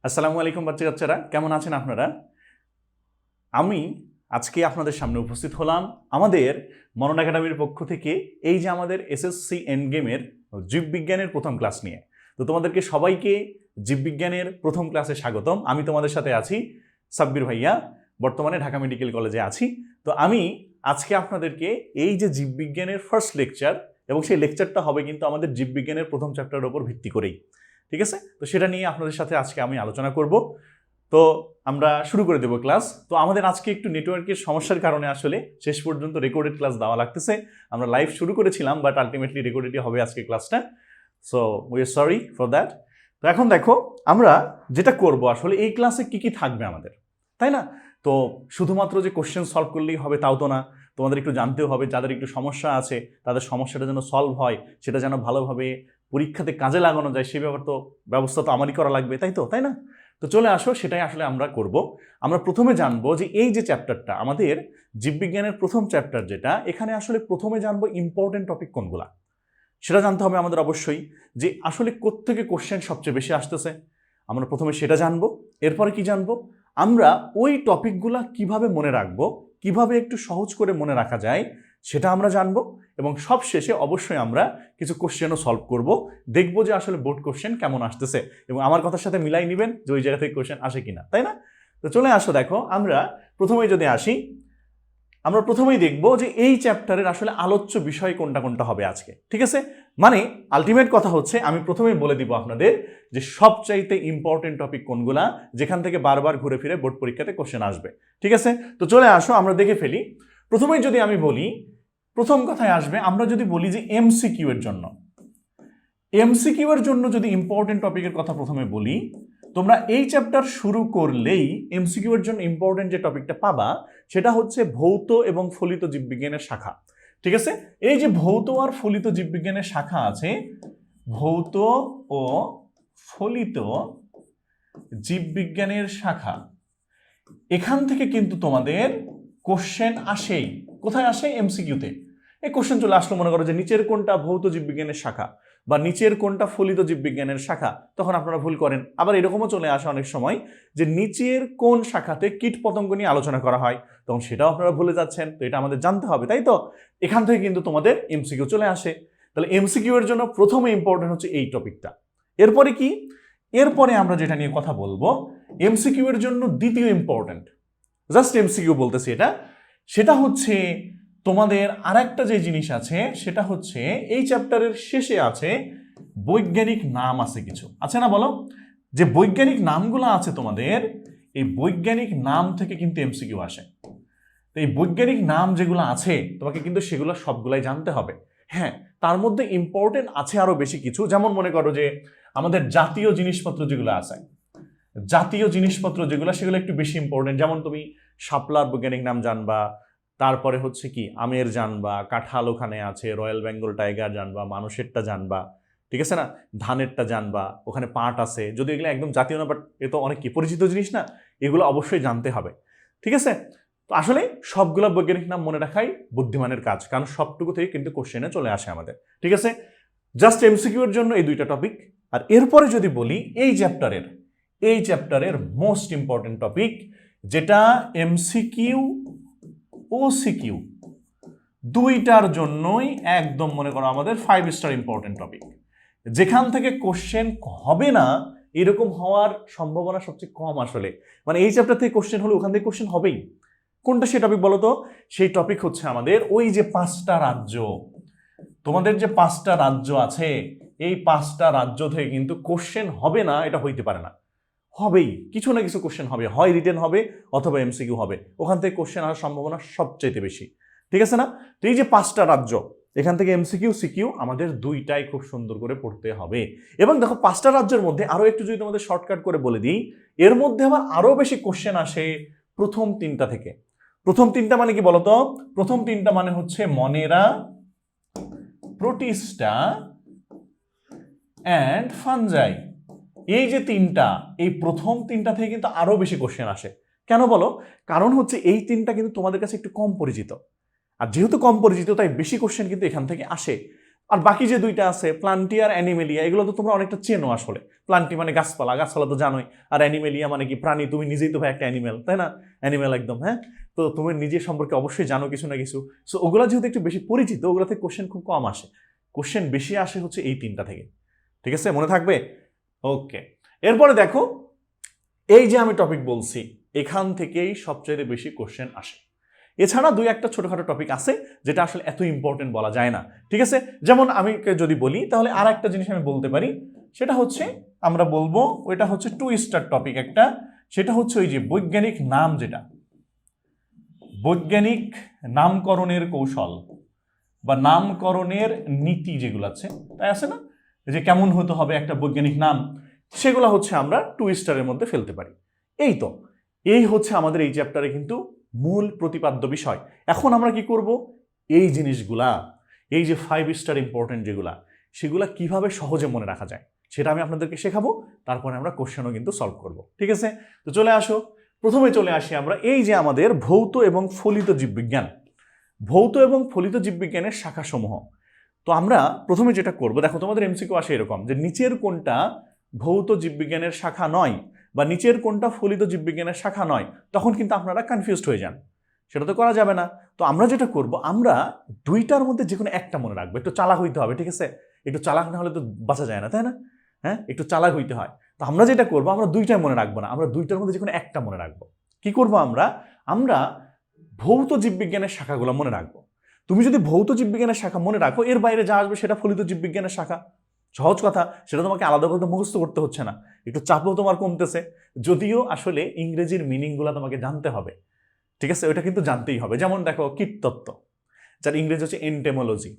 আসসালামু আলাইকুম বাচ্চারা, কেমন আছেন আপনারা? আমি আজকে আপনাদের সামনে উপস্থিত হলাম আমাদের মনন একাডেমির পক্ষ থেকে এই যে আমাদের এসএসসি এন্ড গেমের জীববিজ্ঞানের প্রথম ক্লাস নিয়ে। তো তোমাদেরকে সবাইকে জীববিজ্ঞানের প্রথম ক্লাসে স্বাগতম। আমি তোমাদের সাথে আছি সাব্বির ভাইয়া, বর্তমানে ঢাকা মেডিকেল কলেজে আছি। তো আমি আজকে আপনাদেরকে এই যে জীববিজ্ঞানের ফার্স্ট লেকচার, এবং সেই লেকচারটা হবে কিন্তু আমাদের জীববিজ্ঞানের প্রথম চ্যাপ্টারের উপর ভিত্তি করেই, ঠিক আছে? তো সেটা নিয়ে আপনাদের সাথে আজকে আমি আলোচনা করব। তো আমরা শুরু করে দেবো ক্লাস। তো আমাদের আজকে একটু নেটওয়ার্কের সমস্যার কারণে আসলে শেষ পর্যন্ত রেকর্ডেড ক্লাস দেওয়া লাগতেছে। আমরা লাইভ শুরু করেছিলাম, বাট আলটিমেটলি রেকর্ডেডই হবে আজকে ক্লাসটা। So we are sorry for that. তো এখন দেখো, আমরা যেটা করব আসলে এই ক্লাসে কি কি থাকবে আমাদের, তাই না? তো শুধুমাত্র যে কোশ্চেন সলভ করলেই হবে তাও তো না, তোমাদের একটু জানতেও হবে যাদের একটু সমস্যা আছে তাদের সমস্যাটা যেন সলভ হয়, সেটা যেন ভালোভাবে পরীক্ষাতে কাজে লাগানো যায়, সেই ব্যবস্থা তো আমারই করা লাগবে, তাই না? তো চলে আসো, সেটাই আসলে আমরা করব। আমরা প্রথমে জানবো যে এই যে চ্যাপ্টারটা আমাদের জীববিজ্ঞানের প্রথম চ্যাপ্টার, যেটা এখানে আসলে প্রথমে জানবো ইম্পর্টেন্ট টপিক কোনগুলা, সেটা জানতে হবে আমাদের অবশ্যই, যে আসলে কোত্থেকে কোশ্চেন সবচেয়ে বেশি আসতেছে। আমরা প্রথমে সেটা জানবো। এরপরে কি জানবো, আমরা ওই টপিকগুলা কিভাবে মনে রাখবো, কিভাবে একটু সহজ করে মনে রাখা যায় সেটা আমরা জানবো। এবং সবশেষে অবশ্যই আমরা কিছু কোশ্চেনও সলভ করব, দেখবো যে আসলে বোর্ড কোশ্চেন কেমন আসতেছে, এবং আমার কথার সাথে মিলাই নেবেন যে ওই জায়গা থেকে কোশ্চেন আসে কিনা, তাই না? তো চলে আসো, দেখো আমরা প্রথমেই যদি আসি, আমরা প্রথমেই দেখব যে এই চ্যাপ্টারের আসলে আলোচ্য বিষয় কোনটা কোনটা হবে আজকে, ঠিক আছে? মানে আলটিমেট কথা হচ্ছে, আমি প্রথমেই বলে দিব আপনাদের যে সবচাইতে ইম্পর্টেন্ট টপিক কোনগুলা, যেখান থেকে বারবার ঘুরে ফিরে বোর্ড পরীক্ষাতে কোশ্চেন আসবে, ঠিক আছে? তো চলে আসো, আমরা দেখে ফেলি। প্রথমেই যদি আমি বলি, প্রথম কথায় আসবে, আমরা যদি বলি যে এমসিকিউ এর জন্য, এমসিকিউ এর জন্য যদি ইম্পর্টেন্ট টপিকের কথা প্রথমে বলি, তোমরা এই চ্যাপ্টার শুরু করলেই এমসিকিউ এর জন্য ইম্পর্টেন্ট যে টপিকটা পাবা সেটা হচ্ছে ভৌত এবং ফলিত জীববিজ্ঞানের শাখা, ঠিক আছে? এই যে ভৌত আর ফলিত জীববিজ্ঞানের শাখা আছে, ভৌত ও ফলিত জীববিজ্ঞানের শাখা, এখান থেকে কিন্তু তোমাদের কোশ্চেন আসেই। কোথায় আসে? এমসিকিউতে। এই কোশ্চেন চলে আসলো, মনে করো যে নিচের কোনটা ভৌত জীববিজ্ঞানের শাখা বা নিচের কোনটা ফলিত জীববিজ্ঞানের শাখা, তখন আপনারা ভুল করেন। আবার এরকমও চলে আসে অনেক সময় যে নিচের কোন শাখাতে কীট পতঙ্গ নিয়ে আলোচনা করা হয়, তখন সেটাও আপনারা ভুলে যাচ্ছেন। তো এটা আমাদের জানতে হবে, তাই তো? এখান থেকে কিন্তু তোমাদের এমসিকিউ চলে আসে। তাহলে এমসিকিউ এর জন্য প্রথমে ইম্পর্টেন্ট হচ্ছে এই টপিকটা। এরপরে কি? এরপরে আমরা যেটা নিয়ে কথা বলবো, এমসিকিউ এর জন্য দ্বিতীয় ইম্পর্টেন্ট, জাস্ট এমসিকিউ বলতেছি এটা, সেটা হচ্ছে তোমাদের আরেকটা যে জিনিস আছে সেটা হচ্ছে এই চ্যাপ্টারের শেষে আছে বৈজ্ঞানিক নাম আছে কিছু, আছে না? বলো, যে বৈজ্ঞানিক নামগুলো আছে তোমাদের, এই বৈজ্ঞানিক নাম থেকে কিন্তু এমসিকিউ আসে। তো এই বৈজ্ঞানিক নাম যেগুলো আছে তোমাকে কিন্তু সেগুলো সবগুলাই জানতে হবে। হ্যাঁ, তার মধ্যে ইম্পর্টেন্ট আছে আরো বেশি কিছু, যেমন মনে করো যে আমাদের জাতীয় জিনিসপত্র যেগুলো আছে, জাতীয় জিনিসপত্র যেগুলো, সেগুলো একটু বেশি ইম্পর্টেন্ট। যেমন তুমি শাপলার বৈজ্ঞানিক নাম জানবা, তারপরে হচ্ছে কি আমের জানবা, কাঁঠাল ওখানে আছে, রয়্যাল বেঙ্গল টাইগার জানবা, মানুষেরটা জানবা, ঠিক আছে না? ধানেরটা জানবা, ওখানে পাট আছে, যদি এগুলো একদম জাতীয় না, বাট এ তো অনেক কি পরিচিত জিনিস না, এগুলো অবশ্যই জানতে হবে, ঠিক আছে? তো আসলে সবগুলো বৈজ্ঞানিক নাম মনে রাখাই বুদ্ধিমানের কাজ, কারণ সবটুকু থেকে কিন্তু কোশ্চেনে চলে আসে আমাদের, ঠিক আছে? জাস্ট এমসিকিউ এর জন্য এই দুইটা টপিক। আর এরপরে যদি বলি এই চ্যাপ্টারের মোস্ট ইম্পর্টেন্ট টপিক, যেটা এমসিকিউ ও সিকিউ দুইটার জন্যই একদম মনে করো আমাদের 5 স্টার ইম্পর্টেন্ট টপিক, যেখান থেকে কোশ্চেন হবে না এরকম হওয়ার সম্ভাবনা সবচেয়ে কম আসলে। মানে এই চ্যাপ্টার থেকে কোশ্চেন হলে ওখান থেকে কোশ্চেন হবেই। কোনটা সেই টপিক বলো তো? সেই টপিক হচ্ছে আমাদের ওই যে 5টা রাজ্য, তোমাদের যে 5টা রাজ্য আছে, এই 5টা রাজ্য থেকে কিন্তু কোশ্চেন হবে না এটা হইতে পারে না, হবেই কিছু না কিছু কোশ্চেন হবে, হয় রিটেন হবে অথবা এমসিকিউ হবে, ওখান থেকে কোশ্চেন আসার সম্ভাবনা সবচাইতে বেশি, ঠিক আছে না? তো এই যে 5টা রাজ্য, এখান থেকে এমসিকিউ সিকিউ আমাদের দুইটাই খুব সুন্দর করে পড়তে হবে। এবং দেখো 5টা রাজ্যের মধ্যে আরো একটু যদি তোমাদের শর্টকাট করে বলে দিই, এর মধ্যে আবার আরো বেশি কোশ্চেন আসে প্রথম 3টা থেকে। প্রথম 3টা মানে কি বলতো? প্রথম 3টা মানে হচ্ছে মনেরা, প্রোটিস্টা অ্যান্ড ফানজাই। এই যে 3টা, এই প্রথম 3টা থেকে কিন্তু আরো বেশি কোশ্চেন আসে। কেন বলো? কারণ হচ্ছে এই 3টা কিন্তু তোমাদের কাছে একটু কম পরিচিত, আর যেহেতু কম পরিচিত তাই বেশি কোশ্চেন কিন্তু এখান থেকে আসে। আর বাকি যে দুইটা আছে প্লান্টি আর অ্যানিমেলিয়া, এগুলো তো তোমরা অনেকটা চেনো আসলে। প্লান্টি মানে গাছপালা, গাছপালা তো জানোই, আর অ্যানিমেলিয়া মানে কি প্রাণী, তুমি নিজেই তো ভাই একটা অ্যানিমেল, তাই না? অ্যানিমেল একদম, হ্যাঁ। তো তুমি নিজের সম্পর্কে অবশ্যই জানো কিছু না কিছু। সো ওগুলো যেহেতু একটু বেশি পরিচিত, ওগুলো থেকে কোশ্চেন খুব কম আসে। কোশ্চেন বেশি আসে হচ্ছে এই তিনটা থেকে, ঠিক আছে? মনে থাকবে? ওকে, এরপরে দেখো, এই যে আমি টপিক বলছি, এখান থেকেই সবচেয়ে বেশি কোশ্চেন আসে। এছাড়া দুই একটা ছোটখাটো টপিক আছে যেটা আসলে এত ইম্পর্টেন্ট বলা যায় না, ঠিক আছে? যেমন আমি যদি বলি, তাহলে আর একটা জিনিস আমি বলতে পারি, সেটা হচ্ছে আমরা বলবো ওইটা হচ্ছে 2 স্টার টপিক একটা, সেটা হচ্ছে ওই যে বৈজ্ঞানিক নাম, যেটা বৈজ্ঞানিক নামকরণের কৌশল বা নামকরণের নীতি যেগুলো আছে, তাই আছে না, যে কেমন হতে হবে একটা বৈজ্ঞানিক নাম, সেগুলো হচ্ছে আমরা 2 স্টারের মধ্যে ফেলতে পারি। এই তো, এই হচ্ছে আমাদের এই চ্যাপ্টারে কিন্তু মূল প্রতিপাদ্য বিষয়। এখন আমরা কি করব, এই জিনিসগুলা, এই যে 5 স্টার ইম্পর্টেন্ট যেগুলা, সেগুলা কিভাবে সহজে মনে রাখা যায় সেটা আমি আপনাদেরকে শেখাবো। তারপরে আমরা কোশ্চেনও কিন্তু সলভ করব, ঠিক আছে? তো চলে আসো, প্রথমে চলে আসি আমরা এই যে আমাদের ভৌত এবং ফলিত জীববিজ্ঞান, ভৌত এবং ফলিত জীববিজ্ঞানের শাখাসমূহ। তো আমরা প্রথমে যেটা করব, দেখো তোমাদের এমসিকিউ আসে এরকম যে নিচের কোনটা ভৌত জীববিজ্ঞানের শাখা নয় বা নিচের কোনটা ফলিত জীববিজ্ঞানের শাখা নয়, তখন কিন্তু আপনারা কনফিউজড হয়ে যান, সেটা তো করা যাবে না। তো আমরা যেটা করব, আমরা দুইটার মধ্যে যে কোনো একটা মনে রাখবো, একটু চালাক হইতে হবে, ঠিক আছে? একটু চালাক না হলে তো বাঁচা যায় না, তাই না? হ্যাঁ, একটু চালাক হইতে হয়। তো আমরা যেটা করবো, আমরা দুইটাই মনে রাখবো না, আমরা দুইটার মধ্যে যে কোনো একটা মনে রাখবো। কি করবো আমরা? আমরা ভৌত জীববিজ্ঞানের শাখাগুলো মনে রাখবো। তুমি যদি ভৌত জীববিজ্ঞানের শাখা মনে রাখো, এর বাইরে যা আসবে সেটা ফলিত জীববিজ্ঞানের শাখা। সহজ কথা, সেটা তোমাকে আলাদা করে মুখস্থ করতে হচ্ছে না, একটু চাপও তোমার কমতেছে। যদিও আসলে ইংরেজির মিনিংগুলো তোমাকে জানতে হবে, ঠিক আছে? ওইটা কিন্তু জানতেই হবে। যেমন দেখো, কীটতত্ত্ব, যার ইংরেজি হচ্ছে এন্টেমোলজি,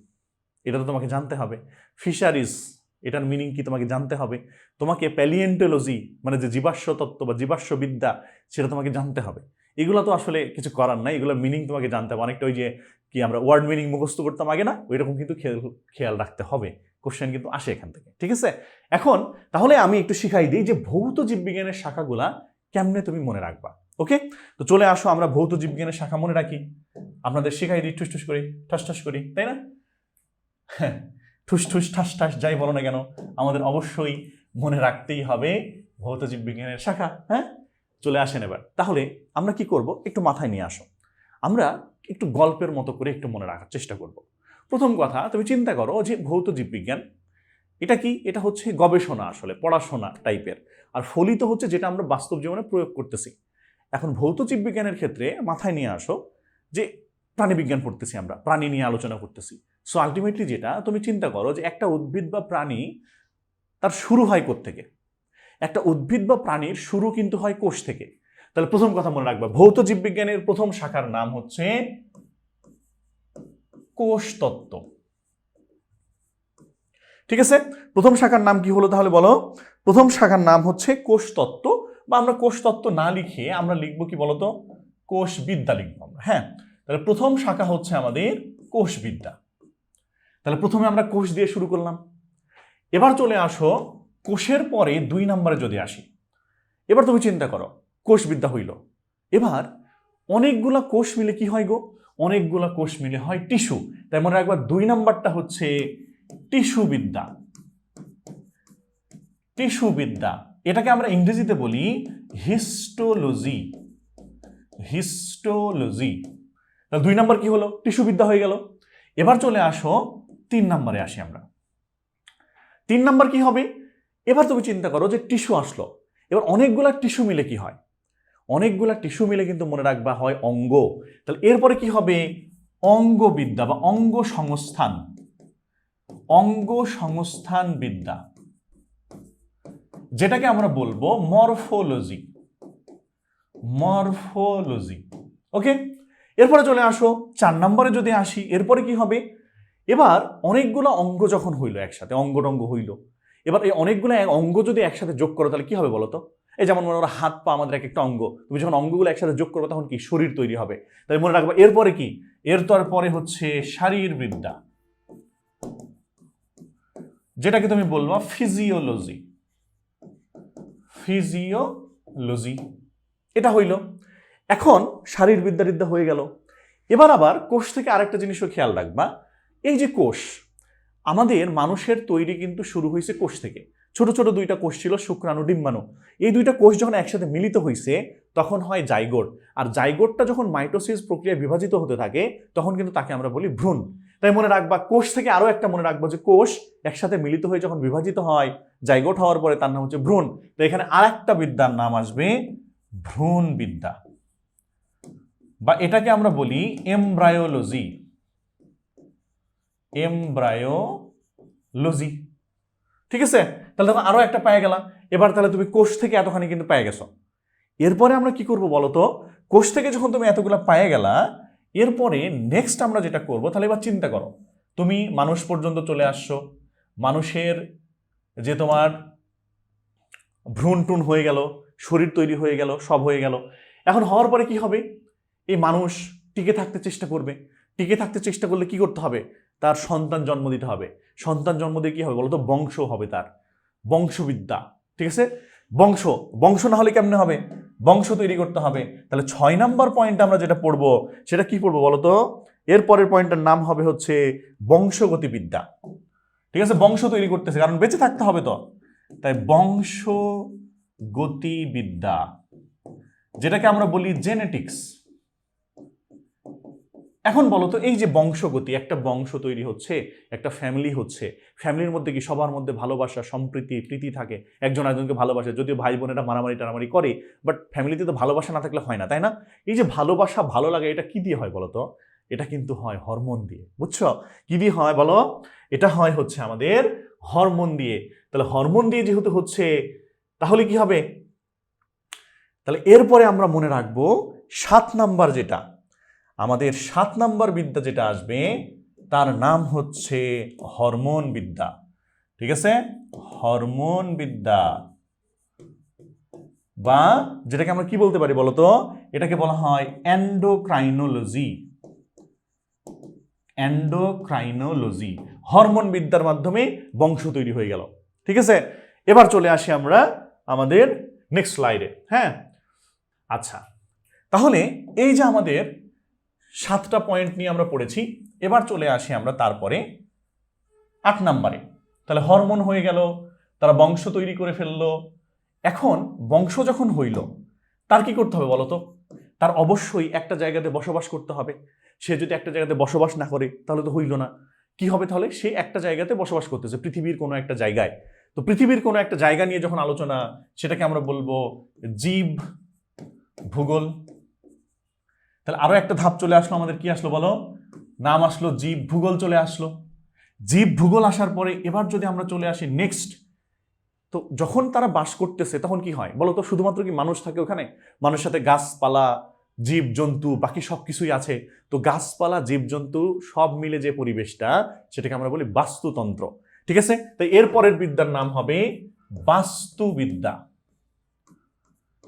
এটা তো তোমাকে জানতে হবে। ফিশারিজ, এটার মিনিং কি তোমাকে জানতে হবে। তোমাকে প্যালিয়েন্টোলজি, মানে যে জীবাশ্ম তত্ত্ব বা জীবাশ্মবিদ্যা, সেটা তোমাকে জানতে হবে। এগুলো তো আসলে কিছু করার নাই, এগুলোর মিনিং তোমাকে জানতে হবে। অনেকটা ওই যে কি আমরা ওয়ার্ড মিনিং মুখস্থ করতাম আগে না, ওই রকম কিন্তু খেয়াল রাখতে হবে। কোশ্চেন কিন্তু আসে এখান থেকে, ঠিক আছে? এখন তাহলে আমি একটু শিখাই দিই যে ভৌত জীববিজ্ঞানের শাখাগুলা কেমনে তুমি মনে রাখবা। ওকে, তো চলে আসো আমরা ভৌত জীববিজ্ঞানের শাখা মনে রাখি, আপনাদের শিখাই দিই, ঠুস করি, ঠাস করি, তাই না? হ্যাঁ, ঠুস ঠাস ঠাস যাই বলো না কেন, আমাদের অবশ্যই মনে রাখতেই হবে ভৌত জীববিজ্ঞানের শাখা। হ্যাঁ, চলে আসেন এবার। তাহলে আমরা কি করব, একটু মাথায় নিয়ে আসো, আমরা একটু গল্পের মতো করে একটু মনে রাখার চেষ্টা করব। প্রথম কথা, তুমি চিন্তা করো যে ভৌত জীববিজ্ঞান এটা কি? এটা হচ্ছে গবেষণা, আসলে পড়াশোনা টাইপের। আর ফলিত হচ্ছে যেটা আমরা বাস্তব জীবনে প্রয়োগ করতেছি। এখন ভৌত জীববিজ্ঞানের ক্ষেত্রে মাথায় নিয়ে আসো যে প্রাণীবিজ্ঞান পড়তেছি, আমরা প্রাণী নিয়ে আলোচনা করতেছি। সো আলটিমেটলি যেটা তুমি চিন্তা করো যে একটা উদ্ভিদ বা প্রাণী তার শুরু হয় কোত্থেকে? একটা উদ্ভিদ বা প্রাণীর শুরু কিন্তু হয় কোষ থেকে। তাহলে প্রথম কথা মনে রাখবা, ভৌত জীববিজ্ঞানের প্রথম শাখার নাম হচ্ছে কোষতত্ত্ব, ঠিক আছে? প্রথম শাখার নাম কি হলো তাহলে বলো? প্রথম শাখার নাম হচ্ছে কোষতত্ত্ব, বা আমরা কোষতত্ত্ব না লিখে আমরা লিখবো কি বলতো? কোষবিদ্যা লিখবো আমরা। হ্যাঁ, তাহলে প্রথম শাখা হচ্ছে আমাদের কোষবিদ্যা। তাহলে প্রথমে আমরা কোষ দিয়ে শুরু করলাম। এবার চলে আসো কোষের পরে 2 নম্বরে যদি আসি। এবার তুমি চিন্তা করো, কোষবিদ্যা হইল, এবার অনেকগুলা কোষ মিলে কি হয় গো? অনেকগুলা কোষ মিলে হয় টিস্যু। তাই মনে রাখবা 2 নাম্বারটা হচ্ছে টিস্যুবিদ্যা। টিস্যুবিদ্যা, এটাকে আমরা ইংরেজিতে বলি হিস্টোলজি। হিস্টোলজি। তাহলে 2 নাম্বার কি হলো? টিস্যুবিদ্যা হয়ে গেল। এবার চলে আসো 3 নম্বরে আসি আমরা। 3 নাম্বার কি হবে? এবার তুমি চিন্তা করো যে টিস্যু আসলো, এবার অনেকগুলা টিস্যু মিলে কি হয়? অনেকগুলা টিস্যু মিলে কিন্তু মনে রাখবা হয় অঙ্গ। তাহলে এরপরে কি হবে? অঙ্গবিদ্যা বা অঙ্গ সংস্থান। অঙ্গ সংস্থান বিদ্যা, যেটাকে আমরা বলবো মরফোলজি। মরফোলজি, ওকে। এরপরে চলে আসো 4 নম্বরে যদি আসি, এরপরে কি হবে? এবার অনেকগুলো অঙ্গ যখন হইলো একসাথে, অঙ্গ টঙ্গ হইলো, এবার এই অনেকগুলো অঙ্গ যদি একসাথে যোগ করো তাহলে কি হবে বলো তো? এই যেমন মনে করো হাত পা আমাদের এক একটা অঙ্গ, তুমি যখন অঙ্গগুলো একসাথে যোগ করবে তখন কি শরীর তৈরি হবে। তাই মনে রাখবা এরপরে কি? এরপরে হচ্ছে শারীরবিদ্যা, যেটাকে তুমি বলবা ফিজিওলজি। ফিজিওলজি, এটা হইল। এখন শারীরবিদ্যা হয়ে গেল। এবার আবার কোষ থেকে আরেকটা জিনিসও খেয়াল রাখবা, এই যে কোষ, আমাদের মানুষের তৈরি কিন্তু শুরু হয়েছে কোষ থেকে। ছোট ছোট দুইটা কোষ ছিল, শুক্রাণু ডিম্বাণু। এই দুইটা কোষ যখন একসাথে মিলিত হয়েছে তখন হয় জাইগোট। আর জাইগোটটা যখন মাইটোসিস প্রক্রিয়ায় বিভাজিত হতে থাকে তখন কিন্তু তাকে আমরা বলি ভ্রূণ। তাই মনে রাখবা, কোষ থেকে আরো একটা মনে রাখবো যে কোষ একসাথে মিলিত হয়ে যখন বিভাজিত হয় জাইগোট হওয়ার পরে তার নাম হচ্ছে ভ্রূণ। তো এখানে আরেকটা বিদ্যার নাম আসবে ভ্রূণ বিদ্যা, বা এটাকে আমরা বলি এমব্রায়োলজি। এমব্রায়োলজি, ঠিক আছে? তাহলে তখন আরো একটা পেয়ে গেলাম। এবার তাহলে তুমি কোষ থেকে এতখানি কিন্তু পেয়ে গেছো। এরপরে আমরা কি করব বলো তো? কোষ থেকে যখন তুমি এতগুলা পেয়ে গেলা, এরপরে নেক্সট আমরা যেটা করব, তাহলে এবার চিন্তা করো, তুমি মানুষ পর্যন্ত চলে আসছো, মানুষের যে তোমার ভ্রূণ টুন হয়ে গেল, শরীর তৈরি হয়ে গেল, সব হয়ে গেল। এখন হওয়ার পরে কি হবে? এই মানুষ টিকে থাকতে চেষ্টা করবে। টিকে থাকতে চেষ্টা করলে কি করতে হবে? তার সন্তান জন্ম দিতে হবে। সন্তান জন্ম দিয়ে কি হবে বলতো? বংশ হবে, তার বংশবিদ্যা, ঠিক আছে? বংশ বংশ না হলে কেমনে হবে? বংশ তৈরি করতে হবে। তাহলে 6 নাম্বার পয়েন্ট আমরা যেটা পড়বো সেটা কি পড়বো বলতো? এর পরের পয়েন্টের নাম হবে হচ্ছে বংশগতিবিদ্যা, ঠিক আছে? বংশ তৈরি করতেছে, কারণ বেঁচে থাকতে হবে তো, তাই বংশগতিবিদ্যা, যেটাকে আমরা বলি জেনেটিক্স। এখন বলো তো, এই যে বংশগতি, একটা বংশ তৈরি হচ্ছে, একটা ফ্যামিলি হচ্ছে, ফ্যামিলির মধ্যে কি সবার মধ্যে ভালোবাসা, সম্প্রীতি, প্রীতি থাকে, একজন একজনকে ভালোবাসে, যদিও ভাই বোনেরা মারামারি টারামারি করে, বাট ফ্যামিলিতে তো ভালোবাসা না থাকলে হয় না, তাই না? এই যে ভালোবাসা, ভালো লাগে, এটা কি দিয়ে হয় বলো তো? এটা কিন্তু হয় হরমোন দিয়ে, বুঝছো? কি দিয়ে হয় বলো? এটা হয় হচ্ছে আমাদের হরমোন দিয়ে। তাহলে হরমোন দিয়ে যেহেতু হচ্ছে, তাহলে কি হবে? তাহলে এরপরে আমরা মনে রাখবো 7 নাম্বার যেটা, আমাদের 7 নাম্বার বিদ্যা যেটা আসবে তার নাম হচ্ছে হরমোন বিদ্যা, ঠিক আছে? হরমোন বিদ্যা, বা যেটাকে আমরা কি বলতে পারি বলতো? এটাকে বলা হয় এন্ডোক্রাইনোলজি। এন্ডোক্রাইনোলজি, হরমোন বিদ্যার মাধ্যমে বংশ তৈরি হয়ে গেল, ঠিক আছে? এবার চলে আসি আমরা আমাদের নেক্সট স্লাইডে। হ্যাঁ, আচ্ছা, তাহলে এই যে আমাদের 7টা পয়েন্ট নিয়ে আমরা পড়েছি, এবার চলে আসি আমরা তারপরে 8 নাম্বারে। তাহলে হরমোন হয়ে গেল, তারা বংশ তৈরি করে ফেললো। এখন বংশ যখন হইল, তার কি করতে হবে বলতো? তার অবশ্যই একটা জায়গাতে বসবাস করতে হবে। সে যদি একটা জায়গাতে বসবাস না করে তাহলে তো হইল না। কি হবে তাহলে? সে একটা জায়গাতে বসবাস করতেছে, পৃথিবীর কোনো একটা জায়গায়। তো পৃথিবীর কোনো একটা জায়গা নিয়ে যখন আলোচনা, সেটাকে আমরা বলবো জীব ভূগোল। তাহলে আরো একটা ধাপ চলে আসলো আমাদের, কি আসলো বলো? নাম আসলো জীব ভূগোল, চলে আসলো। জীব ভূগোল আসার পরে এবার যদি আমরা চলে আসি নেক্সট, তো যখন তারা বাস করতেছে তখন কি হয় বলো তো? শুধুমাত্র কি মানুষ থাকে ওখানে? মানুষের সাথে গাছপালা, জীব জন্তু, বাকি সব কিছুই আছে। তো গাছপালা, জীবজন্তু সব মিলে যে পরিবেশটা, সেটাকে আমরা বলি বাস্তুতন্ত্র, ঠিক আছে? তাই এরপরের বিদ্যার নাম হবে বাস্তুবিদ্যা,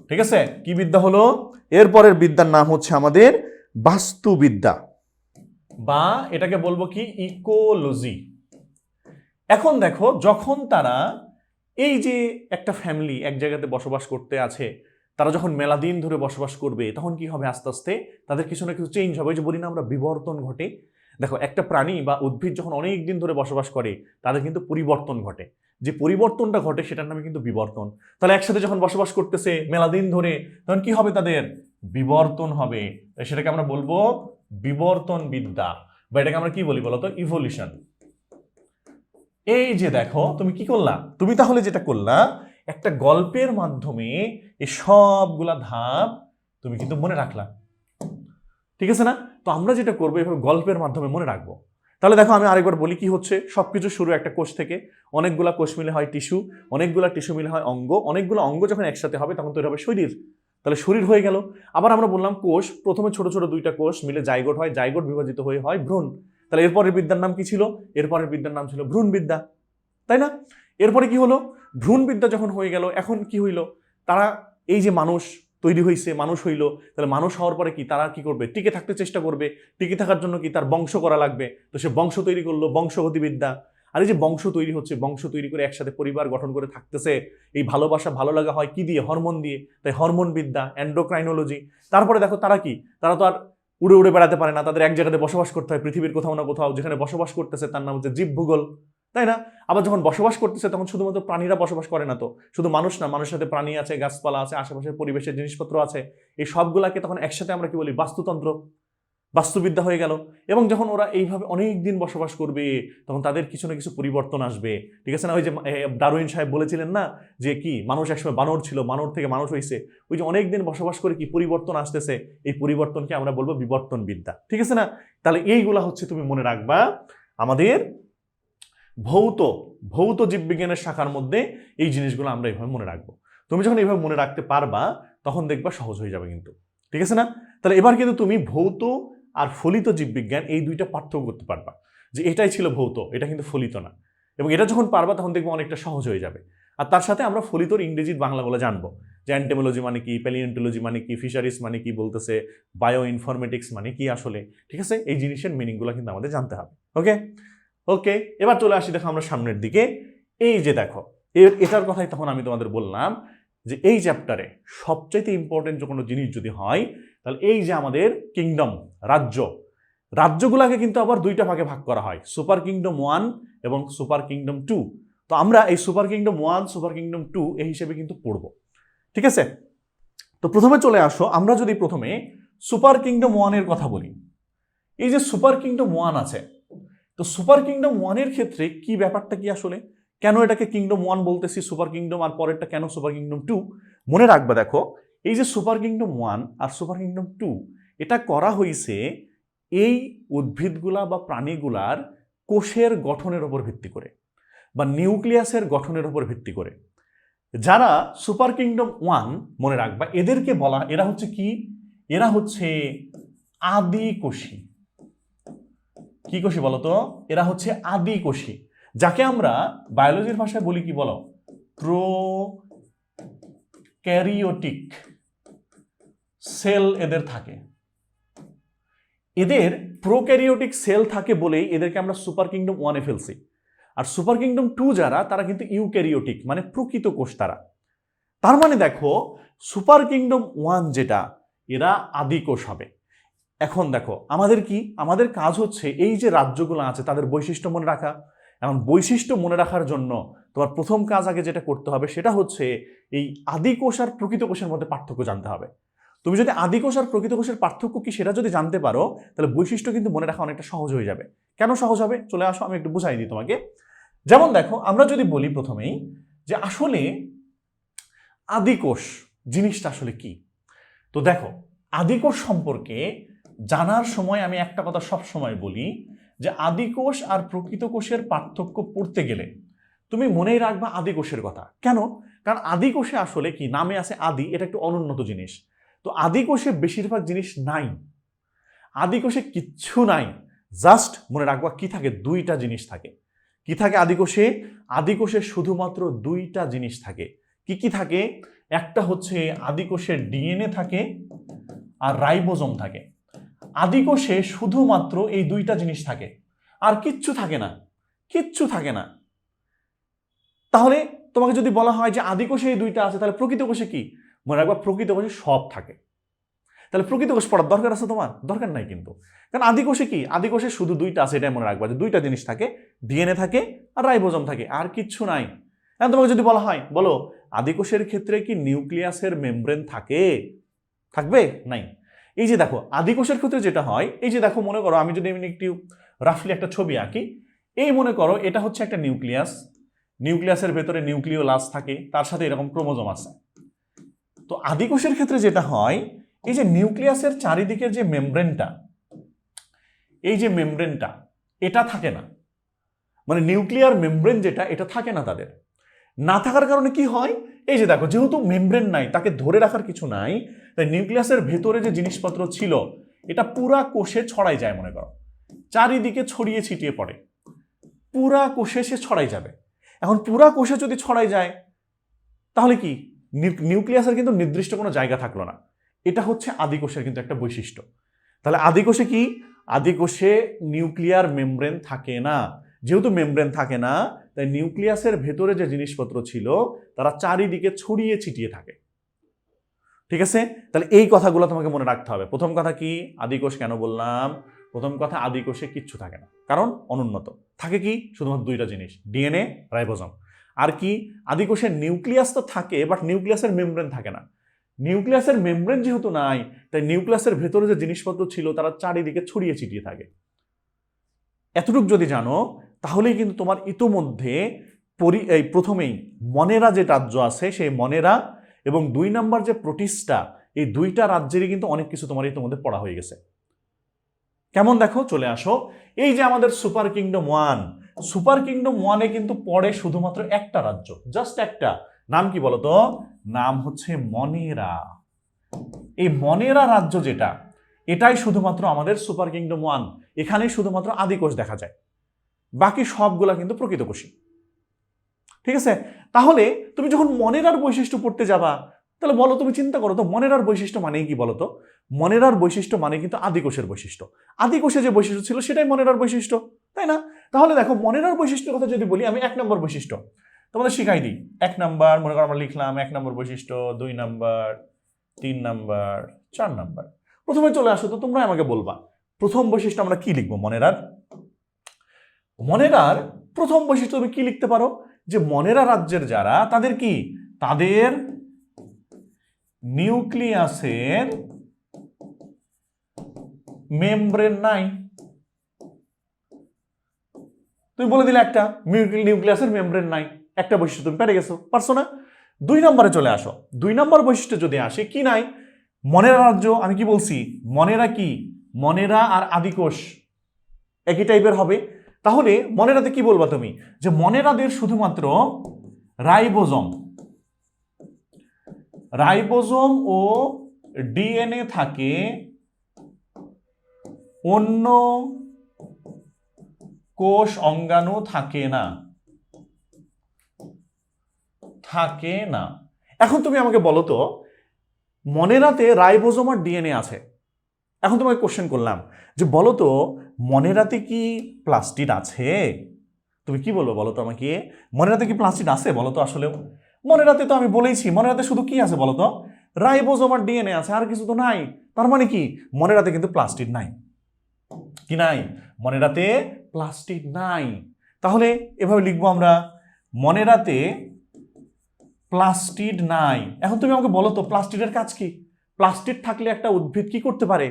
ঠিক আছে? কি বিদ্যা হলো? এরপরের বিদ্যার নাম হচ্ছে আমাদের বাস্তুবিদ্যা, বা এটাকে বলবো কি ইকোলজি। এখন দেখো, যখন তারা এই যে একটা ফ্যামিলি এক জায়গাতে বসবাস করতে আছে, তারা যখন মেলা দিন ধরে বসবাস করবে তখন কি হবে? আস্তে আস্তে তাদের কিছু না কিছু চেঞ্জ হবে। ওই যে বলি না আমরা, বিবর্তন ঘটে। দেখো, একটা প্রাণী বা উদ্ভিদ যখন অনেক দিন ধরে বসবাস করে তাদের কিন্তু পরিবর্তন ঘটে। যে পরিবর্তনটা ঘটে সেটার নামে কিন্তু বিবর্তন। তাহলে একসাথে যখন বসবাস করতেছে মেলা দিন ধরে, তখন কি হবে? তাদের বিবর্তন হবে। সেটাকে আমরা বলবো বিবর্তন বিদ্যা, বা এটাকে আমরা কি বলি বলতো? ইভলিউশন। এই যে দেখো, তুমি কি করলা? তুমি তাহলে যেটা করলা, একটা গল্পের মাধ্যমে এই সবগুলা ধাপ তুমি কিন্তু মনে রাখলা, ঠিক আছে না? তো আমরা যেটা করবো, এভাবে গল্পের মাধ্যমে মনে রাখবো। তাহলে দেখো, আমি আরেকবার বলি, কি হচ্ছে? সবকিছু শুরু একটা কোষ থেকে, অনেকগুলা কোষ মিলে হয় টিস্যু, অনেকগুলা টিস্যু মিলে হয় অঙ্গ, অনেকগুলো অঙ্গ যখন একসাথে হবে তখন তৈরি হবে শরীর। তাহলে শরীর হয়ে গেল। আবার আমরা বললাম কোষ, প্রথমে ছোট ছোট দুইটা কোষ মিলে জাইগোট হয়, জাইগোট বিভাজিত হয়ে হয় ভ্রূণ। তাহলে এরপরের বিদ্যার নাম কি ছিল? এরপরের বিদ্যার নাম ছিল ভ্রূণ বিদ্যা, তাই না? এরপরে কি হলো? ভ্রূণ বিদ্যা যখন হয়ে গেল, এখন কি হইল? তারা এই যে মানুষ তৈরি হয়েছে, মানুষ হইল, তাহলে মানুষ হওয়ার পরে কি তারা কি করবে? টিকে থাকতে চেষ্টা করবে। টিকে থাকার জন্য কি তার বংশ করা লাগবে। তো সে বংশ তৈরি করলো, বংশগতিবিদ্যা। আর এই যে বংশ তৈরি হচ্ছে, বংশ তৈরি করে একসাথে পরিবার গঠন করে থাকতেছে, এই ভালোবাসা ভালো লাগা হয় কি দিয়ে? হরমোন দিয়ে। তাই হরমোন বিদ্যা, এন্ডোক্রাইনোলজি। তারপরে দেখো তারা কি, তারা তো আর উড়ে উড়ে বেড়াতে পারে না, তাদের এক জায়গাতে বসবাস করতে হয় পৃথিবীর কোথাও না কোথাও, যেখানে বসবাস করতেছে তার নাম হচ্ছে জীবভূগোল, তাই না? আবার যখন বসবাস করতেছে তখন শুধুমাত্র প্রাণীরা বসবাস করে না, তো শুধু মানুষ না, মানুষের সাথে প্রাণী আছে, গাছপালা আছে, আশেপাশের পরিবেশের জিনিসপত্র আছে, এই সবগুলাকে তখন একসাথে আমরা কি বলি? বাস্তুতন্ত্র, বাস্তুবিদ্যা হয়ে গেল। এবং যখন ওরা এইভাবে অনেক দিন বসবাস করবে তখন তাদের কিছু না কিছু পরিবর্তন আসবে, ঠিক আছে না? ওই যে ডারউইন সাহেব বলেছিলেন না যে কি মানুষ একসময় বানর ছিল, বানর থেকে মানুষ হয়েছে, ওই যে অনেক দিন বসবাস করে কি পরিবর্তন আসতেছে, এই পরিবর্তনকে আমরা বলবো বিবর্তন বিদ্যা, ঠিক আছে না? তাহলে এইগুলা হচ্ছে তুমি মনে রাখবা আমাদের ভৌত জীববিজ্ঞানের শাখার মধ্যে এই জিনিসগুলো আমরা এইভাবে মনে রাখবো। তুমি যখন এইভাবে মনে রাখতে পারবা তখন দেখবা সহজ হয়ে যাবে কিন্তু, ঠিক আছে না? তাহলে এবার কিন্তু তুমি ভৌত আর ফলিত জীববিজ্ঞান এই দুইটা পার্থক্য করতে পারবা, যে এটাই ছিল ভৌত, এটা কিন্তু ফলিত না। এবং এটা যখন পারবা তখন দেখবো অনেকটা সহজ হয়ে যাবে। আর তার সাথে আমরা ফলিতর ইংরেজির বাংলাগুলো জানবো, যে অ্যান্টেমোলজি মানে কি, প্যালিওন্টোলজি মানে কি, ফিশারিজ মানে কি বলতেছে, বায়ো ইনফরমেটিক্স মানে কি আসলে, ঠিক আছে? এই জিনিসের মিনিংগুলো কিন্তু আমাদের জানতে হবে। ওকে ওকে, এবার চলে আসি দেখো আমরা সামনের দিকে। এই যে দেখো এটার কথাই তখন আমি তোমাদের বললাম যে এই চ্যাপ্টারে সবচাইতে ইম্পর্টেন্ট যে কোনো জিনিস যদি হয় তাহলে এই যে আমাদের কিংডম, রাজ্যগুলাকে কিন্তু আবার দুইটা ভাগে ভাগ করা হয়, সুপার কিংডম 1 এবং সুপার কিংডম 2। তো আমরা এই সুপার কিংডম 1 সুপার কিংডম 2 এই হিসেবে কিন্তু পড়বো, ঠিক আছে? তো প্রথমে চলে আসো, আমরা যদি প্রথমে সুপার কিংডম 1 এর কথা বলি। এই যে সুপার কিংডম 1 আছে, তো সুপার কিংডম 1 এর ক্ষেত্রে কি ব্যাপারটা কি আসলে, কেন এটাকে কিংডম 1 বলতেছি, সুপার কিংডম আর পরেরটা কেন সুপার কিংডম 2? মনে রাখবা দেখো, এই যে সুপার কিংডম 1 আর সুপার কিংডম 2 এটা করা হয়েছে এই উদ্ভিদগুলা বা প্রাণীগুলার কোষের গঠনের উপর ভিত্তি করে বা নিউক্লিয়াসের গঠনের উপর ভিত্তি করে। যারা সুপার কিংডম 1 মনে রাখবা এদেরকে বলা, এরা হচ্ছে কি, এরা হচ্ছে আদিকোষী। কি কোষী বলতো? এরা হচ্ছে আদিকোষী, যাকে আমরা বায়োলজির ভাষায় বলি কি বলো? প্রোক্যারিওটিক সেল এদের থাকে। এদের প্রোক্যারিওটিক সেল থাকে বলেই এদেরকে আমরা সুপার কিংডম 1 এ ফেলছি। আর সুপার কিংডম 2 যারা, তারা কিন্তু ইউক্যারিওটিক মানে প্রকৃত কোষ তারা। তার মানে দেখো সুপার কিংডম 1 যেটা, এরা আদিকোষ হবে। এখন দেখো আমাদের কি, আমাদের কাজ হচ্ছে এই যে রাজ্যগুলো আছে তাদের বৈশিষ্ট্য মনে রাখা। এখন বৈশিষ্ট্য মনে রাখার জন্য তোমার প্রথম কাজ আগে যেটা করতে হবে সেটা হচ্ছে এই আদিকোষ আর প্রকৃত কোষের মধ্যে পার্থক্য জানতে হবে। তুমি যদি আদিকোষ আর প্রকৃত কোষের পার্থক্য কি সেটা যদি জানতে পারো তাহলে বৈশিষ্ট্য কিন্তু মনে রাখা অনেকটা সহজ হয়ে যাবে। কেন সহজ হবে? চলে আসো আমি একটু বুঝাই দিই তোমাকে। যেমন দেখো আমরা যদি বলি প্রথমেই যে আসলে আদিকোষ জিনিসটা আসলে কি, তো দেখো আদিকোষ সম্পর্কে জানার সময় আমি একটা কথা সব সময় বলি যে আদিকোষ আর প্রকৃত কোষের পার্থক্য পড়তে গেলে তুমি মনেই রাখবা আদিকোষের কথা। কেন? কারণ আদিকোষে আসলে কি, নামে আছে আদি, এটা একটু অনুন্নত জিনিস। তো আদিকোষে বেশিরভাগ জিনিস নাই, আদিকোষে কিচ্ছু নাই। জাস্ট মনে রাখবা কি থাকে, দুইটা জিনিস থাকে। কি থাকে আদিকোষে? আদিকোষে শুধুমাত্র দুইটা জিনিস থাকে। কি কি থাকে? একটা হচ্ছে আদিকোষের ডিএনএ থাকে আর রাইবোজোম থাকে। আদিকোষে শুধুমাত্র এই দুইটা জিনিস থাকে, আর কিচ্ছু থাকে না, কিচ্ছু থাকে না। তাহলে তোমাকে যদি বলা হয় যে আদিকোষে এই দুইটা আছে তাহলে প্রকৃত কোষে কি? মনে রাখবা প্রকৃত কোষে সব থাকে। তাহলে প্রকৃত কোষ পড়ার দরকার আছে তোমার? দরকার নাই কিন্তু, কারণ আদিকোষে কি, আদিকোষে শুধু দুইটা আছে, এটাই মনে রাখবা যে দুইটা জিনিস থাকে, ডিএনএ থাকে আর রাইবোজোম থাকে, আর কিচ্ছু নাই। এখন তোমাকে যদি বলা হয় বলো আদিকোষের ক্ষেত্রে কি নিউক্লিয়াসের মেমব্রেন থাকে? থাকবে? নাই। এই যে দেখো আদিকোষের ক্ষেত্রে যেটা হয়, এই যে দেখো মনে করো আমি যদি একটু রাফলি একটা ছবি আঁকি, এই মনে করো এটা হচ্ছে একটা নিউক্লিয়াস, নিউক্লিয়াসের ভেতরে নিউক্লিওলাস থাকে, তার সাথে এরকম ক্রোমোজোম আছে। তো আদিকোষের ক্ষেত্রে যেটা হয়, এই যে নিউক্লিয়াসের চারিদিকের যে মেমব্রেনটা, এই যে মেমব্রেনটা এটা থাকে না, মানে নিউক্লিয়ার মেমব্রেন যেটা, এটা থাকে না তাদের। না থাকার কারণে কি হয়, এই যে দেখো যেহেতু মেমব্রেন নাই, তাকে ধরে রাখার কিছু নাই, তাই নিউক্লিয়াসের ভেতরে যে জিনিসপত্র ছিল এটা পুরা কোষে ছড়াই যায়, মনে করো চারিদিকে ছড়িয়ে ছিটিয়ে পড়ে, পুরা কোষে সে ছড়াই যাবে। এখন পুরা কোষে যদি ছড়াই যায় তাহলে কি, নিউক্লিয়াসের কিন্তু নির্দিষ্ট কোনো জায়গা থাকলো না। এটা হচ্ছে আদিকোষের কিন্তু একটা বৈশিষ্ট্য। তাহলে আদিকোষে কি, আদিকোষে নিউক্লিয়ার মেমব্রেন থাকে না। যেহেতু মেমব্রেন থাকে না তাই নিউক্লিয়াসের ভেতরে যে জিনিসপত্র ছিল তারা চারিদিকে ছড়িয়ে ছিটিয়ে থাকে। ঠিক আছে, তাহলে এই কথাগুলো তোমাকে মনে রাখতে হবে। প্রথম কথা কি, আদিকোষ কেন বললাম? প্রথম কথা, আদিকোষে কিচ্ছু থাকে না, কারণ অনুন্নত। থাকে কি, শুধুমাত্র দুইটা জিনিস, ডিএনএ, রাইবোজোম। আর কি, আদিকোষের নিউক্লিয়াস তো থাকে, বাট নিউক্লিয়াসের মেমব্রেন থাকে না। নিউক্লিয়াসের মেমব্রেন যেহেতু নাই, তাই নিউক্লিয়াসের ভেতরে যে জিনিসপত্র ছিল তারা চারিদিকে ছড়িয়ে ছিটিয়ে থাকে। এতটুকু যদি জানো তাহলেই কিন্তু তোমার ইতোমধ্যে এই প্রথমেই মনেরা যে রাজ্য আছে সেই মনেরা এবং 2 নাম্বার যে প্রোটিস্টা, এই দুইটা রাজ্যেরই কিন্তু অনেক কিছু তোমার ইতোমধ্যে পড়া হয়ে গেছে। কেমন দেখো, চলে আসো। এই যে আমাদের সুপার কিংডম 1, সুপার কিংডম 1-এ কিন্তু পড়ে শুধুমাত্র একটা রাজ্য, জাস্ট একটা। নাম কি বলতো? নাম হচ্ছে মনেরা। এই মনেরা রাজ্য যেটা, এটাই শুধুমাত্র আমাদের সুপার কিংডম 1, এখানেই শুধুমাত্র আদিকোষ দেখা যায়, বাকি সবগুলা কিন্তু প্রকৃত কোষী। ঠিক আছে, তাহলে তুমি যখন মনেরার বৈশিষ্ট্য পড়তে যাবা, তাহলে বলো, তুমি চিন্তা করো তো, মনেরার বৈশিষ্ট্য মানেই কি বলো তো? মনেরার বৈশিষ্ট্য মানে কিন্তু আদিকোষের বৈশিষ্ট্য। আদিকোষে যে বৈশিষ্ট্য ছিল সেটাই মনেরার বৈশিষ্ট্য, তাই না? তাহলে দেখো, মনেরার বৈশিষ্ট্যের কথা যদি বলি, আমি 1 নম্বর বৈশিষ্ট্য তোমাদের শিখাই দিই। 1 নাম্বার, মনে করো আমরা লিখলাম 1 নম্বর বৈশিষ্ট্য, 2 নাম্বার, 3 নাম্বার, 4 নাম্বার। প্রথমে চলে আসো তো, তোমরা আমাকে বলবা প্রথম বৈশিষ্ট্য আমরা কি লিখবো মনেরার? মনেরার প্রথম বৈশিষ্ট্য তুমি কি লিখতে পারো? যে মনেরা রাজ্যের যারা, তাদের কি, তাদের নিউক্লিয়াসের মেমব্রেন নাই। তুমি বলে দিলে একটা, নিউক্লিয়াসের মেমব্রেন নাই, একটা বৈশিষ্ট্য তুমি পেরে গেছো, পারছো না? 2 নম্বরে চলে আসো। 2 নম্বর বৈশিষ্ট্য যদি আসে, কি নাই? মনেরা রাজ্য, আমি কি বলছি, মনেরা কি, মনেরা আর আদিকোষ একই টাইপের হবে। তাহলে মনেরাতে কি বলবা তুমি? যে মনেরাদের শুধুমাত্র রাইবোজোম, রাইবোজোম ও ডিএনএ থাকে, অন্য কোষ অঙ্গাণু থাকে না, থাকে না। এখন তুমি আমাকে বলো তো, মনেরাতে রাইবোজোম আর ডিএনএ আছে। এখন তোমাকে কোশ্চেন করলাম যে বলো তো, মনেরাতে কি প্লাস্টিড আছে? তুমি কি বলবো বলো তো আমাকে? মনেরাতে কি প্লাস্টিড আছে বলো তো? আসলে মনেরাতে তো আমি বলেইছি, মনেরাতে শুধু কি আছে বলো তো? রাইবোজোম আর ডিএনএ আছে, আর কিছু তো নাই। তার মানে কি, মনেরাতে কিন্তু প্লাস্টিড নাই। কি নাই? মনেরাতে প্লাস্টিড নাই। তাহলে এভাবে লিখবো আমরা, মনেরাতে প্লাস্টিড নাই। এখন তুমি আমাকে বলো তো, প্লাস্টিডের কাজ কি? প্লাস্টিড থাকলে একটা উদ্ভিদ কি করতে পারে?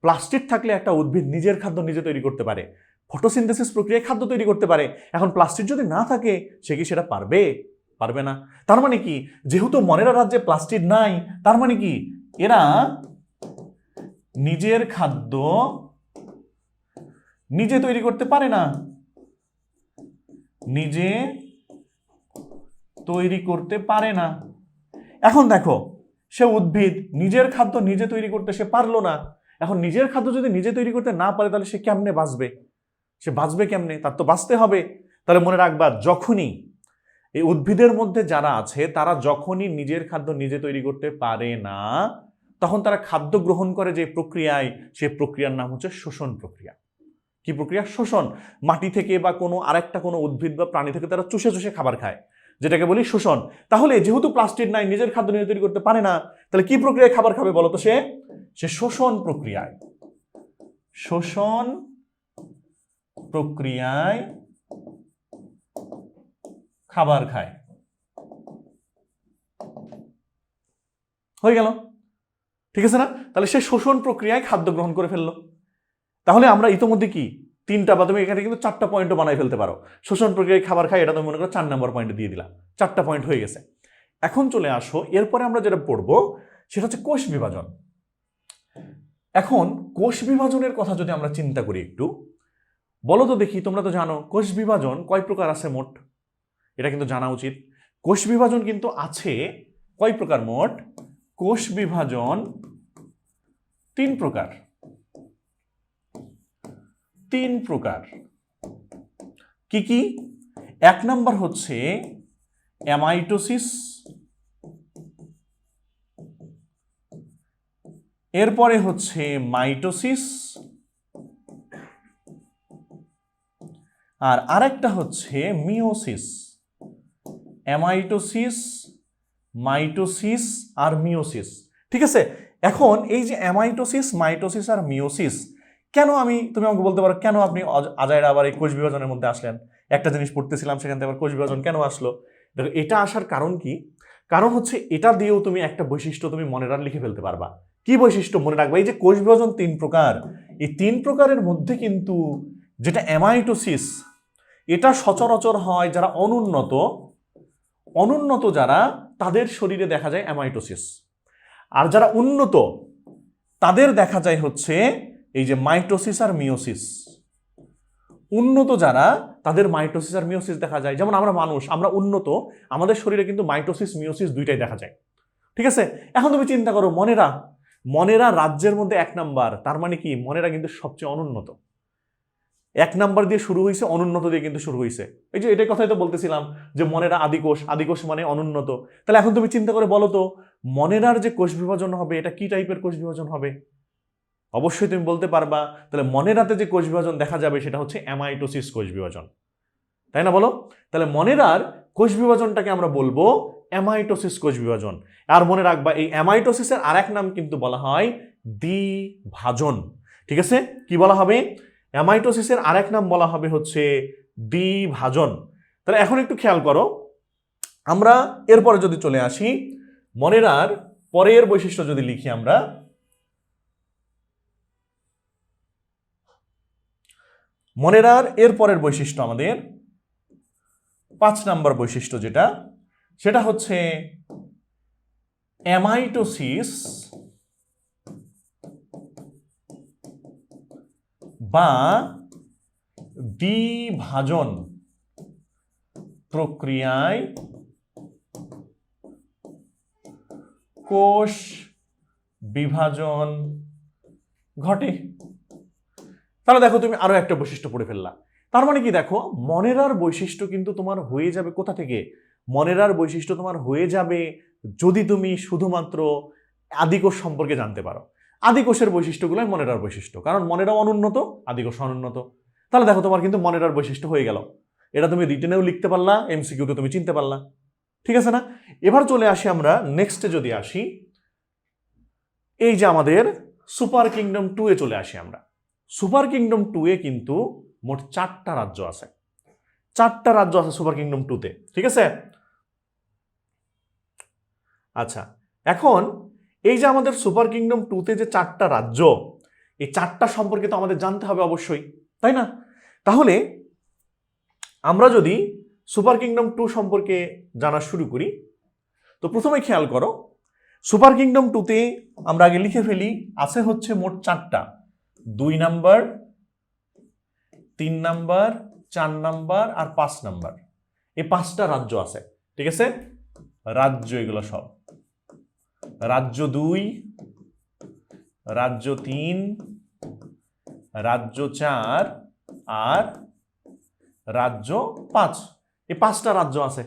প্লাস্টিড থাকলে একটা উদ্ভিদ নিজের খাদ্য নিজে তৈরি করতে পারে, ফটোসিনথেসিস প্রক্রিয়ায় খাদ্য তৈরি করতে পারে। এখন প্লাস্টিড যদি না থাকে, সে কি সেটা পারবে? পারবে না। তার মানে কি, যেহেতু মনেরা রাজ্যে প্লাস্টিড নাই, তার মানে কি, এরা নিজের খাদ্য নিজে তৈরি করতে পারে না, নিজে তৈরি করতে পারে না। এখন দেখো, সে উদ্ভিদ নিজের খাদ্য নিজে তৈরি করতে সে পারলো না। এখন নিজের খাদ্য যদি নিজে তৈরি করতে না পারে, তাহলে সে কেমনে বাঁচবে? সে বাঁচবে কেমনে? তার তো বাঁচতে হবে। তাহলে মনে রাখবা, যখনই এই উদ্ভিদের মধ্যে যারা আছে, তারা যখনই নিজের খাদ্য নিজে তৈরি করতে পারে না, তখন তারা খাদ্য গ্রহণ করে যে প্রক্রিয়ায়, সেই প্রক্রিয়ার নাম হচ্ছে শোষণ প্রক্রিয়া। কি প্রক্রিয়া? শোষণ। মাটি থেকে বা কোনো আরেকটা কোনো উদ্ভিদ বা প্রাণী থেকে তারা চুষে চুষে খাবার খায়, যেটাকে বলি শোষণ। তাহলে যেহেতু প্লাস্টিড নাই, নিজের খাদ্য নিজে তৈরি করতে পারে না, তাহলে কি প্রক্রিয়ায় খাবার খাবে বলতো? সে শোষণ প্রক্রিয়ায়, শোষণ প্রক্রিয়ায় খাবার খায়। হয়ে গেল, ঠিক আছে না? তাহলে সে শোষণ প্রক্রিয়ায় খাদ্য গ্রহণ করে ফেললো। তাহলে আমরা ইতোমধ্যে কি 3টা, বা তুমি এখানে কিন্তু 4টা পয়েন্টও বানাই ফেলতে পারো। শোষণ প্রক্রিয়ায় খাবার খায়, এটা তুমি মনে করো 4 নম্বর পয়েন্টে দিয়ে দিলাম। 4টা পয়েন্ট হয়ে গেছে। এখন চলে আসো, এরপরে আমরা যেটা পড়বো সেটা হচ্ছে কোষ বিভাজন। এখন কোষ বিভাজনের কথা যদি আমরা চিন্তা করি একটু, বলো তো দেখি, তোমরা তো জানো কোষ বিভাজন কয় প্রকার আছে মোট? এটা কিন্তু জানা উচিত। কোষ বিভাজন কিন্তু আছে কয় প্রকার মোট? কোষ বিভাজন 3 প্রকার। 3 প্রকার। কি কি? 1 নাম্বার হচ্ছে অ্যামাইটোসিস, এরপরে হচ্ছে মাইটোসিস, আর আরেকটা হচ্ছে মিওসিস। অ্যামাইটোসিস, মাইটোসিস আর মিওসিস, ঠিক আছে, এখন এই যে অ্যামাইটোসিস, মাইটোসিস আর মিওসিস, কেন তুমি আমাকে বলতে পারো কেন আপনি আজাইরা আবার এই কোষ বিভাজনের মধ্যে আসলেন? একটা জিনিস পড়তেছিলাম, সেখান থেকে আবার কোষ বিভাজন কেন আসলো? দেখো, এটা আসার কারণ কি? কারণ হচ্ছে এটা দিয়েও তুমি একটা বৈশিষ্ট্য তুমি মনে লিখে ফেলতে পারবা। কি বৈশিষ্ট্য মনে রাখবা? এই যে কোষ বিভাজন 3 প্রকার, এই 3 প্রকারের মধ্যে কিন্তু যেটা অ্যামাইটোসিস, এটা সচরাচর হয় যারা অনুন্নত যারা, তাদের শরীরে দেখা যায় অ্যামাইটোসিস। আর যারা উন্নত তাদের দেখা যায় হচ্ছে এই যে মাইটোসিস আর মিওসিস। উন্নত যারা, তাদের মাইটোসিস আর মিওসিস দেখা যায়। যেমন আমরা মানুষ, আমরা উন্নত, আমাদের শরীরে কিন্তু মাইটোসিস মিওসিস দুইটাই দেখা যায়। ঠিক আছে, এখন তুমি চিন্তা করো, মনেরা রাজ্যের মধ্যে 1 নাম্বার, তার মানে কি মনেরা কিন্তু সবচেয়ে অনুন্নত। 1 নাম্বার দিয়ে শুরু হয়েছে, অনুন্নত দিয়ে কিন্তু শুরু হয়েছে। এই যে এটাই কথাই তো বলতেছিলাম যে মনেরা আদিকোষ মানে অনুন্নত। তাহলে এখন তুমি চিন্তা করে বলো তো, মনেরার যে কোষ বিভাজন হবে এটা কি টাইপের কোষ বিভাজন হবে? অবশ্যই তুমি বলতে পারবা। তাহলে মনেরাতে যে কোষ বিভাজন দেখা যাবে সেটা হচ্ছে অ্যামাইটোসিস কোষ বিভাজন, তাই না বলো? তাহলে মনেরার কোষ বিভাজনটাকে আমরা বলবো অ্যামাইটোসিস কোষ বিভাজন। আর মনে রাখবা, এই অ্যামাইটোসিসের আরেক নাম কিন্তু বলা হয় দ্বিভাজন। ঠিক আছে, কি বলা হবে? অ্যামাইটোসিসের আরেক নাম বলা হবে হচ্ছে দ্বিভাজন। তাহলে এখন একটু খেয়াল করো, আমরা এরপরে যদি চলে আসি, মনেরার পরের বৈশিষ্ট্য যদি লিখি আমরা, মনেরার এর পরের বৈশিষ্ট্য আমাদের 5 নাম্বার বৈশিষ্ট্য যেটা, সেটা হচ্ছে অ্যামাইটোসিস বা দ্বিভাজন প্রক্রিয়ায় কোষ বিভাজন ঘটে। তাহলে দেখো, তুমি আরো একটা বৈশিষ্ট্য পড়ে ফেললা। তার মানে কি, দেখো, মনেরার বৈশিষ্ট্য কিন্তু তোমার হয়ে যাবে কোথা থেকে? মনেরার বৈশিষ্ট্য তোমার হয়ে যাবে যদি তুমি শুধুমাত্র আদিকোষ সম্পর্কে জানতে পারো। আদিকোষের বৈশিষ্ট্যগুলোই মনেরার বৈশিষ্ট্য, কারণ মনেরা অনুন্নত, আদিকোষ অনুন্নত। তাহলে দেখো, তোমার কিন্তু মনেরার বৈশিষ্ট্য হয়ে গেল। এটা তুমি রিটেনেও লিখতে পারলা, এমসিকিউতে তুমি চিনতে পারলা। ঠিক আছে না? এবার চলে আসি আমরা নেক্সটে, যদি আসি এই যে আমাদের সুপার কিংডম 2 এ চলে আসি আমরা। সুপার কিংডম 2 এ কিন্তু মোট 4টা রাজ্য আছে। 4টা রাজ্য আছে সুপার কিংডম 2 তে। ঠিক আছে, আচ্ছা, এখন এই যে আমাদের সুপার কিংডম 2 তে যে 4টা রাজ্য, এই 4টা সম্পর্কে তো আমাদের জানতে হবে অবশ্যই, তাই না? তাহলে আমরা যদি সুপার কিংডম 2 সম্পর্কে জানা শুরু করি, তো প্রথমে খেয়াল করো, সুপার কিংডম 2 তে আমরা আগে লিখে ফেলি, আছে হচ্ছে মোট 4টা, 2 নাম্বার, 3 নাম্বার, 4 নাম্বার আর 5 নাম্বার। এই 5টা রাজ্য আছে। ঠিক আছে, রাজ্য এগুলো সব, রাজ্য 2, রাজ্য 3, রাজ্য 4 আর রাজ্য 5। এই 5টা রাজ্য আছে।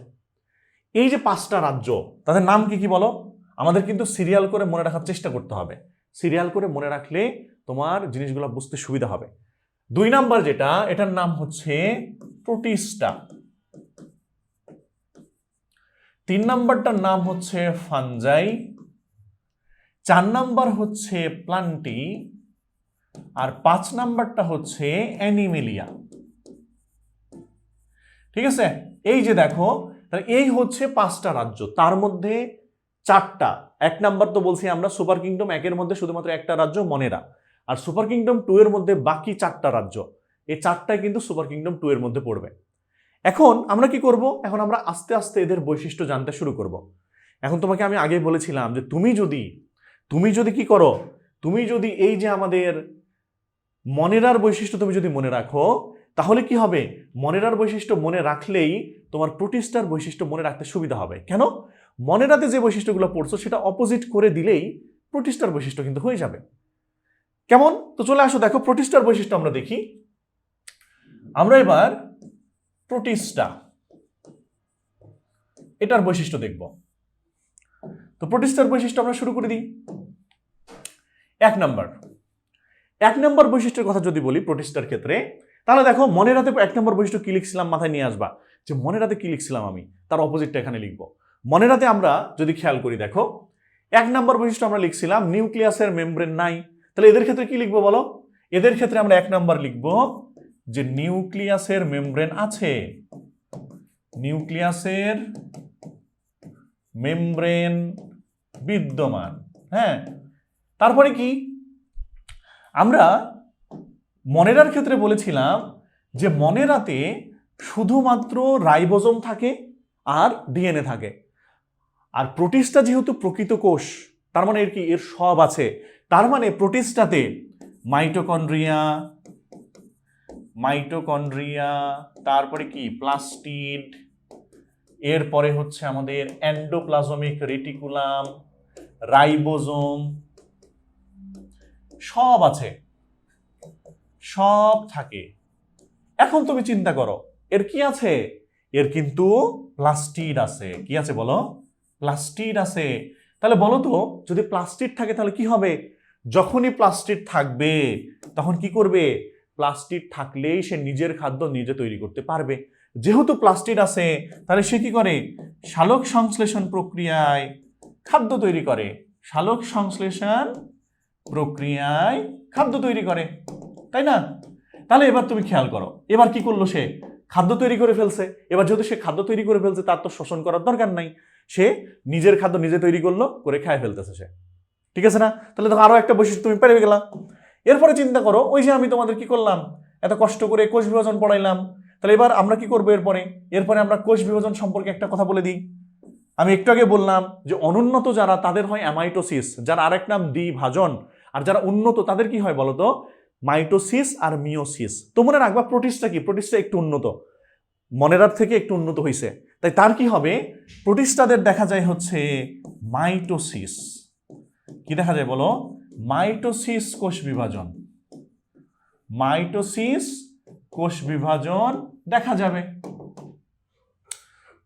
এই যে 5টা রাজ্য, তাদের নাম কি কি বলো? আমাদের কিন্তু সিরিয়াল করে মনে রাখার চেষ্টা করতে হবে। সিরিয়াল করে মনে রাখলে তোমার জিনিসগুলো বুঝতে সুবিধা হবে। 2 নাম্বার যেটা, এটার নাম হচ্ছে প্রোটিস্টা। 3 নাম্বারটার নাম হচ্ছে ফানজাই, 4 নাম্বার হচ্ছে প্লান্টি, আর 5 নাম্বারটা হচ্ছে অ্যানিমেলিয়া। ঠিক আছে, এই যে দেখো, এই হচ্ছে 5টা রাজ্য, তার মধ্যে 4টা, 1 নাম্বার তো বলছি আমরা সুপার কিংডম 1 এর মধ্যে শুধুমাত্র একটা রাজ্য মনেরা, আর সুপার কিংডম 2 এর মধ্যে বাকি 4টা রাজ্য, এই 4টাই কিন্তু সুপার কিংডম 2 এর মধ্যে পড়বে। এখন আমরা কি করব? এখন আমরা আস্তে আস্তে এদের বৈশিষ্ট্য জানতে শুরু করব। এখন তোমাকে আমি আগেই বলেছিলাম যে তুমি যদি কি করো, তুমি যদি এই যে আমাদের মনেরার বৈশিষ্ট্য তুমি যদি মনে রাখো, তাহলে কি হবে? মনেরার বৈশিষ্ট্য মনে রাখলেই তোমার প্রোটিস্টার বৈশিষ্ট্য মনে রাখতে সুবিধা হবে। কেন? মনেরাতে যে বৈশিষ্ট্যগুলো পড়ছো সেটা অপোজিট করে দিলেই প্রোটিস্টার বৈশিষ্ট্য কিন্তু হয়ে যাবে। কেমন? তো চলে আসো, দেখো প্রোটিস্টার বৈশিষ্ট্য আমরা দেখি। আমরা এবার প্রোটিস্টা, এটার বৈশিষ্ট্য দেখব। তো প্রোটিস্টার বৈশিষ্ট্য আমরা শুরু করে দিই। 1 নাম্বার বৈশিষ্ট্যের কথা যদি বলি প্রোটিস্টার ক্ষেত্রে, তাহলে দেখো মনেরাতে 1 নাম্বার বৈশিষ্ট্য কি লিখছিলাম মাথায় নিয়ে আসবা, যে মনেরাতে কি লিখছিলাম আমি, তার অপোজিটটা এখানে লিখব। মনেরাতে আমরা যদি খেয়াল করি, দেখো 1 নম্বর বৈশিষ্ট্য আমরা লিখছিলাম নিউক্লিয়াসের মেমব্রেন নাই, তাহলে এদের ক্ষেত্রে কি লিখবো বলো? এদের ক্ষেত্রে আমরা 1 নম্বর লিখবো যে নিউক্লিয়াসের মেমব্রেন আছে, নিউক্লিয়াসের মেমব্রেন বিদ্যমান। হ্যাঁ, তারপরে কি আমরা মনেরার ক্ষেত্রে বলেছিলাম যে মনেরাতে শুধুমাত্র রাইবোজোম থাকে আর ডিএনএ থাকে, আর প্রোটিস্টা যেহেতু প্রকৃত কোষ, তার মানে এর কি এর সব আছে। তার মানে প্রোটিস্টাতে মাইটোকন্ড্রিয়া, মাইটোকন্ড্রিয়া, তারপরে কি প্লাস্টিড, এরপরে হচ্ছে আমাদের এন্ডোপ্লাজমিক রেটিকুলাম, রাইবোজোম, সব আছে, সব থাকে। এখন তুমি চিন্তা করো এর কি আছে? এর কিন্তু প্লাস্টিড আছে। কি আছে বলো? প্লাস্টিড আছে। তাহলে বলো তো, যদি প্লাস্টিড থাকে তাহলে কি হবে? যখনই প্লাস্টিড থাকবে তখন কি করবে? প্লাস্টিড থাকলেই সে নিজের খাদ্য নিজে তৈরি করতে পারবে। যেহেতু প্লাস্টিড আছে তাহলে সে কি করে? সালোক সংশ্লেষণ প্রক্রিয়ায় খাদ্য তৈরি করে, সালোক সংশ্লেষণ প্রক্রিয়ায় খাদ্য তৈরি করে, তাই না? তাহলে এবার তুমি খেয়াল করো, এবার কি করলো? সে খাদ্য তৈরি করে ফেলছে। এবার যেহেতু সে খাদ্য তৈরি করে ফেলছে, তার তো শোষণ করার দরকার নাই, সে নিজের খাদ্য নিজে তৈরি করলো, করে খায় ফেলতেছে সে। ঠিক আছে না? তাহলে দেখো আরো একটা বৈশিষ্ট্য তুমি পেরে গেলা। এরপরে চিন্তা করো, ওই যে আমি তোমাদের কি করলাম, এত কষ্ট করে কোষ বিভাজন পড়াইলাম, তাহলে এবার আমরা কি করবো? এরপরে আমরা কোষ বিভাজন সম্পর্কে একটা কথা বলে দিই। আমি একটু আগে বললাম যে অনুন্নত যারা তাদের হয় অ্যামাইটোসিস, যার আরেক নাম দ্বিভাজন, আর যারা উন্নত তাদের কি হয় বলতো? মাইটোসিস আর মিওসিস। তো মনে রাখবা প্রোটিস্টা কি? প্রোটিস্টা একটু উন্নত, মনেরার থেকে একটু উন্নত হয়েছে, তাই তার কি হবে? প্রোটিস্টাদের দেখা যায় হচ্ছে মাইটোসিস। কি দেখা যায় বলো? মাইটোসিস কোষ বিভাজন, মাইটোসিস কোষ বিভাজন দেখা যাবে।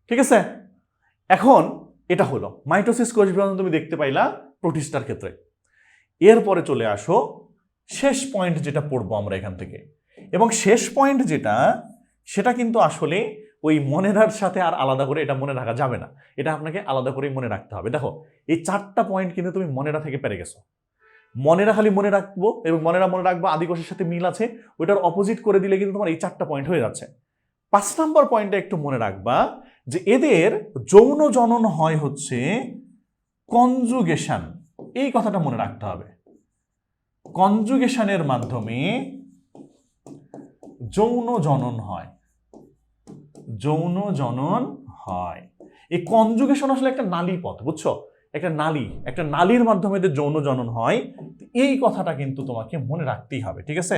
ঠিক আছে, এখন এটা হলো মাইটোসিস কোষ বিভাজন তুমি দেখতে পাইলা প্রোটিস্টার ক্ষেত্রে। এরপরে চলে আসো শেষ পয়েন্ট যেটা পড়বো আমরা এখান থেকে, এবং শেষ পয়েন্ট যেটা, সেটা কিন্তু আসলে ওই মনেরার সাথে আর আলাদা করে এটা মনে রাখা যাবে না, এটা আপনাকে আলাদা করে মনে রাখতে হবে। দেখো এই 4টা পয়েন্ট কিন্তু তুমি মনেরা থেকে পেরে গেছো। মনেরা খালি মনে রাখবো এবং মনেরা মনে রাখবো আদিকোষের সাথে মিল আছে, ওইটার অপোজিট করে দিলে কিন্তু তোমার এই 4টা পয়েন্ট হয়ে যাচ্ছে। 5 নম্বর পয়েন্টটা একটু মনে রাখবা যে এদের যৌন জনন হয় হচ্ছে কনজুগেশন, এই কথাটা মনে রাখতে হবে। কনজুগেশনের মাধ্যমে যৌন জনন হয়, যৌন জনন হয়। এই কনজুগেশন আসলে একটা নালী পথ, বুঝছো? একটা নালী, একটা নালীর মাধ্যমে যে যৌন জনন হয়, এই কথাটা কিন্তু তোমাকে মনে রাখতেই হবে। ঠিক আছে,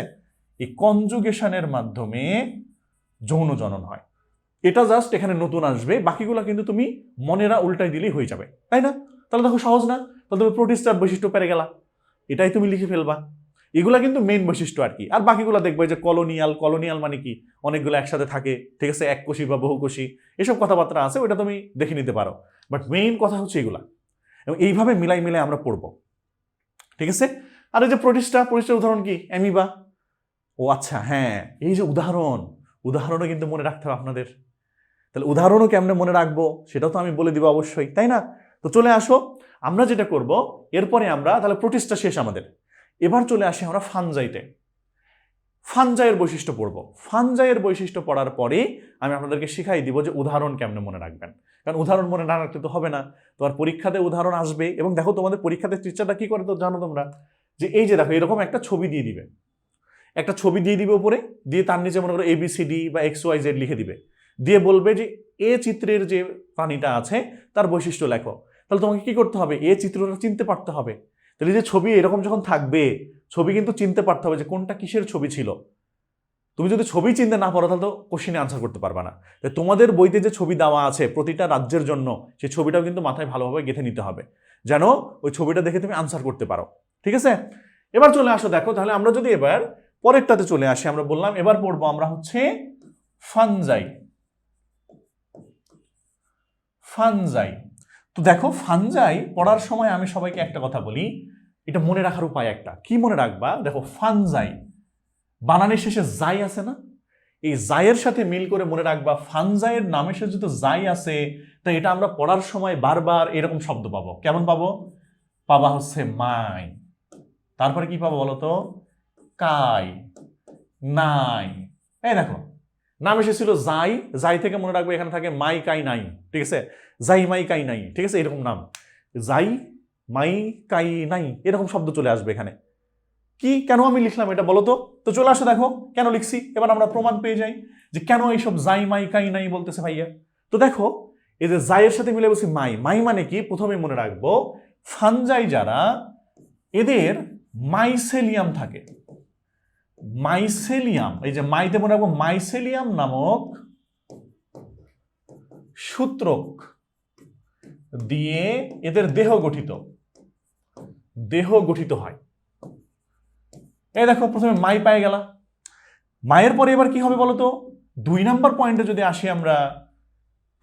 এই কনজুগেশনের মাধ্যমে যৌন জনন হয়, এটা জাস্ট এখানে নতুন আসবে, বাকিগুলো কিন্তু তুমি মনেরা উল্টাই দিলেই হয়ে যাবে, তাই না? তাহলে দেখো সহজ না? তাহলে তুমি প্রোটিস্টার বৈশিষ্ট্য পেরে গেলা, এটাই তুমি লিখে ফেলবা। এগুলা কিন্তু মেইন বৈশিষ্ট্য আর কি। আর বাকিগুলো দেখবে যে কলোনিয়াল, কলোনিয়াল মানে কি? অনেকগুলো একসাথে থাকে, ঠিক আছে, এককোষী বা বহুকোষী, এসব কথাবার্তা আছে, ওইটা তুমি দেখে নিতে পারো। বাট মেইন কথা হচ্ছে এগুলা, এবং এইভাবে মিলাই মিলাই আমরা পড়বো। ঠিক আছে, আর এই যে প্রোটিস্টার উদাহরণ কি? অ্যামিবা। ও আচ্ছা, হ্যাঁ, এই যে উদাহরণও কিন্তু মনে রাখতে হবে আপনাদের। তাহলে উদাহরণও কেমনে মনে রাখবো সেটাও তো আমি বলে দিব অবশ্যই, তাই না? তো চলে আসো, আমরা যেটা করব এরপরে, আমরা তাহলে প্রোটিস্টা শেষ আমাদের, এবার চলে আসি আমরা ফানজাইতে। ফানজাইয়ের বৈশিষ্ট্য পড়বো। ফানজাইয়ের বৈশিষ্ট্য পড়ার পরে আমি আপনাদেরকে শিখাই দিব যে উদাহরণ কেমনে মনে রাখবেন, কারণ উদাহরণ মনে না রাখতে তো হবে না। তোমার পরীক্ষাতে উদাহরণ আসবে, এবং দেখো তোমাদের পরীক্ষাতে টিচারটা কি করে তো জানো তোমরা, যে এই যে দেখো এরকম একটা ছবি দিয়ে দিবে, একটা ছবি দিয়ে দিবে উপরে, দিয়ে তার নিচে মনে করো ABCD বা XYZ লিখে দিবে, দিয়ে বলবে যে এ চিত্রের যে প্রাণীটা আছে তার বৈশিষ্ট্য লেখো। তাহলে তোমাকে কি করতে হবে? এ চিত্রটা চিনতে পারতে হবে। তাহলে যে ছবি এরকম যখন থাকবে, ছবি কিন্তু চিনতে পারতে হবে যে কোনটা কিসের ছবি ছিল। তুমি যদি ছবি চিনতে না পারো তাহলে তো কোশ্চেনে আনসার করতে পারবে না। তাই তোমাদের বইতে যে ছবি দেওয়া আছে প্রতিটা রাজ্যের জন্য, সেই ছবিটাও কিন্তু মাথায় ভালোভাবে গেঁথে নিতে হবে, যেন ওই ছবিটা দেখে তুমি আনসার করতে পারো। ঠিক আছে, এবার চলে আসো, দেখো তাহলে আমরা যদি এবার পরেরটাতে চলে আসি, আমরা বললাম এবার পড়বো আমরা হচ্ছে ফানজাই। ফানজাই, তো দেখো ফানজাই পড়ার সময় আমি সবাইকে একটা কথা বলি, এটা মনে রাখার উপায় একটা, কি মনে রাখবা? দেখো ফানজাই, বানানের শেষে জাই আছে না, এই জাইয়ের সাথে মিল করে মনে রাখবা ফানজাইয়ের নামের শেষে যেহেতু জাই আছে, তাই এটা আমরা পড়ার সময় বারবার এরকম শব্দ পাবো। কেমন পাবো? পাবা হচ্ছে মাই, তারপরে কি পাবো বলো তো, কাই, নাই। এই দেখো নাম এসেছিল যাই, যাই থেকে মনে রাখবে এখানে থাকে মাই কাই নাই, ঠিক আছে, যাই মাই কাই নাই, ঠিক আছে, এরকম নাম যাই মাই কাই নাই এরকম শব্দ চলে আসবে এখানে। কি কেন আমি লিখলাম এটা বলো তো? তো চলে আসো দেখো কেন লিখছি, এবার আমরা প্রমাণ পেয়ে যাই যে কেন এইসব যাই মাই কাই নাই বলতেছে ভাইয়া। তো দেখো এই যে যাইয়ের সাথে মিলে বলছি মাই, মাই মানে কি প্রথমে মনে রাখবো ফানজাই যারা এদের মাইসেলিয়াম থাকে, মাইসেলিয়াম, এই যে মাইতে মনে রাখবো মাইসেলিয়াম নামক সূত্রক দিয়ে এদের দেহ গঠিত হয়। এই দেখো প্রথমে মাই পেয়ে গেলা, মায়ের পরে এবার কি হবে বলতো, 2 নাম্বার পয়েন্টে যদি আসি আমরা,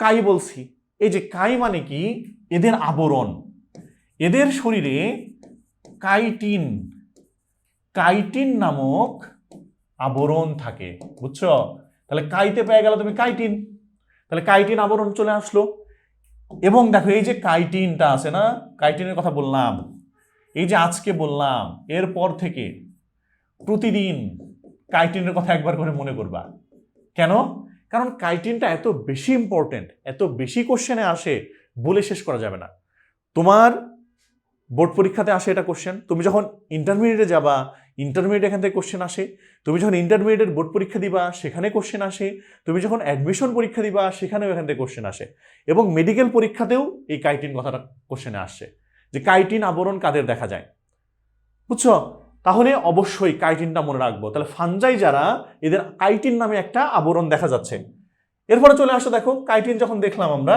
কাই বলছি। এই যে কাই মানে কি এদের আবরণ, এদের শরীরে কাইটিন, কাইটিন নামক আবরণ থাকে, বুঝছো? তাহলে কাইতে পেয়ে গেল তুমি কাইটিন, তাহলে কাইটিন আবরণ চলে আসলো। এবং দেখো এই যে কাইটিনটা আছে না, কাইটিনের কথা বললাম, এই যে আজকে বললাম, এরপর থেকে প্রতিদিন কাইটিনের কথা একবার করে মনে করবা। কেন? কারণ কাইটিনটা এত বেশি ইম্পর্টেন্ট, এত বেশি কোশ্চেনে আসে বলে শেষ করা যাবে না। তোমার বোর্ড পরীক্ষাতে আসে এটা কোশ্চেন, তুমি যখন ইন্টারমিডিয়েটে যাবা ইন্টারমিডিয়েট এখান থেকে কোশ্চেন আসে, তুমি যখন ইন্টারমিডিয়েটের বোর্ড পরীক্ষা দিবা সেখানে কোশ্চেন আসে, তুমি যখন অ্যাডমিশন পরীক্ষা দিবা সেখানেও এখান থেকে কোশ্চেন আসে, এবং মেডিকেল পরীক্ষাতেও এই কাইটিন কথাটা কোশ্চেনে আসছে যে কাইটিন আবরণ কাদের দেখা যায়, বুঝছো? তাহলে অবশ্যই কাইটিনটা মনে রাখবো। তাহলে ফানজাই যারা এদের কাইটিন নামে একটা আবরণ দেখা যাচ্ছে। এরপরে চলে আসো দেখো কাইটিন যখন দেখলাম আমরা,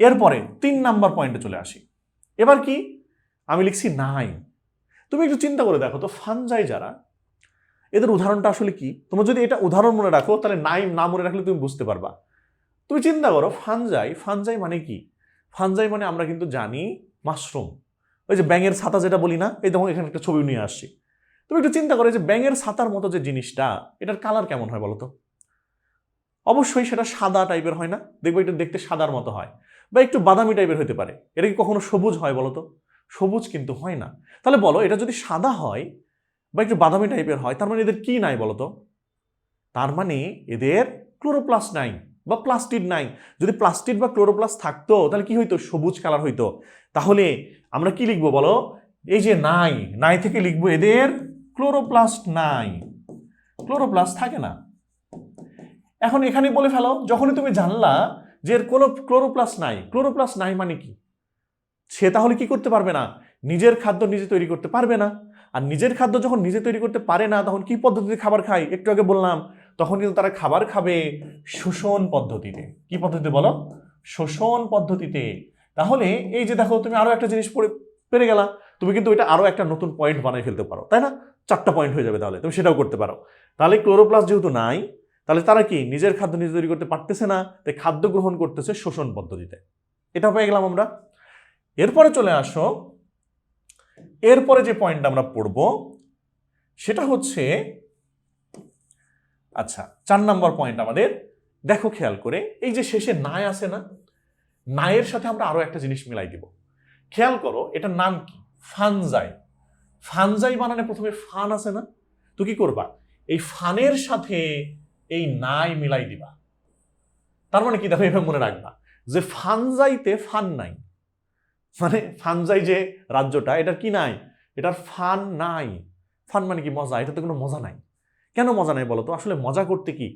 এরপরে 3 নাম্বার পয়েন্টে চলে আসি। এবার কি আমি লিখছি নাই। তুমি একটু চিন্তা করে দেখো তো ফানজাই যারা এদের উদাহরণটা আসলে কি, তোমার যদি এটা উদাহরণ মনে রাখো তাহলে নাই না মনে রাখলে তুমি বুঝতে পারবা। তুমি চিন্তা করো ফানজাই, ফানজাই মানে কি? ফানজাই মানে আমরা কিন্তু জানি মাশরুম, ওই যে ব্যাঙের ছাতা যেটা বলি না, এই দেখো এখানে একটা ছবি নিয়ে আসছি। তুমি একটু চিন্তা করো যে ব্যাঙের ছাতার মতো যে জিনিসটা, এটার কালার কেমন হয় বলতো? অবশ্যই সেটা সাদা টাইপের হয় না, দেখবো এটা দেখতে সাদার মতো হয়, বা একটু বাদামি টাইপের হতে পারে। এটা কি কখনো সবুজ হয় বলতো? সবুজ কিন্তু হয় না। তাহলে বলো এটা যদি সাদা হয় বা একটু বাদামি টাইপের হয়, তার মানে এদের কি নাই বলতো? তার মানে এদের ক্লোরোপ্লাস্ট নাই বা প্লাস্টিড নাই। যদি প্লাস্টিড বা ক্লোরোপ্লাস্ট থাকতো তাহলে কি হইতো? সবুজ কালার হইতো। তাহলে আমরা কি লিখবো বলো? এই যে নাই, নাই থেকে লিখবো এদের ক্লোরোপ্লাস্ট নাই, ক্লোরোপ্লাস্ট থাকে না। এখন এখানে বলে ফেলো, যখনই তুমি জানলা যে এর কোনো ক্লোরোপ্লাস্ট নাই, ক্লোরোপ্লাস্ট নাই মানে কি? সে তাহলে কি করতে পারবে না? নিজের খাদ্য নিজে তৈরি করতে পারবে না। আর নিজের খাদ্য যখন নিজে তৈরি করতে পারে না, তখন কি পদ্ধতিতে খাবার খায়? একটু আগে বললাম, তখন কিন্তু তারা খাবার খাবে শোষণ পদ্ধতিতে। কি পদ্ধতিতে বলো? শোষণ পদ্ধতিতে। তাহলে এই যে দেখো তুমি আরো একটা জিনিস পেরে গেলা, তুমি কিন্তু এটা আরো একটা নতুন পয়েন্ট বানাই ফেলতে পারো, তাই না? 4টা পয়েন্ট হয়ে যাবে, তাহলে তুমি সেটাও করতে পারো। তাহলে ক্লোরোপ্লাস্ট যেহেতু নাই, তাহলে তারা কি নিজের খাদ্য নিজে তৈরি করতে পারতেছে না, তাই খাদ্য গ্রহণ করতেছে শোষণ পদ্ধতিতে। এটা পেয়ে গেলাম আমরা। এরপরে চলে আসো, এরপরে যে পয়েন্টটা আমরা পড়বো সেটা হচ্ছে, আচ্ছা 4 নাম্বার পয়েন্ট আমাদের। দেখো খেয়াল করে, এই যে শেষে নাই আছে না, নায়ের সাথে আমরা আরো একটা জিনিস মিলাই দিব। খেয়াল করো এটার নাম কি? ফানজাই। ফানজাই বানানে প্রথমে ফান আছে না, তো কি করবা? এই ফানের সাথে এই নাই মিলাই দিবা। তার মানে কি দেখো এভাবে মনে রাখবা যে ফানজাইতে ফান নাই, মানে ফানজাই যে রাজ্যটা, এটার কি নাই? এটার ফান নাই। ফান মানে কি? মজা। এটাতে কোনো মজা নাই। কেন মজা নাই বলো তো? আসলে মজা করতে কি,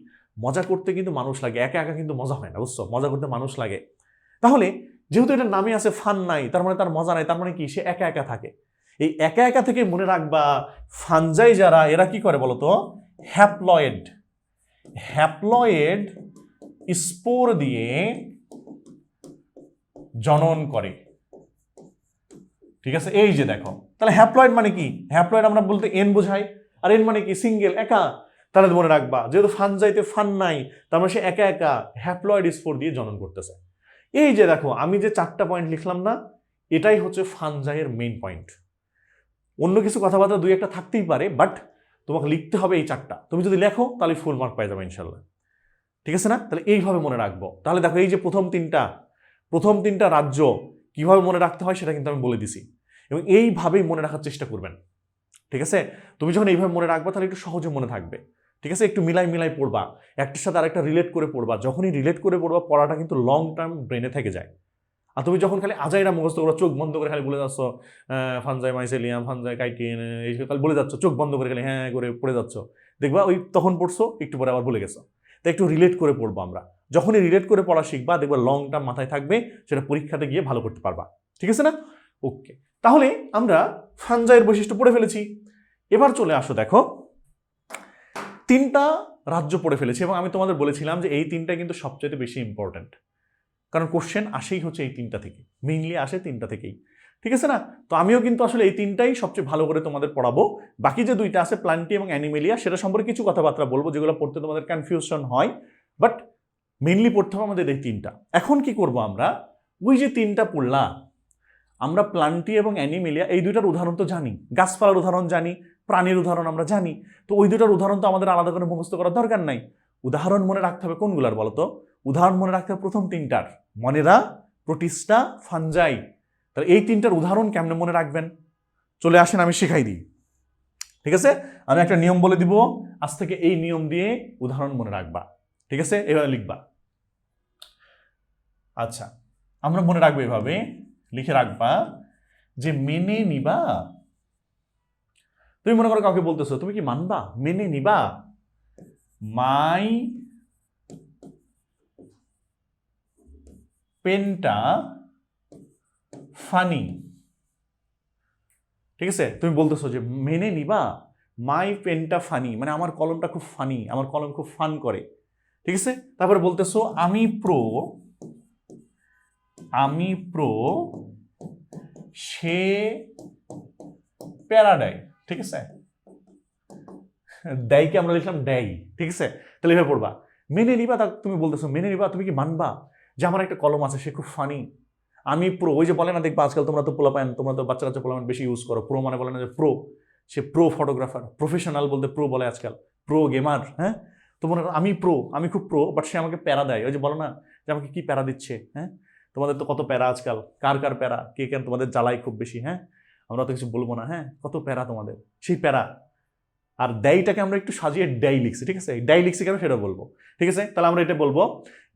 মজা করতে কিন্তু মানুষ লাগে, একা একা কিন্তু মজা হয় না, বুঝছো? মজা করতে মানুষ লাগে। তাহলে যেহেতু এটার নামে আছে ফান নাই, তার মানে তার মজা নাই, তার মানে কি? সে একা একা থাকে। এই একা একা থেকে মনে রাখবা ফানজাই যারা এরা কি করে বলতো? হ্যাপ্লয়েড, হ্যাপ্লয়েড স্পোর দিয়ে জনন করে, ঠিক আছে? এই যে দেখো, তাহলে হ্যাপ্লয়েড মানে কি? হ্যাপ্লয়েড আমরা বলতে এন বোঝাই, আর এন মানে কি? সিঙ্গেল, একা। তাহলে মনে রাখবা যেহেতু ফানজাইতে ফান নাই, তার মানে সে একা একা হ্যাপ্লয়েড স্পোর দিয়ে জনন করতেছে। এই যে দেখো আমি যে 4টা পয়েন্ট লিখলাম না, এটাই হচ্ছে ফানজাইয়ের মেইন পয়েন্ট। অন্য কিছু কথাবার্তা 2-1টা থাকতেই পারে, বাট তোমাকে লিখতে হবে এই 4টা। তুমি যদি লেখো তাহলে ফুল মার্ক পাই যাবে ইনশাল্লাহ, ঠিক আছে না? তাহলে এইভাবে মনে রাখবো। তাহলে দেখো এই যে প্রথম তিনটা রাজ্য, কিভাবে মনে রাখতে হয় সেটা কিন্তু আমি বলে দিছি, এবং এইভাবেই মনে রাখার চেষ্টা করবেন। ঠিক আছে, তুমি যখন এইভাবে মনে রাখবা তাহলে একটু সহজে মনে থাকবে। ঠিক আছে, একটু মিলাই পড়বা, একটার সাথে আরেকটা রিলেট করে পড়বা। যখনই রিলেট করে পড়বা পড়াটা কিন্তু লং টার্ম ব্রেনে থেকে যায়। আর তুমি যখন খালি আজাইরা মুখস্থ করো, চোখ বন্ধ করে খালি বলে যাচ্ছ ফানজাই মাইসেলিয়াম ফানজাই কাইটিন, এই খালি বলে যাচ্ছ, চোখ বন্ধ করে খালি হ্যাঁ করে পড়ে যাচ্ছ, দেখবা ওই তখন পড়ছো একটু পরে আবার ভুলে গেছো। তো একটু রিলেট করে পড়বো আমরা। যখনই রিলেট করে পড়া শিখবা দেখবা লং টার্ম মাথায় থাকবে, সেটা পরীক্ষাতে গিয়ে ভালো করতে পারবা। ঠিক আছে না? ওকে, তাহলে আমরা ফানজাইয়ের বৈশিষ্ট্য পড়ে ফেলেছি। এবার চলে আসো, দেখো 3টা রাজ্য পড়ে ফেলেছি, এবং আমি তোমাদের বলেছিলাম যে এই 3টা কিন্তু সবচেয়ে বেশি ইম্পর্টেন্ট, কারণ কোশ্চেন আসেই হচ্ছে এই 3টা থেকে, মেইনলি আসে 3টা থেকেই। ঠিক আছে না? তো আমিও কিন্তু আসলে এই 3টাই সবচেয়ে ভালো করে তোমাদের পড়াবো। বাকি যে 2টা আছে প্ল্যান্টি এবং অ্যানিমেলিয়া, সেটা সম্পর্কে কিছু কথাবার্তা বলবো যেগুলো পড়তে তোমাদের কনফিউশন হয়, বাট মেইনলি পড়তে হবে আমাদের এই 3টা। এখন কি করব আমরা, ওই যে 3টা পড়লাম, আমরা প্ল্যান্টি এবং অ্যানিমেলিয়া এই 2টার উদাহরণ তো জানি, গাছপালার উদাহরণ জানি, প্রাণীর উদাহরণ আমরা জানি, তো ওই 2টার উদাহরণ তো আমাদের আলাদা করে মুখস্থ করার দরকার নাই। উদাহরণ মনে রাখতে হবে কোনগুলার বলো তো? উদাহরণ মনে রাখতে হবে প্রথম 3টার, মনেরা, প্রোটিস্টা, ফানজাই। তাহলে এই 3টার উদাহরণ কেমনে মনে রাখবেন, চলে আসেন আমি শিখাই দিই। ঠিক আছে, আমি একটা নিয়ম বলে দিব, আজ থেকে এই নিয়ম দিয়ে উদাহরণ মনে রাখবা। ঠিক আছে, এভাবে লিখবা। আচ্ছা, আমরা মনে রাখবো এভাবে, লিখে রাখবা যে মেনে নিবা। তুমি মনে করো কাউকে বলতেছো, তুমি কি মানবা, মেনে নিবা, মাই পেনটা ফানি। ঠিক আছে, তুমি বলতেছো যে মেনে নিবা মাই পেনটা ফানি, মানে আমার কলমটা খুব ফানি, আমার কলম খুব ফান করে। ঠিক আছে, তারপরে বলতেছো আমি প্রো সে প্যারাডাই। ঠিক আছে, দেয়কে আমরা লিখলাম দেয়। ঠিক আছে, তাহলে এভাবে পড়বা, মেনে নিবা। তা তুমি বলতেছো মেনে নিবা, তুমি কি মানবা যে আমার একটা কলম আছে সে খুব ফানি। আমি প্রো, ওই যে বলে না, দেখবা আজকাল তোমরা তো পোলাপান, তোমরা তো বাচ্চা পোলাপান বেশি ইউজ করো, প্রো মানে বলে না যে প্রো, সে প্রো ফটোগ্রাফার, প্রফেশনাল বলতে প্রো বলে আজকাল, প্রো গেমার। হ্যাঁ, তো মনে করো আমি খুব প্রো, বাট সে আমাকে প্যারা দেয়। ওই যে বলো না যে আমাকে কি প্যারা দিচ্ছে। হ্যাঁ, তোমাদের তো কত প্যারা আজকাল, কার প্যারা, কে কেন তোমাদের জ্বালাই খুব বেশি। হ্যাঁ, আমরা তো কিছু বলবো না। হ্যাঁ, কত প্যারা তোমাদের, সেই প্যারা। আর দেয়টাকে আমরা একটু সাজিয়ে ড্যাই লিখছি। ঠিক আছে, ড্যাই লিখছি কেন সেটা বলবো। ঠিক আছে, তাহলে আমরা এটা বলবো,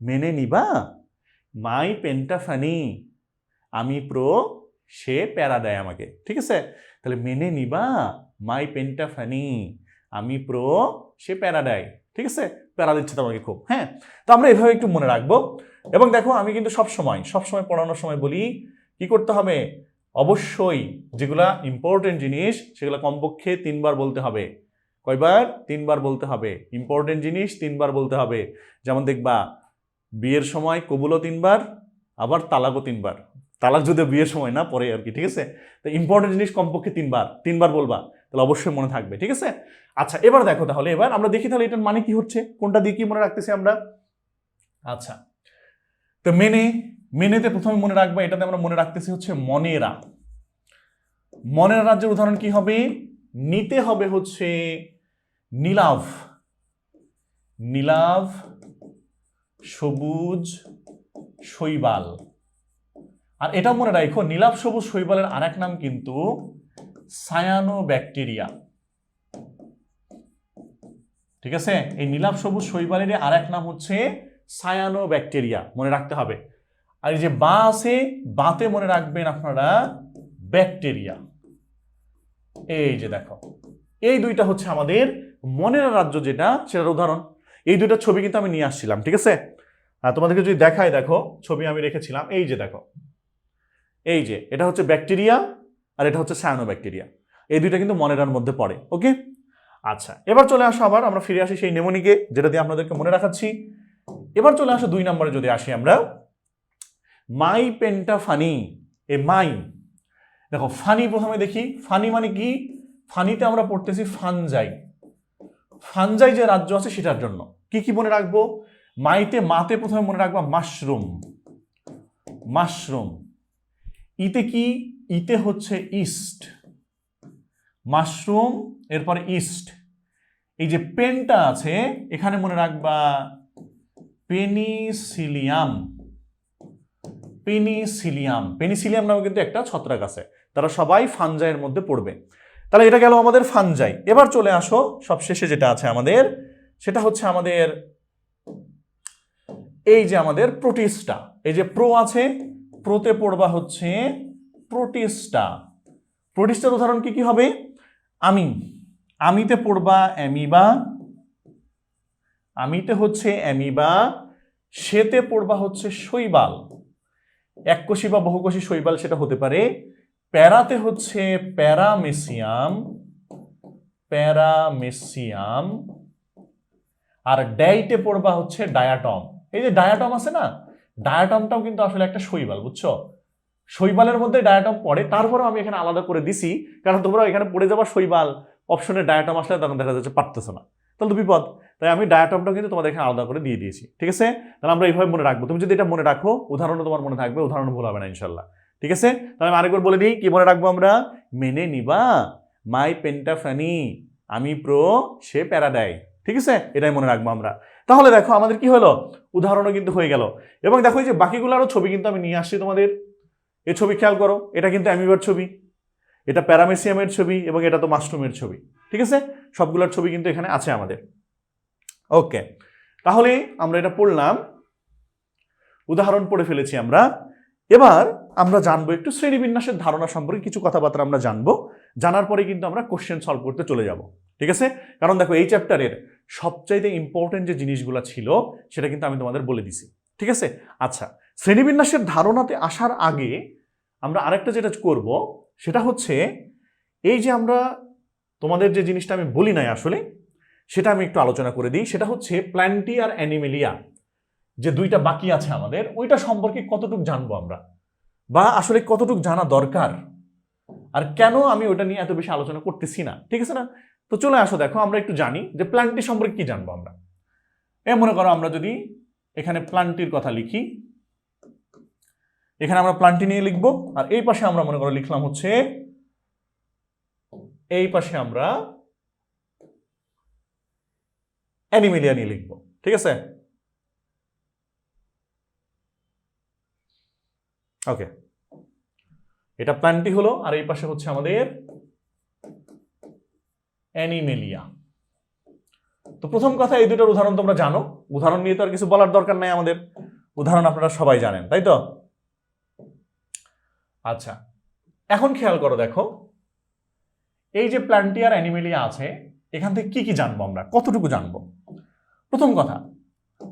মেনে নিবা মাই পেনটা ফানি, আমি প্রো সে প্যারা দেয় আমাকে। ঠিক আছে, তাহলে মেনে নিবা মাই পেনটা ফানি, আমি প্রো সে প্যারা দেয়। ঠিক আছে, প্যারা দিচ্ছে তোমাকে খুব। হ্যাঁ, তো আমরা এভাবে একটু মনে রাখবো। এবং দেখো আমি কিন্তু সবসময় পড়ানোর সময় বলি কি করতে হবে, অবশ্যই যেগুলা ইম্পর্টেন্ট জিনিস সেগুলো কমপক্ষে 3বার বলতে হবে। কয়বার? 3বার বলতে হবে। ইম্পর্টেন্ট জিনিস 3বার বলতে হবে। যেমন দেখবা বিয়ের সময় কবুলও 3বার, আবার তালাকও 3বার। তালাক যদি বিয়ের সময় না, পরে আর কি। ঠিক আছে, তো ইম্পর্টেন্ট জিনিস কমপক্ষে 3বার বলবা, তাহলে অবশ্যই মনে থাকবে। ঠিক আছে, আচ্ছা এবার দেখো, তাহলে এবার আমরা দেখি তাহলে এটার মানে কি হচ্ছে, কোনটা দিয়ে কি মনে রাখতেছি আমরা। আচ্ছা, তো মেনেতে প্রথমে মনে রাখবা, এটাতে আমরা মনে রাখতেছি হচ্ছে মনেরা। মনের রাজ্যের উদাহরণ কি হবে, নিতে হবে হচ্ছে নীলাভ, সবুজ শৈবাল। আর এটা মনে রাখো, নীলাভ সবুজ শৈবালের আরেক নাম কিন্তু সায়ানোব্যাকটেরিয়া। ঠিক আছে, এই নীলাভ সবুজ শৈবালের আরেক নাম হচ্ছে সায়ানোব্যাকটেরিয়া, মনে রাখতে হবে। আর এই যে বা আছে, বাতে মনে রাখবেন আপনারা ব্যাকটেরিয়া। এই যে দেখো, এই 2টা হচ্ছে আমাদের মনের রাজ্য, যেটা সেটার উদাহরণ। এই 2টা ছবি কিন্তু আমি নিয়ে আসছিলাম। ঠিক আছে, তোমাদেরকে যদি দেখাই, দেখো ছবি আমি রেখেছিলাম, এই যে দেখো, এই যে এটা হচ্ছে ব্যাকটেরিয়া আর এটা হচ্ছে সায়ানোব্যাকটেরিয়া। এই 2টা কিন্তু মনেরার মধ্যে পড়ে। ওকে, আচ্ছা এবার চলে আসো, আবার আমরা ফিরে আসি সেই নেমোনিকে, যেটা দিয়ে আপনাদেরকে মনে রাখাচ্ছি। এবার চলে আসো 2 নম্বরে যদি আসি আমরা, মাই পেনটা ফানি। এ মাই, দেখো ফানি প্রথমে দেখি, ফানি মানে কি, ফানিতে আমরা পড়তেছি ফানজাই যে রাজ্য আছে সেটার জন্য কি কি মনে রাখবো। মাতে প্রথমে মনে রাখবা মাশরুম। ইতে কি, ইতে হচ্ছে ইস্ট, মাশরুম এরপরে ইস্ট। এই যে পেনটা আছে এখানে মনে রাখবা পেনিসিলিয়াম। পেনিসিলিয়াম নামে কিন্তু একটা ছত্রাক আছে, তারা সবাই ফানজাইয়ের মধ্যে পড়বে। তাহলে এটা গেল আমাদের ফানজাই। এবার চলে আসো সবশেষে যেটা আছে আমাদের, সেটা হচ্ছে আমাদের এই যে আমাদের প্রোটিস্টা। এই যে প্রো আছে, প্রোতে পড়বা হচ্ছে প্রোটিস্টা। প্রোটিস্টার উদাহরণ কি কি হবে? আমিতে পড়বা অ্যামিবা, আমিতে হচ্ছে অ্যামিবা, সেতে পড়বা হচ্ছে শৈবাল, এককোষী বা বহুকোষী শৈবাল সেটা হতে পারে। প্যারাতে হচ্ছে প্যারামেসিয়াম, প্যারামেসিয়াম। আর ডাইটে পড়বা হচ্ছে ডায়াটম। এই যে ডায়াটম আছে না, ডায়াটমটাও কিন্তু আসলে একটা শৈবাল, বুঝছো? শৈবালের মধ্যে ডায়াটম পড়ে, তারপরেও আমি এখানে আলাদা করে দিছি, কারণ তোমরা এখানে পড়ে যাবা শৈবাল, অপশনে ডায়াটম আসলে তখন দেখা যাচ্ছে পারতেছো না, তাহলে তো বিপদ। তাই আমি ডায়াটমটা কিন্তু তোমাদের এখানে আলাদা করে দিয়ে দিয়েছি, ঠিক আছে? তাহলে আমরা এইভাবে মনে রাখবো। তুমি যদি এটা মনে রাখো, উদাহরণও তোমার মনে থাকবে, উদাহরণ ভুল হবে না ইনশাল্লাহ, ঠিক আছে? তাহলে আমি আরেকবার বলে দিই, কি মনে রাখবো আমরা? মেনে নিবা মাই পেন্টাফানি, আমি প্রো, সে প্যারা দেয়, ঠিক আছে? এটাই মনে রাখবো আমরা। তাহলে দেখো আমাদের কি হলো, উদাহরণও কিন্তু হয়ে গেল। এবং দেখো এই যে বাকিগুলোরও ছবি কিন্তু আমি নিয়ে আসছি তোমাদের। এই ছবি খেয়াল করো, এটা কিন্তু অ্যামিবার ছবি, এটা প্যারামেসিয়ামের ছবি, এবং এটা তো মাশরুমের ছবি, ঠিক আছে? সবগুলোর ছবি কিন্তু এখানে আছে আমাদের। ওকে, তাহলে আমরা এটা পড়লাম, উদাহরণ পড়ে ফেলেছি আমরা। এবার আমরা জানবো একটু শ্রেণীবিন্যাসের ধারণা সম্পর্কে কিছু কথাবার্তা আমরা জানবো। জানার পরে কিন্তু আমরা কোশ্চেন সলভ করতে চলে যাব, ঠিক আছে? কারণ দেখো এই চ্যাপ্টারের সবচাইতে ইম্পর্টেন্ট যে জিনিসগুলো ছিল সেটা কিন্তু আমি তোমাদের বলে দিছি, ঠিক আছে? আচ্ছা, শ্রেণীবিন্যাসের ধারণাতে আসার আগে আমরা আরেকটা যেটা করব সেটা হচ্ছে, এই যে আমরা তোমাদের যে জিনিসটা আমি বলি নাই আসলে, সেটা আমি একটু আলোচনা করে দিই। সেটা হচ্ছে প্ল্যান্টি আর অ্যানিমেলিয়া, যে দুইটা বাকি আছে আমাদের, ওইটা সম্পর্কে কতটুকু জানবো আমরা, বা আসলে কতটুকু জানা দরকার, আর কেন আমি ওটা নিয়ে এত বেশি আলোচনা করতেছি না, ঠিক আছে না? তো চলে আসো, দেখো আমরা একটু জানি যে প্ল্যান্টি সম্পর্কে কি জানবো আমরা। মনে করো আমরা যদি এখানে প্ল্যান্টির কথা লিখি, এখানে আমরা প্ল্যান্টি নিয়ে লিখবো, আর এই পাশে আমরা মনে করো লিখলাম হচ্ছে, এই পাশে আমরা অ্যানিমেলিয়া নিয়ে লিখবো, ঠিক আছে? ওকে, এটা প্ল্যান্টি হলো, আর এই পাশে হচ্ছে আমাদের অ্যানিমেলিয়া। তো প্রথম কথা, এই দুটোর উদাহরণ তোমরা জানো, উদাহরণ নিয়ে তো আর কিছু বলার দরকার নাই আমাদের, উদাহরণ আপনারা সবাই জানেন, তাই তো? আচ্ছা, এখন খেয়াল করো, দেখো এই যে প্ল্যান্টি আর অ্যানিমেলিয়া আছে, এখান থেকে কি কি জানবো আমরা, কতটুকু জানবো? প্রথম কথা,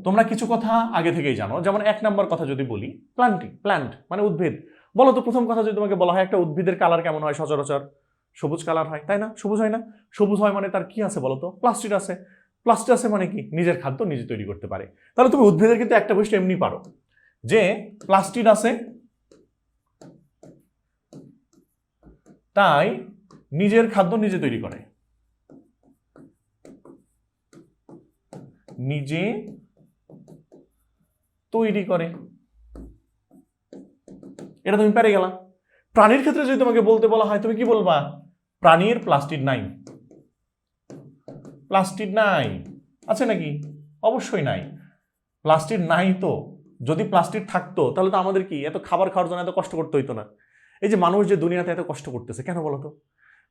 তোমরা কিছু কথা আগে থেকেই জানো, যেমন 1 নম্বর কথা যদি বলি, প্ল্যান্টি, প্ল্যান্ট মানে উদ্ভিদ। বলো তো, প্রথম কথা যদি তোমাকে বলা হয় একটা উদ্ভিদের কালার কেমন হয়? সচরাচর সবুজ কালার হয়, তাই না? সবুজ হয় না? সবুজ হয় মানে তার কি আছে বলো তো? প্লাস্টিড আছে। প্লাস্টিড আছে মানে কি? নিজের খাদ্য নিজে তৈরি করতে পারে। তাহলে তুমি উদ্ভিদের কিন্তু একটা বৈশিষ্ট্য এমনি পারো, যে প্লাস্টিড আছে তাই নিজের খাদ্য নিজে তৈরি করে, নিজে তৈরি করে, এটা তুমি পেরে গেলা। প্রাণীর ক্ষেত্রে যদি তোমাকে বলতে বলা হয়, তুমি কি বলবা? প্রাণীর প্লাস্টিড নাই। প্লাস্টিড নাই আছে নাকি? অবশ্যই নাই, প্লাস্টিড নাই। তো যদি প্লাস্টিড থাকতো তাহলে তো আমাদের কি এত খাবার খাওয়ার জন্য এত কষ্ট করতে হইতো না। এই যে মানুষ যে দুনিয়াতে এত কষ্ট করতেছে কেন বলো তো?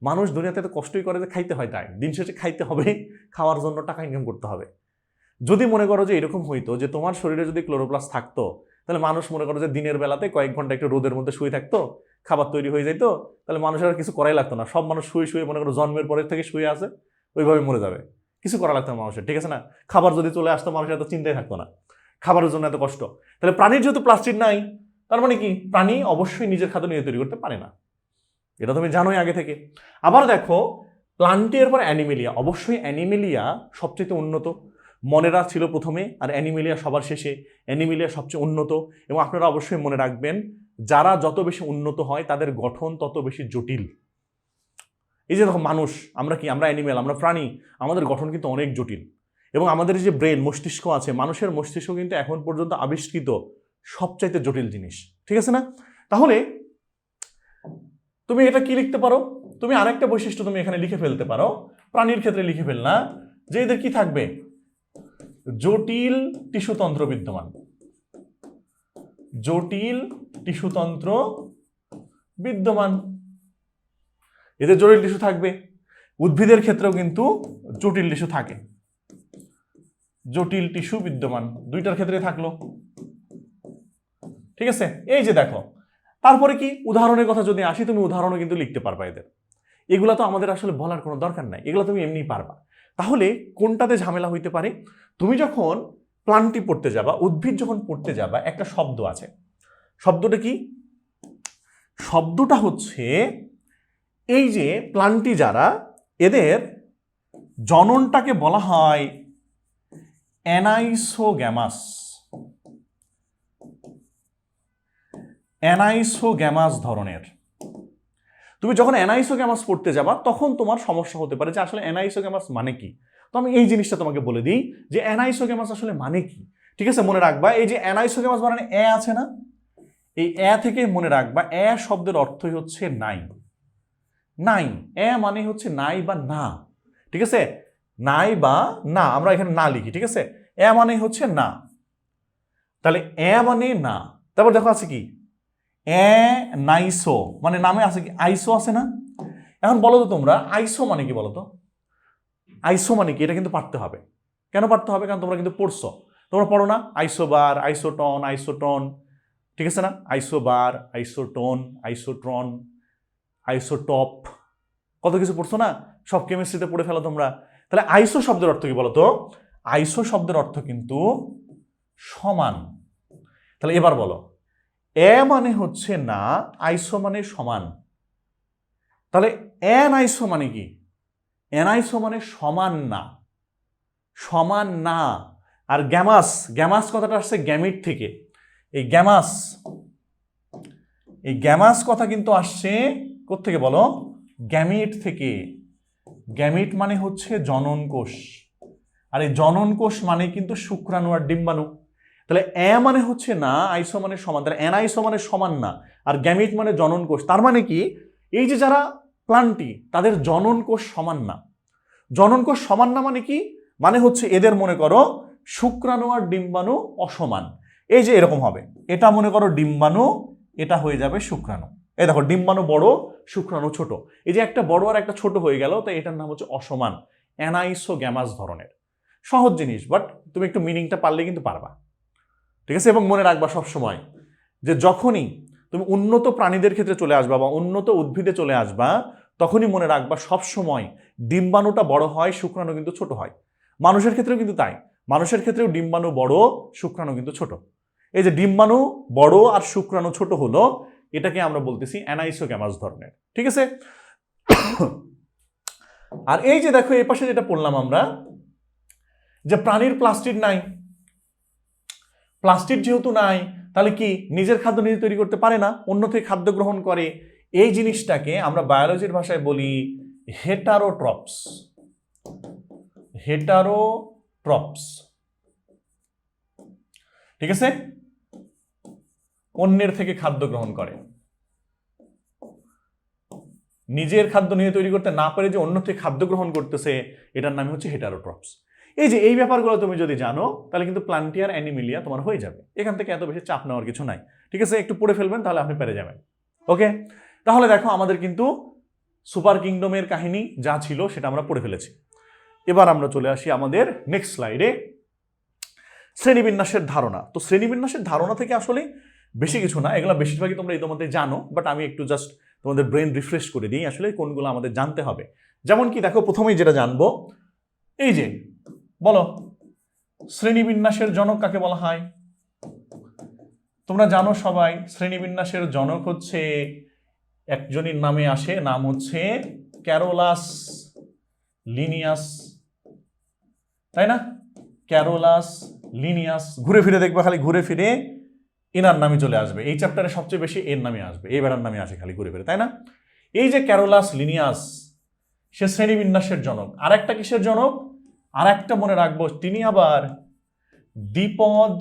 মানুষ দুনিয়াতে এত কষ্টই করে যে খাইতে হয়, তাই দিন শেষে খাইতে হবে, খাওয়ার জন্য টাকা ইনকাম করতে হবে। যদি মনে করো যে এরকম হইতো যে তোমার শরীরে যদি ক্লোরোপ্লাস্ট থাকতো, তাহলে মানুষ মনে করো যে দিনের বেলাতে কয়েক ঘন্টা একটু রোদের মধ্যে শুয়ে থাকতো, খাবার তৈরি হয়ে যেত, তাহলে মানুষের আর কিছু করাই লাগতো না। সব মানুষ শুয়ে শুয়ে মনে করো জন্মের পরের থেকে শুয়ে আছে, ওইভাবে মরে যাবে, কিছু করা লাগতো না মানুষের, ঠিক আছে না? খাবার যদি চলে আসতো, মানুষের এত চিন্তাই থাকতো না, খাবারের জন্য এত কষ্ট। তাহলে প্রাণীর যেহেতু প্লাস্টিক নাই, তার মানে কি প্রাণী অবশ্যই নিজের খাদ্য নিজে তৈরি করতে পারে না, এটা তুমি জানোই আগে থেকে। আবার দেখো, প্লান্টের পর অ্যানিমেলিয়া, অবশ্যই অ্যানিমেলিয়া সবচেয়ে উন্নত। মনেরা ছিল প্রথমে, আর অ্যানিমেলিয়া সবার শেষে। অ্যানিমেলিয়া সবচেয়ে উন্নত, এবং আপনারা অবশ্যই মনে রাখবেন, যারা যত বেশি উন্নত হয় তাদের গঠন তত বেশি জটিল। এই যে দেখো মানুষ, আমরা কি, আমরা অ্যানিমেল, আমরা প্রাণী, আমাদের গঠন কিন্তু অনেক জটিল। এবং আমাদের যে ব্রেন, মস্তিষ্ক আছে, মানুষের মস্তিষ্ক কিন্তু এখন পর্যন্ত আবিষ্কৃত সবচাইতে জটিল জিনিস, ঠিক আছে না? তাহলে তুমি এটা কি লিখতে পারো? তুমি আরেকটা বৈশিষ্ট্য তুমি এখানে লিখে ফেলতে পারো, প্রাণীর ক্ষেত্রে লিখে ফেললা, যে এদের কি থাকবে? জটিল টিস্যুতন্ত্র বিদ্যমান, জটিল টিস্যুতন্ত্র বিদ্যমান। এদের জটিল টিস্যু থাকবে। উদ্ভিদের ক্ষেত্রেও কিন্তু জটিল টিস্যু থাকে, জটিল টিস্যু বিদ্যমান, দুইটার ক্ষেত্রে থাকলো। ঠিক আছে, এই যে দেখো, তারপরে কি উদাহরণের কথা যদি আসি, তুমি উদাহরণও কিন্তু লিখতে পারবা এদের। এগুলো তো আমাদের আসলে বলার কোনো দরকার নাই, এগুলো তুমি এমনি পারবা। তাহলে কোনটাতে ঝামেলা হইতে পারে? তুমি যখন প্লান্টি পড়তে যাবা, উদ্ভিদ যখন পড়তে যাবা, একটা শব্দ আছে। শব্দটা কি? শব্দটা হচ্ছে এই যে প্লান্টি যারা, এদের জননটাকে বলা হয় অ্যানাইসোগ্যামাস। অ্যানাইসোগ্যামাস ধরনের। তুমি যখন অ্যানাইসোগ্যামাস পড়তে যাবা তখন তোমার সমস্যা হতে পারে যে আসলে অ্যানাইসোগ্যামাস মানে কি। তো আমি এই জিনিসটা তোমাকে বলে দিই যে অ্যানাইসোগ্যামাস আসলে মানে কি। ঠিক আছে, মনে রাখবা এই যে অ্যানাইসোগ্যামাস মানে এ আছে না, এই এ থেকে মনে রাখবা এ শব্দের অর্থই হচ্ছে নাই। নাই, এ মানে হচ্ছে নাই বা না। ঠিক আছে, নাই বা না, আমরা এখানে না লিখি। ঠিক আছে, এ মানে হচ্ছে না, তাহলে এ মানে না। তারপর দেখো আছে কি অ্যানাইসো, মানে নামে আছে কি আইসো আছে না। এখন বলো তো তোমরা আইসো মানে কি বলো তো? আইসো মানে কি? এটা কিন্তু পারতে হবে। কেন পারতে হবে? কারণ তোমরা কিন্তু পড়ছো, তোমরা পড়ো না আইসোবার, আইসোটন, আইসোটন। ঠিক আছে না, আইসোবার, আইসোটন, আইসোট্রন, আইসোটপ, কত কিছু পড়ছো না, সব কেমিস্ট্রিতে পড়ে ফেলো তোমরা। তাহলে আইসো শব্দের অর্থ কি বলো তো? আইসো শব্দের অর্থ কিন্তু সমান। তাহলে এবার বলো, এ মানে হচ্ছে না, আইসো মানে সমান। তাহলে অ্যানাইসো মানে কি? অ্যানাইসো মানে সমান না, সমান না। আর গ্যামাস, গ্যামাস কথাটা আসছে গ্যামিট থেকে। এই গ্যামাস, এই গ্যামাস কথা কিন্তু আসছে কোত্থেকে বলো? গ্যামিট থেকে। গ্যামিট মানে হচ্ছে জনন কোষ, আর এই জনন কোষ মানে কিন্তু শুক্রাণু আর ডিম্বাণু। তাহলে এ মানে হচ্ছে না, আইসো মানে সমান, তাহলে অ্যানাইসো মানে সমান না, আর গ্যামিট মানে জনন কোষ। তার মানে কি এই যে যারা প্লান্টি তাদের জনন কোষ সমান না। জনন কোষ সমান না মানে কি? মানে হচ্ছে এদের মনে করো শুক্রাণু আর ডিম্বাণু অসমান। এই যে এরকম হবে, এটা মনে করো ডিম্বাণু, এটা হয়ে যাবে শুক্রাণু। এই দেখো ডিম্বাণু বড়, শুক্রাণু ছোট। এই যে একটা বড় আর একটা ছোট হয়ে গেল, তাই এটার নাম হচ্ছে অসমান, অ্যানাইসোগ্যামাস ধরনের। সহজ জিনিস, বাট তুমি একটু মিনিংটা পারলে কিন্তু পারবা। ঠিক আছে, এবং মনে রাখবা সবসময় যে যখনই তুমি উন্নত প্রাণীদের ক্ষেত্রে চলে আসবা বা উন্নত উদ্ভিদে চলে আসবা, তখনই মনে রাখবা সবসময় ডিম্বাণুটা বড় হয়, শুক্রাণু কিন্তু ছোট হয়। মানুষের ক্ষেত্রেও কিন্তু তাই, মানুষের ক্ষেত্রেও ডিম্বাণু বড়, শুক্রাণু কিন্তু ছোট। এই যে ডিম্বাণু বড় আর শুক্রাণু ছোট হলো, এটাকে আমরা বলতেছি অ্যানাইসোগ্যামাস ধরনের। ঠিক আছে, আর এই যে দেখো এই পাশে যেটা পড়লাম আমরা, যে প্রাণীর প্লাস্টিড নাই। প্লাস্টিড যেহেতু নাই, তাহলে কি নিজের খাদ্য নিজে তৈরি করতে পারে না, অন্য থেকে খাদ্য গ্রহণ করে। এই জিনিসটাকে আমরা বায়োলজির ভাষায় বলি হেটারোট্রপস। হেটারোট্রপস। ঠিক আছে, অন্যের থেকে খাদ্য গ্রহণ করে, নিজের খাদ্য নিজে তৈরি করতে না পারে যে অন্য থেকে খাদ্য গ্রহণ করতেছে, এটার নাম হচ্ছে হেটারোট্রপস। এই যে এই ব্যাপারগুলো তুমি যদি জানো, তাহলে কিন্তু প্লান্টিয়ার অ্যানিমিলিয়া তোমার হয়ে যাবে। এখান থেকে এত বেশি চাপ নেওয়ার কিছু নাই। ঠিক আছে, একটু পড়ে ফেলবেন, তাহলে আপনি পেরে যাবেন। ওকে, তাহলে দেখো আমাদের কিন্তু সুপার কিংডমের কাহিনী যা ছিল সেটা আমরা পড়ে ফেলেছি। এবার আমরা চলে আসি আমাদের নেক্সট স্লাইডে, শ্রেণীবিন্যাসের ধারণা। তো শ্রেণীবিন্যাসের ধারণা থেকে আসলে বেশি কিছু না, এগুলো বেশিরভাগই তোমরা ইতিমধ্যে জানো, বাট আমি একটু জাস্ট তোমাদের ব্রেন রিফ্রেশ করে দিই আসলে কোনগুলো আমাদের জানতে হবে। যেমন কি দেখো, প্রথমেই যেটা জানবো, এই যে বলো শ্রেণীবিন্যাসের জনক কাকে বলা হয়? তোমরা জানো সবাই, শ্রেণীবিন্যাসের জনক হচ্ছে একজনের নামে আসে, নাম হচ্ছে ক্যারোলাস লিনিয়াস, তাই না? Carolus Linnaeus. ঘুরে ফিরে দেখবে, খালি ঘুরে ফিরে এনার নামে চলে আসবে। এই চ্যাপ্টারে সবচেয়ে বেশি এর নামে আসবে, এই বেড়ার নামে আসে খালি ঘুরে ফিরে, তাই না? এই যে ক্যারোলাস লিনিয়াস, সে শ্রেণীবিন্যাসের জনক। আর একটা কিসের জনক? আর একটা মনে রাখবো, তিনি আবার দ্বিপদ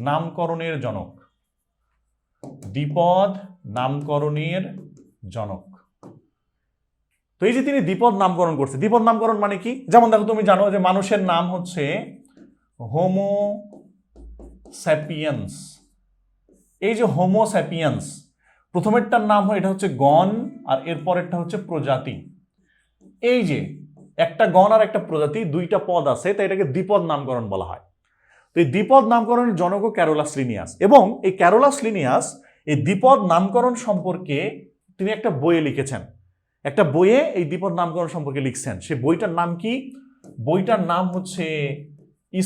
নামকরণের জনক। দ্বিপদ নামকরণের জনক। তো এই যে তিনি দ্বিপদ নামকরণ করছে, দ্বিপদ নামকরণ মানে কি? যেমন দেখো, তুমি জানো যে মানুষের নাম হচ্ছে হোমো স্যাপিয়েন্স, এই যে হোমো স্যাপিয়েন্স, প্রথমেরটার নাম হয় এটা হচ্ছে গণ, আর এর পরেরটা হচ্ছে প্রজাতি। এই যে একটা গণ আর একটা প্রজাতি, দুইটা পদ আছে, তাই এটাকে দ্বিপদ নামকরণ বলা হয়। তো এই দ্বিপদ নামকরণের জনকও ক্যারোলাস লিনিয়াস, এবং এই ক্যারোলাস লিনিয়াস এই দ্বিপদ নামকরণ সম্পর্কে তিনি একটা বইয়ে লিখেছেন। একটা বইয়ে এই দ্বিপদ নামকরণ সম্পর্কে লিখছেন। সে বইটার নাম কি? বইটার নাম হচ্ছে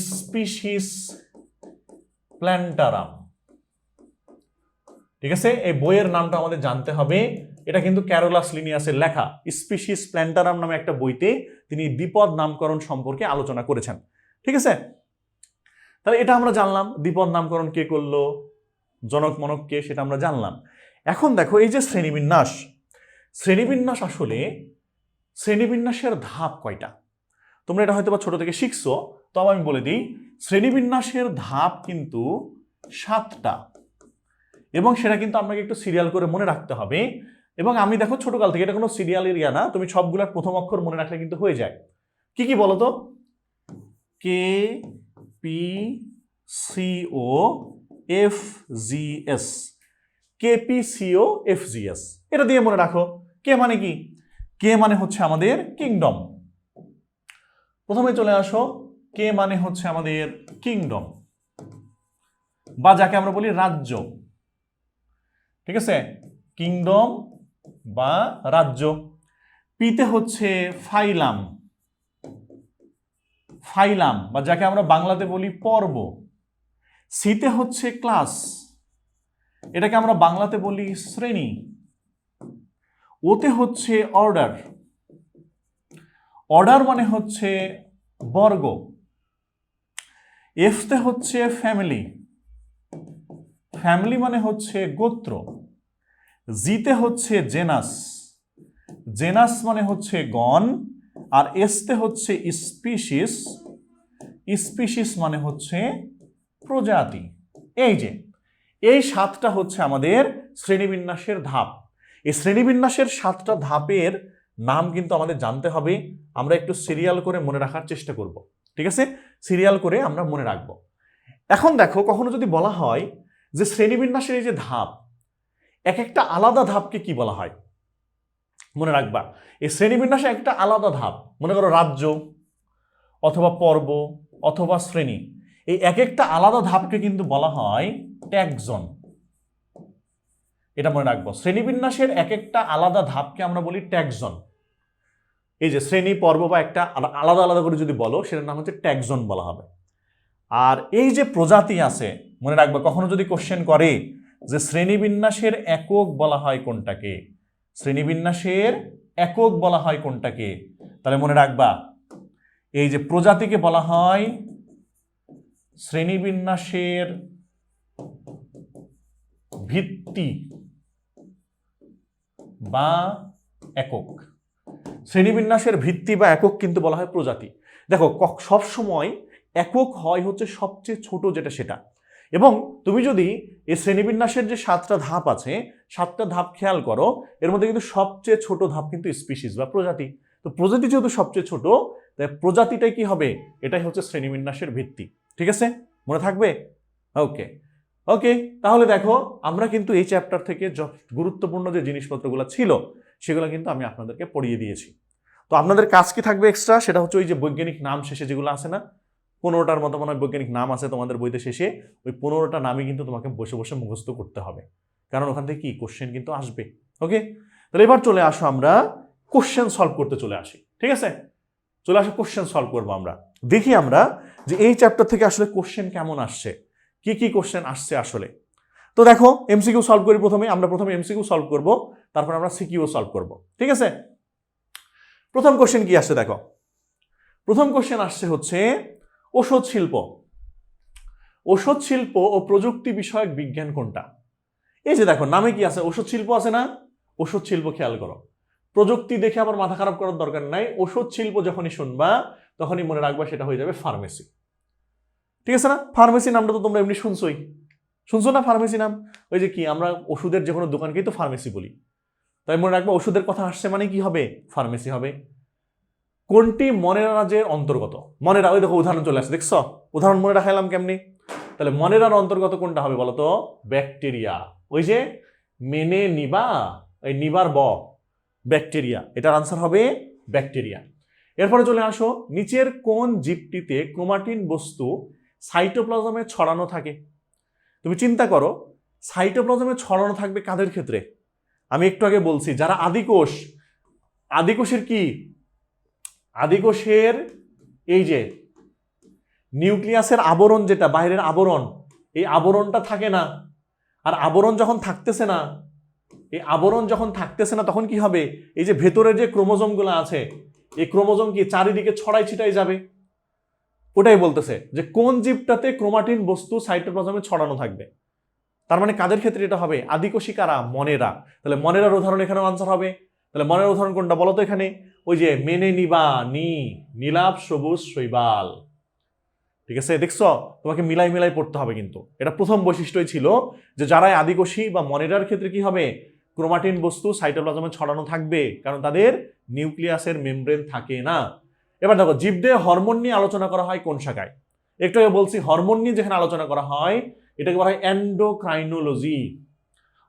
স্পিসিস প্ল্যান্টারাম। ঠিক আছে, এই বইয়ের নামটা আমাদের জানতে হবে। এটা কিন্তু ক্যারোলাস লিনিয়াসের লেখা। স্পিসিস প্ল্যান্টারাম নামে একটা বইতে তিনি দ্বিপদ নামকরণ সম্পর্কে আলোচনা করেছেন। ঠিক আছে, তাহলে এটা আমরা জানলাম, দ্বিপদ নামকরণ কে করলো, জনক মনক কে, সেটা আমরা জানলাম। এখন দেখো এই যে শ্রেণীবিন্যাস, শ্রেণীবিন্যাস আসলে শ্রেণীবিন্যাসের ধাপ কয়টা? তোমরা এটা হয়তো বা ছোট থেকে শিখছো, তবে আমি বলে দিই, শ্রেণীবিন্যাসের ধাপ কিন্তু 7টা, এবং সেটা কিন্তু আপনাকে একটু সিরিয়াল করে মনে রাখতে হবে। এবং আমি দেখো ছোটকাল থেকে, এটা কোনো সিরিয়ালের ইয়া না, তুমি সবগুলোর প্রথম অক্ষর মনে রাখলে কিন্তু হয়ে যায়। কি কি বলো তো? কে, পি, সি ও, এফ, জি, এস। কে, পি, সি ও, এফ, জি, এস, এটা দিয়ে মনে রাখো। কে মানে কি? কে মানে হচ্ছে আমাদের কিংডম। প্রথমে চলে আসো, কে মানে হচ্ছে আমাদের কিংডম, বা যাকে আমরা বলি রাজ্য। ঠিক আছে, কিংডম বা রাজ্য। পিতে হচ্ছে ফাইলাম, ফাইলাম বা যাকে আমরা বাংলাতে বলি পর্ব। সিতে হচ্ছে ক্লাস, এটাকে আমরা বাংলাতে বলি শ্রেণী। ওতে হচ্ছে অর্ডার, অর্ডার মানে হচ্ছে বর্গ। এফতে হচ্ছে ফ্যামিলি, ফ্যামিলি মানে হচ্ছে গোত্র। জিতে হচ্ছে জেনাস, জেনাস মানে হচ্ছে গণ। আর এসতে হচ্ছে স্পিসিস, স্পিসিস মানে হচ্ছে প্রজাতি। এই যে এই 7টা হচ্ছে আমাদের শ্রেণীবিন্যাসের ধাপ। এই শ্রেণীবিন্যাসের 7টা ধাপের নাম কিন্তু আমাদের জানতে হবে। আমরা একটু সিরিয়াল করে মনে রাখার চেষ্টা করব। ঠিক আছে, সিরিয়াল করে আমরা মনে রাখব। এখন দেখো, কখনো যদি বলা হয় যে শ্রেণীবিন্যাসের এই যে ধাপ, এক একটা আলাদা ধাপকে কি বলা হয়? মনে রাখবা, এই শ্রেণীবিন্যাসে একটা আলাদা ধাপ, মনে করো রাজ্য অথবা পর্ব অথবা শ্রেণী, এই এক একটা আলাদা ধাপকে কিন্তু বলা হয় ট্যাক্সন। এটা মনে রাখবো, শ্রেণীবিন্যাসের এক একটা আলাদা ধাপকে আমরা বলি ট্যাক্সন। এই যে শ্রেণী পর্ব বা একটা আলাদা আলাদা করে যদি বলো, সেটার নাম হচ্ছে ট্যাক্সন বলা হবে। আর এই যে প্রজাতি আছে, মনে রাখবা, কখনো যদি কোশ্চেন করে যে শ্রেণীবিন্যাসের একক বলা হয় কোনটাকে, শ্রেণীবিন্যাসের একক বলা হয় কোনটাকে, তাহলে মনে রাখবা এই যে প্রজাতিকে বলা হয় শ্রেণীবিন্যাসের ভিত্তি বা একক। শ্রেণীবিন্যাসের ভিত্তি বা একক কিন্তু বলা হয় প্রজাতি। দেখো, সব সময় একক হয় হচ্ছে সবচেয়ে ছোট যেটা, সেটা। এবং তুমি যদি এই শ্রেণীবিন্যাসের যে 7টা ধাপ আছে, 7টা ধাপ খেয়াল করো, এর মধ্যে কিন্তু সবচেয়ে ছোট ধাপ কিন্তু স্পিসিস বা প্রজাতি। তো প্রজাতি যেহেতু সবচেয়ে ছোট, তাই প্রজাতিটাই কি হবে? এটাই হচ্ছে শ্রেণীবিন্যাসের ভিত্তি। ঠিক আছে, মনে থাকবে? ওকে ওকে, তাহলে দেখো, আমরা কিন্তু এই চ্যাপ্টার থেকে গুরুত্বপূর্ণ যে জিনিসপত্রগুলো ছিল, সেগুলো কিন্তু আমি আপনাদেরকে পড়িয়ে দিয়েছি। তো আপনাদের কাজ কি থাকবে এক্সট্রা? সেটা হচ্ছে ওই যে বৈজ্ঞানিক নাম শেষে যেগুলো আছে না, 15টার মতো মনে হয় বৈজ্ঞানিক নাম আছে তোমাদের বইতে শেষে, ওই 15টা নামই কিন্তু তোমাকে বসে বসে মুখস্থ করতে হবে, কারণ ওখান থেকে কি কোশ্চেন কিন্তু আসবে। ওকে, তাহলে এবার চলে আসো, আমরা কোশ্চেন সলভ করতে চলে আসি। ঠিক আছে, চলে আসো, কোশ্চেন সলভ করবো আমরা। দেখি আমরা যে এই চ্যাপ্টার থেকে আসলে কোশ্চেন কেমন আসছে, কি কি কোশ্চেন আসছে আসলে। তো দেখো, এমসিকিউ সলভ করি প্রথমে। আমরা প্রথমে এমসিকিউ সলভ করব, তারপর আমরা সিকিউ সলভ করব। ঠিক আছে, প্রথম কোশ্চেন কি আসছে দেখো। প্রথম কোশ্চেন আসছে হচ্ছে ওষুধ শিল্প। ওষুধ শিল্প ও প্রযুক্তি বিষয়ক বিজ্ঞান কোনটা? এই যে দেখো, নামে কি আছে? ওষুধ শিল্প আছে না? ওষুধ শিল্প খেয়াল করো। প্রযুক্তি দেখে আবার মাথা খারাপ করার দরকার নাই। ওষুধ শিল্প যখনই শুনবা, তখনই মনে রাখবা সেটা হয়ে যাবে ফার্মেসি। ঠিক আছে না? ফার্মেসি নামটা তো তোমরা এমনি শুনছোই, শুনছো না ফার্মেসি নাম? ওই যে কি, আমরা ওষুধের যে কোনো দোকানকেই তো ফার্মেসি বলি। তাই মনে রাখবা, ওষুধের কথা আসছে মানে কি হবে? ফার্মেসি হবে। কোনটি মনেরা রাজ্যের অন্তর্গত? মনেরা, ওই দেখো উদাহরণ চলে আসছে, দেখছো? উদাহরণ মনে রাখাইলাম কেমনি? তাহলে মনেরার অন্তর্গত কোনটা হবে বলতো? ব্যাকটেরিয়া। ওই যে মেনে নিবা, এই নিবার ব, ব্যাকটেরিয়া, এটার আনসার হবে ব্যাকটেরিয়া। এরপরে চলে আসো, নিচের কোন জীবটিতে ক্রোমাটিন বস্তু সাইটোপ্লাজমে ছড়ানো থাকে? তুমি চিন্তা করো, সাইটোপ্লাজমে ছড়ানো থাকবে কাদের ক্ষেত্রে? আমি একটু আগে বলছি যারা আদিকোষ, আদিকোষের কি, আদিকোষের এই যে নিউক্লিয়াসের আবরণ, যেটা বাইরের আবরণ, এই আবরণটা থাকে না। আর আবরণ যখন থাকতেছে না, এই আবরণ যখন থাকতেছে না তখন কি হবে? এই যে ভেতরের যে ক্রোমোজোমগুলো আছে, এই ক্রোমোজোম কি চারিদিকে ছড়াই ছিটাই যাবে। ওটাই বলতেছে যে কোন জীবটাতে ক্রোমাটিন বস্তু সাইটোপ্লাজমে ছড়ানো থাকবে। তার মানে কাদের ক্ষেত্রে এটা হবে? আদিকোষী কারা? মনেরা। তাহলে মনেরার উদাহরণ এখানেও আনসার হবে। তাহলে মনের উদাহরণ কোনটা বলতো এখানে? ওই যে মেনে নিবা, নি, নীলাভ সবুজ শৈবাল। ঠিক আছে, দেখছো? তোমাকে মিলাই মিলাই পড়তে হবে কিন্তু। এটা প্রথম বৈশিষ্ট্যই ছিল যে যারাই আদিকোষী বা মনেরার ক্ষেত্রে কি হবে? ক্রোমাটিন বস্তু সাইটোপ্লাজমে ছড়ানো থাকবে, কারণ তাদের নিউক্লিয়াসের মেমব্রেন থাকে না। এবার দেখো, জীবদেহে হরমোন নিয়ে আলোচনা করা হয় কোন শাখায়? একটু আগে বলছি হরমোন নিয়ে যেখানে আলোচনা করা হয় এটাকে বলা হয় এন্ডোক্রাইনোলজি।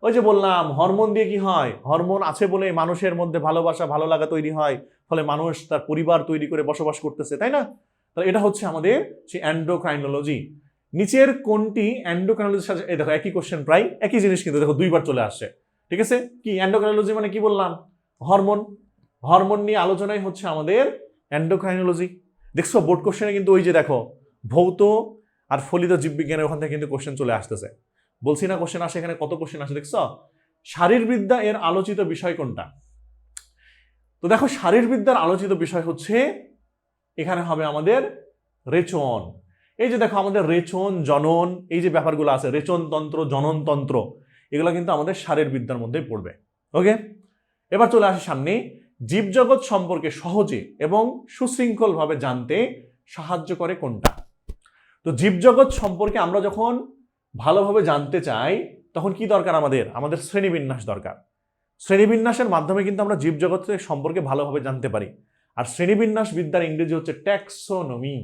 ওই যে বললাম হরমোন দিয়ে কি হয়? হরমোন আছে বলে মানুষের মধ্যে ভালোবাসা ভালো লাগা তৈরি হয়, ফলে মানুষ তার পরিবার তৈরি করে বসবাস করতেছে, তাই না? তাহলে এটা হচ্ছে আমাদের সেই এন্ডোক্রাইনোলজি। নিচের কোনটি এন্ডোক্রাইনোলজির সাথে, এই দেখো একই কোশ্চেন, প্রায় একই জিনিস কিন্তু দেখো দুইবার চলে আসছে। ঠিক আছে, কি এন্ডোক্রাইনোলজি মানে কি বললাম? হরমোন। হরমোন নিয়ে আলোচনাই হচ্ছে আমাদের এন্ডোক্রাইনোলজি। দেখছো বোর্ড কোশ্চেনে কিন্তু ওই যে দেখো ভৌত আর ফলিত জীববিজ্ঞানের ওখান থেকে কিন্তু কোশ্চেন চলে আসতেছে। বলছি না কোশ্চেন আসে, এখানে কত কোশ্চেন আসে দেখছো? শারীরবিদ্যা এর আলোচিত বিষয় কোনটা? তো দেখো শারীরবিদ্যার আলোচিত বিষয় হচ্ছে এখানে হবে আমাদের রেচন। এই যে দেখো আমাদের রেচন, জনন, এই যে ব্যাপারগুলো আছে, রেচন তন্ত্র, জনন তন্ত্র, এগুলো কিন্তু আমাদের শারীরবিদ্যার মধ্যেই পড়বে। ওকে, এবার চলে আসে সামনে, জীবজগৎ সম্পর্কে সহজে এবং সুশৃঙ্খলভাবে জানতে সাহায্য করে কোনটা? তো জীবজগৎ সম্পর্কে আমরা যখন ভালোভাবে জানতে চাই তখন কি দরকার আমাদের? আমাদের শ্রেণীবিন্যাস দরকার। শ্রেণীবিন্যাসের মাধ্যমে কিন্তু আমরা জীবজগতের সম্পর্কে ভালোভাবে জানতে পারি। আর শ্রেণীবিন্যাস বিদ্যার ইংরেজি হচ্ছে ট্যাক্সোনমি।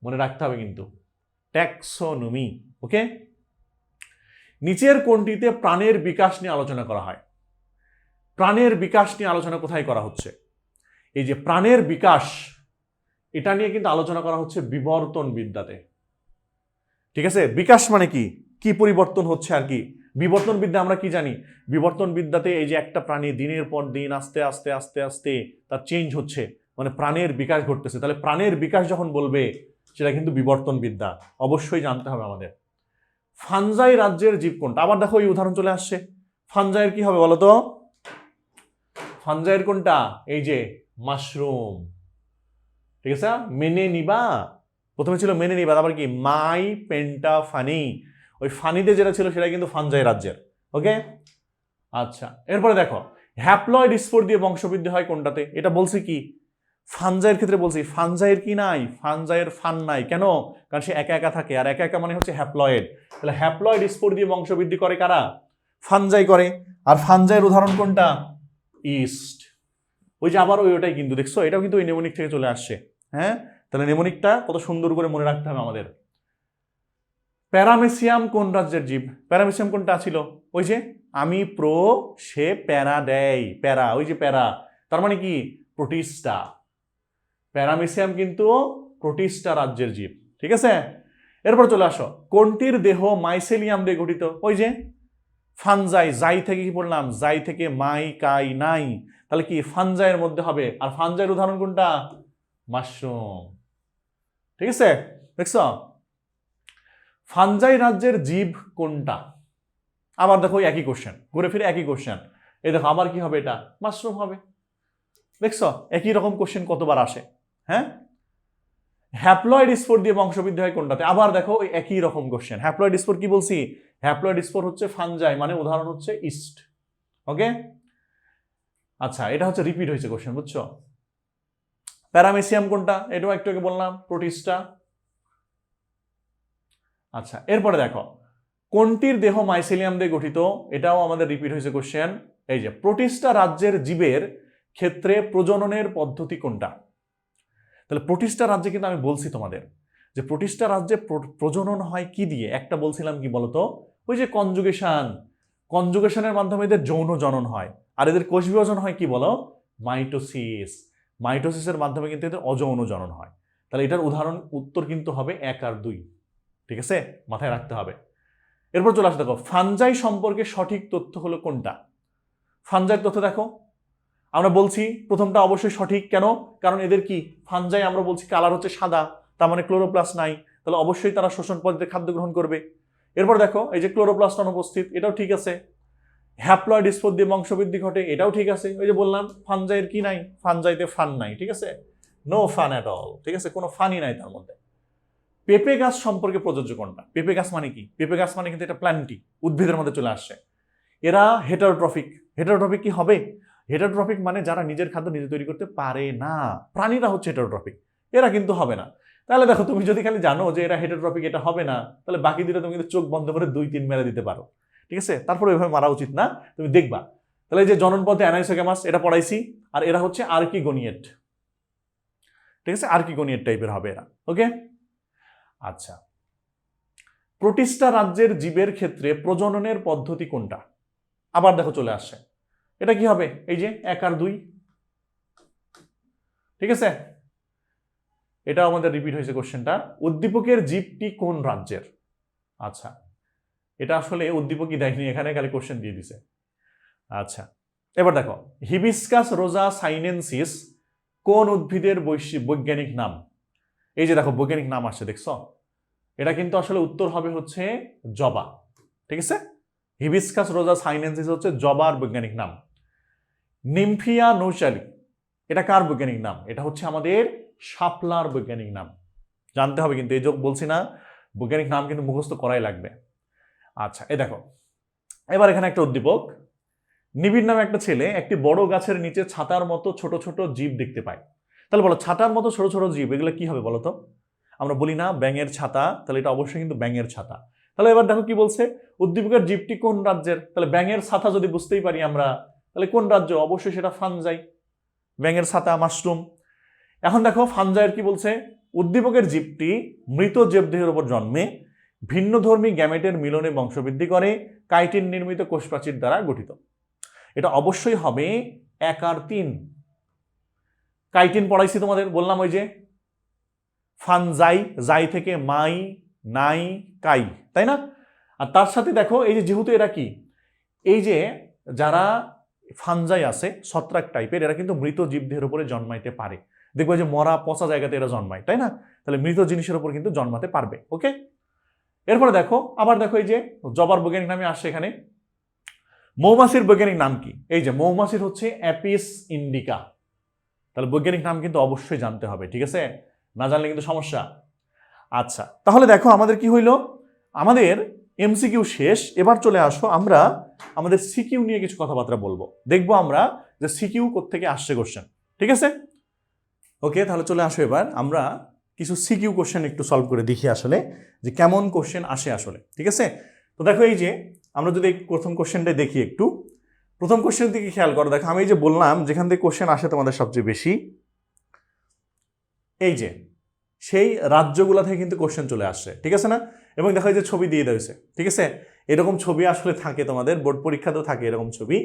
মনে রাখতে হবে কিন্তু, ট্যাক্সোনমি। ওকে, নিচের কোনটিতে প্রাণের বিকাশ নিয়ে আলোচনা করা হয়? প্রাণের বিকাশ নিয়ে আলোচনা কোথায় করা হচ্ছে? এই যে প্রাণের বিকাশ, এটা নিয়ে কিন্তু আলোচনা করা হচ্ছে বিবর্তন বিদ্যাতে। ঠিক আছে, বিকাশ মানে কি, কি পরিবর্তন হচ্ছে আর কি। বিবর্তন বিদ্যা আমরা কি জানি? বিবর্তন বিদ্যাতে এই যে একটা প্রাণী দিনের পর দিন আস্তে আস্তে আস্তে আস্তে তার চেঞ্জ হচ্ছে, মানে প্রাণের বিকাশ ঘটতেছে। তাহলে প্রাণের বিকাশ যখন বলবে সেটা কিন্তু বিবর্তন বিদ্যা, অবশ্যই জানতে হবে আমাদের। ফানজাই রাজ্যের জীব কোনটা? আবার দেখো এই উদাহরণ চলে আসছে। ফানজাইয়ের কি হবে বলতো? ফানজাইয়ের কোনটা? এই যে মাশরুম। ঠিক আছে, মেনে নিবা, প্রথমে ছিল মেনে নিবা, তারপর কি মাই পেন্টা ফানি, ওই ফানিতে যেটা ছিল সেটা কিন্তু ফানজাই রাজ্যের। ওকে, আচ্ছা এরপরে দেখো, হ্যাপ্লয়েড স্পোর দিয়ে বংশবৃদ্ধি হয় কোনটাতে? এটা বলছি কি ফানজাইয়ের ক্ষেত্রে বলছি। ফানজাইয়ের কি নাই? ফানজাইয়ের ফান নাই। কেন? কারণ সে একা একা থাকে, আর একা একা মানে হচ্ছে হ্যাপ্লয়েড। তাহলে হ্যাপ্লয়েড স্পোর দিয়ে বংশবৃদ্ধি করে কারা? ফানজাই করে। আর ফানজাইয়ের উদাহরণ কোনটা? ইস্ট। ওই যে আবার ওইটাই কিন্তু, দেখছো এটাও কিন্তু ওই নেমোনিক থেকে চলে আসছে। হ্যাঁ, তাহলে নেমোনিকটা কত সুন্দর করে মনে রাখতে হবে আমাদের। প্যারামেসিয়াম কোন রাজ্যের জীব? প্যারামেসিয়াম কোনটা ছিল? ওই যে আমি প্রো, সে প্যারা দেয়, প্যারা, ওই যে প্যারা, তার মানে কি প্রোটিস্টা। প্যারামেসিয়াম কিন্তু প্রোটিস্টা রাজ্যের জীব। ঠিক আছে, এরপর চলে আসো, কোনটির দেহ মাইসেলিয়াম দিয়ে গঠিত? ওই যে ফানজাই, জাই থেকে কি পড়লাম? জাই থেকে মাই কাই নাই, তাহলে কি ফানজাইয়ের মধ্যে হবে। আর ফানজাইয়ের উদাহরণ কোনটা? মাশরুম। ঠিক আছে, দেখছ ফানজাই রাজ্যের জীব কোনটা? আবার দেখো একই কোশ্চেন, ঘুরে ফিরে একই কোশ্চেন। এই দেখো আবার কি হবে? এটা মাশরুম হবে। দেখছো একই রকম কোশ্চেন কতবার আসে। হ্যাঁ, হ্যাপ্লয়েড স্পোর দিয়ে বংশবৃদ্ধি হয় কোনটাতে? আবার দেখো ওই একই রকম কোশ্চেন। হ্যাপ্লয়েড স্পোর কি বলছি? হ্যাপ্লয়েড স্পোর হচ্ছে ফানজাই, মানে উদাহরণ হচ্ছে ইস্ট। ওকে, আচ্ছা এটা হচ্ছে রিপিট হয়েছে কোশ্চেন, বুঝছো? প্যারামেসিয়াম কোনটা? এটাও একটু আগে বললাম, প্রোটিস্টা। আচ্ছা এরপরে দেখো, কোনটির দেহ মাইসেলিয়াম দিয়ে গঠিত? এটাও আমাদের রিপিট হয়েছে কোশ্চেন। এই যে প্রোটিস্টা রাজ্যের জীবের ক্ষেত্রে প্রজননের পদ্ধতি কোনটা? তাহলে প্রোটিস্টা রাজ্যে কিন্তু আমি বলছি তোমাদের যে প্রতিষ্ঠা রাজ্যে প্রজনন হয় কি দিয়ে, একটা বলছিলাম কি বলতো, ওই যে কনজুগেশন, কনজুগেশনের মাধ্যমে এদের যৌন জনন হয়, আর এদের কোষ বিভাজন হয় কি বলো, মাইটোসিস, মাইটোসিসের মাধ্যমে কিন্তু এদের অযৌন জনন হয়। তাহলে এটার উদাহরণ উত্তর কিন্তু হবে 1 আর 2, ঠিক আছে, মাথায় রাখতে হবে। এরপর চলে আসে, দেখো ফানজাই সম্পর্কে সঠিক তথ্য হলো কোনটা। ফানজাই তথ্য দেখো, আমরা বলছি প্রথমটা অবশ্যই সঠিক, কেন, কারণ এদের কি ফানজাই, আমরা বলছি কালার হচ্ছে সাদা, তার মানে ক্লোরোপ্লাস্ট নাই, তাহলে অবশ্যই তারা শোষণ পদ্ধতিতে খাদ্য গ্রহণ করবে। এরপর দেখো এই যে ক্লোরোপ্লাস্ট অনুপস্থিত, এটাও ঠিক আছে। হ্যাপ্লয়েড স্পোর দিয়ে বংশবৃদ্ধি ঘটে, এটাও ঠিক আছে। ওই যে বললাম ফানজাইয়ের কি নাই, ফানজাইতে ফান নাই, ঠিক আছে, নো ফান অ্যাট অল, ঠিক আছে, কোনো ফানই নাই তার মধ্যে। পেঁপে গাছ সম্পর্কে প্রযোজ্য কোনটা? পেঁপে গাছ মানে কি? পেঁপে গাছ মানে কিন্তু এটা প্ল্যান্টি, উদ্ভিদের মধ্যে চলে আসছে। এরা হেটারোট্রফিক। হেটারোট্রফিক কি হবে? হেটারোট্রফিক মানে যারা নিজের খাদ্য নিজে তৈরি করতে পারে না, প্রাণীরা হচ্ছে হেটারোট্রফিক, এরা কিন্তু হবে না। তাহলে দেখো তুমি যদি খালি জানো যে এরা হেটারোট্রফিক, এটা হবে না, তাহলে বাকি দুটো তুমি কিন্তু চোখ বন্ধ করে 2-3 মেরে দিতে পারো, ঠিক আছে, তারপরে ওইভাবে মারা উচিত না, তুমি দেখবা। তাহলে এই যে জনন পথে অ্যানাইসোগ্যামাস, এটা পড়াইছি, আর এরা হচ্ছে আর্কিগোনিয়েট, ঠিক আছে, আর্কিগোনিয়েট টাইপের হবে এরা, ওকে। আচ্ছা, প্রোটিস্টা রাজ্যের জীবের ক্ষেত্রে প্রজননের পদ্ধতি কোনটা? আবার দেখো চলে আসছে, এটা কি হবে, এই যে 1 আর 2, ঠিক আছে, এটা আমাদের রিপিট হয়েছে কোশ্চেনটা। উদ্দীপকের জীবটি কোন রাজ্যের? আচ্ছা, এটা আসলে উদ্দীপকই দেয়নি, এখানে খালি কোশ্চেন দিয়ে দিছে। আচ্ছা, এবার দেখো হিবিস্কাস রোজা সাইনেনসিস কোন উদ্ভিদের বৈজ্ঞানিক নাম? এই যে দেখো বৈজ্ঞানিক নাম আসছে, দেখছো, এটা কিন্তু আসলে উত্তর হবে হচ্ছে জবা, ঠিক আছে, হিবিস্কাস রোজা সাইনেনসিস হচ্ছে জবার বৈজ্ঞানিক নাম। নিমফিয়া নৌচালি, এটা কার বৈজ্ঞানিক নাম? এটা হচ্ছে আমাদের শাপলার বৈজ্ঞানিক নাম, জানতে হবে কিন্তু, এই যোগ বলছি না, বৈজ্ঞানিক নাম কিন্তু মুখস্থ করাই লাগবে। আচ্ছা, এই দেখো এবার এখানে একটা উদ্দীপক, নিবিড় নামে একটা ছেলে একটি বড় গাছের নিচে ছাতার মতো ছোট ছোট জীব দেখতে পায়। তাহলে বলো ছাতার মতো ছোট ছোট জীব এগুলো কি হবে বলো তো? আমরা বলি না ব্যাঙের ছাতা, তাহলে এটা অবশ্যই কিন্তু ব্যাঙের ছাতা। তাহলে এবার দেখো কি বলছে, উদ্দীপকের জীবটি কোন রাজ্যের? তাহলে ব্যাঙের ছাতা যদি বুঝতেই পারি আমরা, তাহলে কোন রাজ্য? অবশ্যই সেটা ফানজাই, ব্যাঙের ছাতা, মাশরুম। এখন দেখো ফানজাইয়ের কি বলছে, উদ্দীপকের জীবটি মৃত জীবদেহের উপর জন্মে ভিন্নধর্মী গ্যামেটের মিলনে বংশবৃদ্ধি করে, কাইটিন নির্মিত কোষপ্রাচীর দ্বারা গঠিত। এটা অবশ্যই হবে 1 আর 3। কাইটিন পড়াইছি তোমাদের, বললাম ওই যে ফানজাই, জাই থেকে মাই, নাই, কাই, তাই না? আর তার সাথে দেখো এই যে যেহেতু এরা কি, এই যে যারা ফানজাই আছে ছত্রাক টাইপের, এরা কিন্তু মৃত জীবদেহের উপরে জন্মাইতে পারে। দেখবো যে মরা পচা জায়গাতে এরা জন্মায়, তাই না? তাহলে মৃত জিনিসের উপর কিন্তু জন্মাতে পারবে, ওকে। এরপরে দেখো আবার দেখো এই যে জবার বৈজ্ঞানিক নামে আসছে এখানে। মৌমাছির বৈজ্ঞানিক নাম কি? এই যে মৌমাছির হচ্ছে অ্যাপিস ইন্ডিকা। তাহলে বৈজ্ঞানিক নাম কিন্তু অবশ্যই জানতে হবে, ঠিক আছে, না জানলে কিন্তু সমস্যা। আচ্ছা, তাহলে দেখো আমাদের কি হইল, আমাদের এমসিকিউ শেষ। এবার চলে আসো আমরা আমাদের সিকিউ নিয়ে কিছু কথাবার্তা বলবো, দেখবো আমরা যে সিকিউ কোত্থেকে আসছে কোশ্চেন, ঠিক আছে, ওকে। তাহলে চলে আসো এবার আমরা কিছু সিকিউ কোশ্চেন একটু সলভ করে দেখি আসলে যে কেমন কোশ্চেন আসে আসলে, ঠিক আছে। তো দেখো এই যে আমরা যদি প্রথম কোশ্চেনটা দেখি একটু, প্রথম কোশ্চেন দিকে খেয়াল করো, দেখো আমি এই যে বললাম যেখান থেকে কোশ্চেন আসে তোমাদের সবচেয়ে বেশি, এই যে সেই রাজ্যগুলো থেকে কিন্তু কোশ্চেন চলে আসছে, ঠিক আছে না? এবং দেখো এই যে ছবি দিয়ে দিয়েছে, ঠিক আছে, এরকম ছবি আসলে থাকে তোমাদের বোর্ড পরীক্ষাতেও থাকে এরকম ছবি।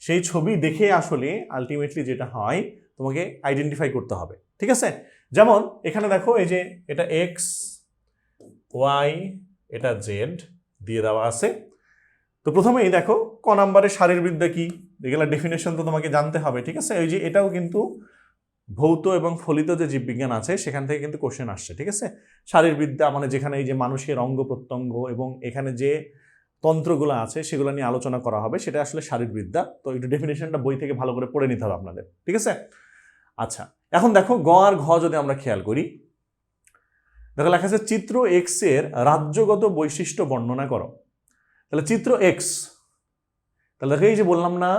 সেই ছবি দেখে আসলে আলটিমেটলি যেটা হয় তোমাকে আইডেন্টিফাই করতে হবে, ঠিক আছে। যেমন এখানে দেখো এই যে এটা এক্স, ওয়াই, এটা জেড দিয়ে দেওয়া আছে। তো প্রথমেই দেখো ক নাম্বারে শারীরবিদ্যা কি, এগুলো ডেফিনেশন তো তোমাকে জানতে হবে, ঠিক আছে। ওই যে এটাও কিন্তু ভৌত এবং ফলিত যে জীববিজ্ঞান আছে সেখান থেকে কিন্তু কোশ্চেন আসছে, ঠিক আছে। শারীরবিদ্যা মানে যেখানে এই যে মানুষের অঙ্গ প্রত্যঙ্গ এবং এখানে যে তন্ত্রগুলো আছে সেগুলো নিয়ে আলোচনা করা হবে, সেটা আসলে শারীরবিদ্যা। তো একটু ডেফিনেশনটা বই থেকে ভালো করে পড়ে নিতে হবে আপনাদের, ঠিক আছে। আচ্ছা, এখন দেখো গ আর ঘ যদি আমরা খেয়াল করি, দেখো লেখা আছে চিত্র এক্স এর রাজ্যগত বৈশিষ্ট্য বর্ণনা করো। তাহলে চিত্র এক্স, তাহলে দেখো এই যে বললাম না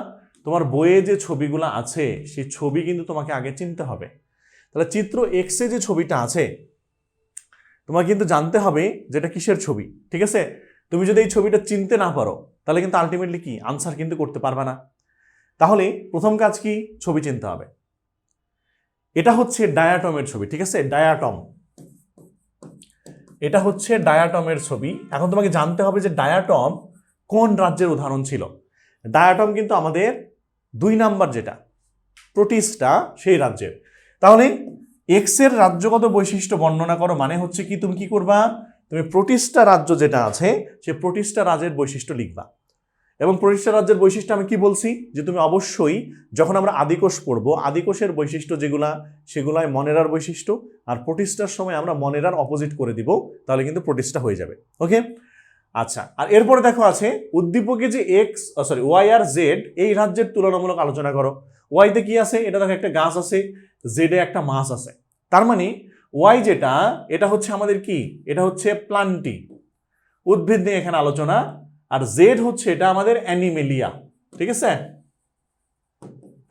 তোমার বইয়ে যে ছবিগুলো আছে সেই ছবি কিন্তু তোমাকে আগে চিনতে হবে। তাহলে চিত্র এক্সে যে ছবিটা আছে তোমাকে কিন্তু জানতে হবে যেটা কিসের ছবি, ঠিক আছে। তুমি যদি এই ছবিটা চিনতে না পারো তাহলে কিন্তু আলটিমেটলি কি আনসার কিন্তু করতে পারবে না। তাহলে প্রথম কাজ কি, ছবি চিনতে হবে। এটা হচ্ছে ডায়াটমের ছবি, ঠিক আছে, ডায়াটম। এটা হচ্ছে ডায়াটমের ছবি। এখন তোমাকে জানতে হবে যে ডায়াটম কোন রাজ্যের উদাহরণ ছিল। ডায়াটম কিন্তু আমাদের 2 নাম্বার যেটা প্রোটিস্টা সেই রাজ্যের। তাহলে এক্স এর রাজ্যগত বৈশিষ্ট্য বর্ণনা করো মানে হচ্ছে কি, তুমি কি করবা, তুমি প্রোটিস্টা রাজ্য যেটা আছে সেই প্রোটিস্টা রাজ্যের বৈশিষ্ট্য লিখবা। এবং প্রোটিস্টা রাজ্যের বৈশিষ্ট্য আমি কি বলছি যে তুমি অবশ্যই যখন আমরা আদিকোষ পড়বো আদিকোষের বৈশিষ্ট্য যেগুলা সেগুলাই মনেরার বৈশিষ্ট্য, আর প্রোটিস্টার সময় আমরা মনেরার অপোজিট করে দিব, তাহলে কিন্তু প্রোটিস্টা হয়ে যাবে। ওকে, আচ্ছা। আর এরপরে দেখো আছে উদ্দীপকে যে ওয়াই আর জেড এই রাজ্যের তুলনামূলক আলোচনা করো। ওয়াইতে কি আছে, এটা দেখো একটা গাছ আছে, জেডে একটা মাছ আছে। তার মানে ওয়াই যেটা এটা হচ্ছে আমাদের কি, এটা হচ্ছে প্লান্টি, উদ্ভিদ নিয়ে এখানে আলোচনা। আর জেড হচ্ছে এটা আমাদের অ্যানিমেলিয়া, ঠিক আছে।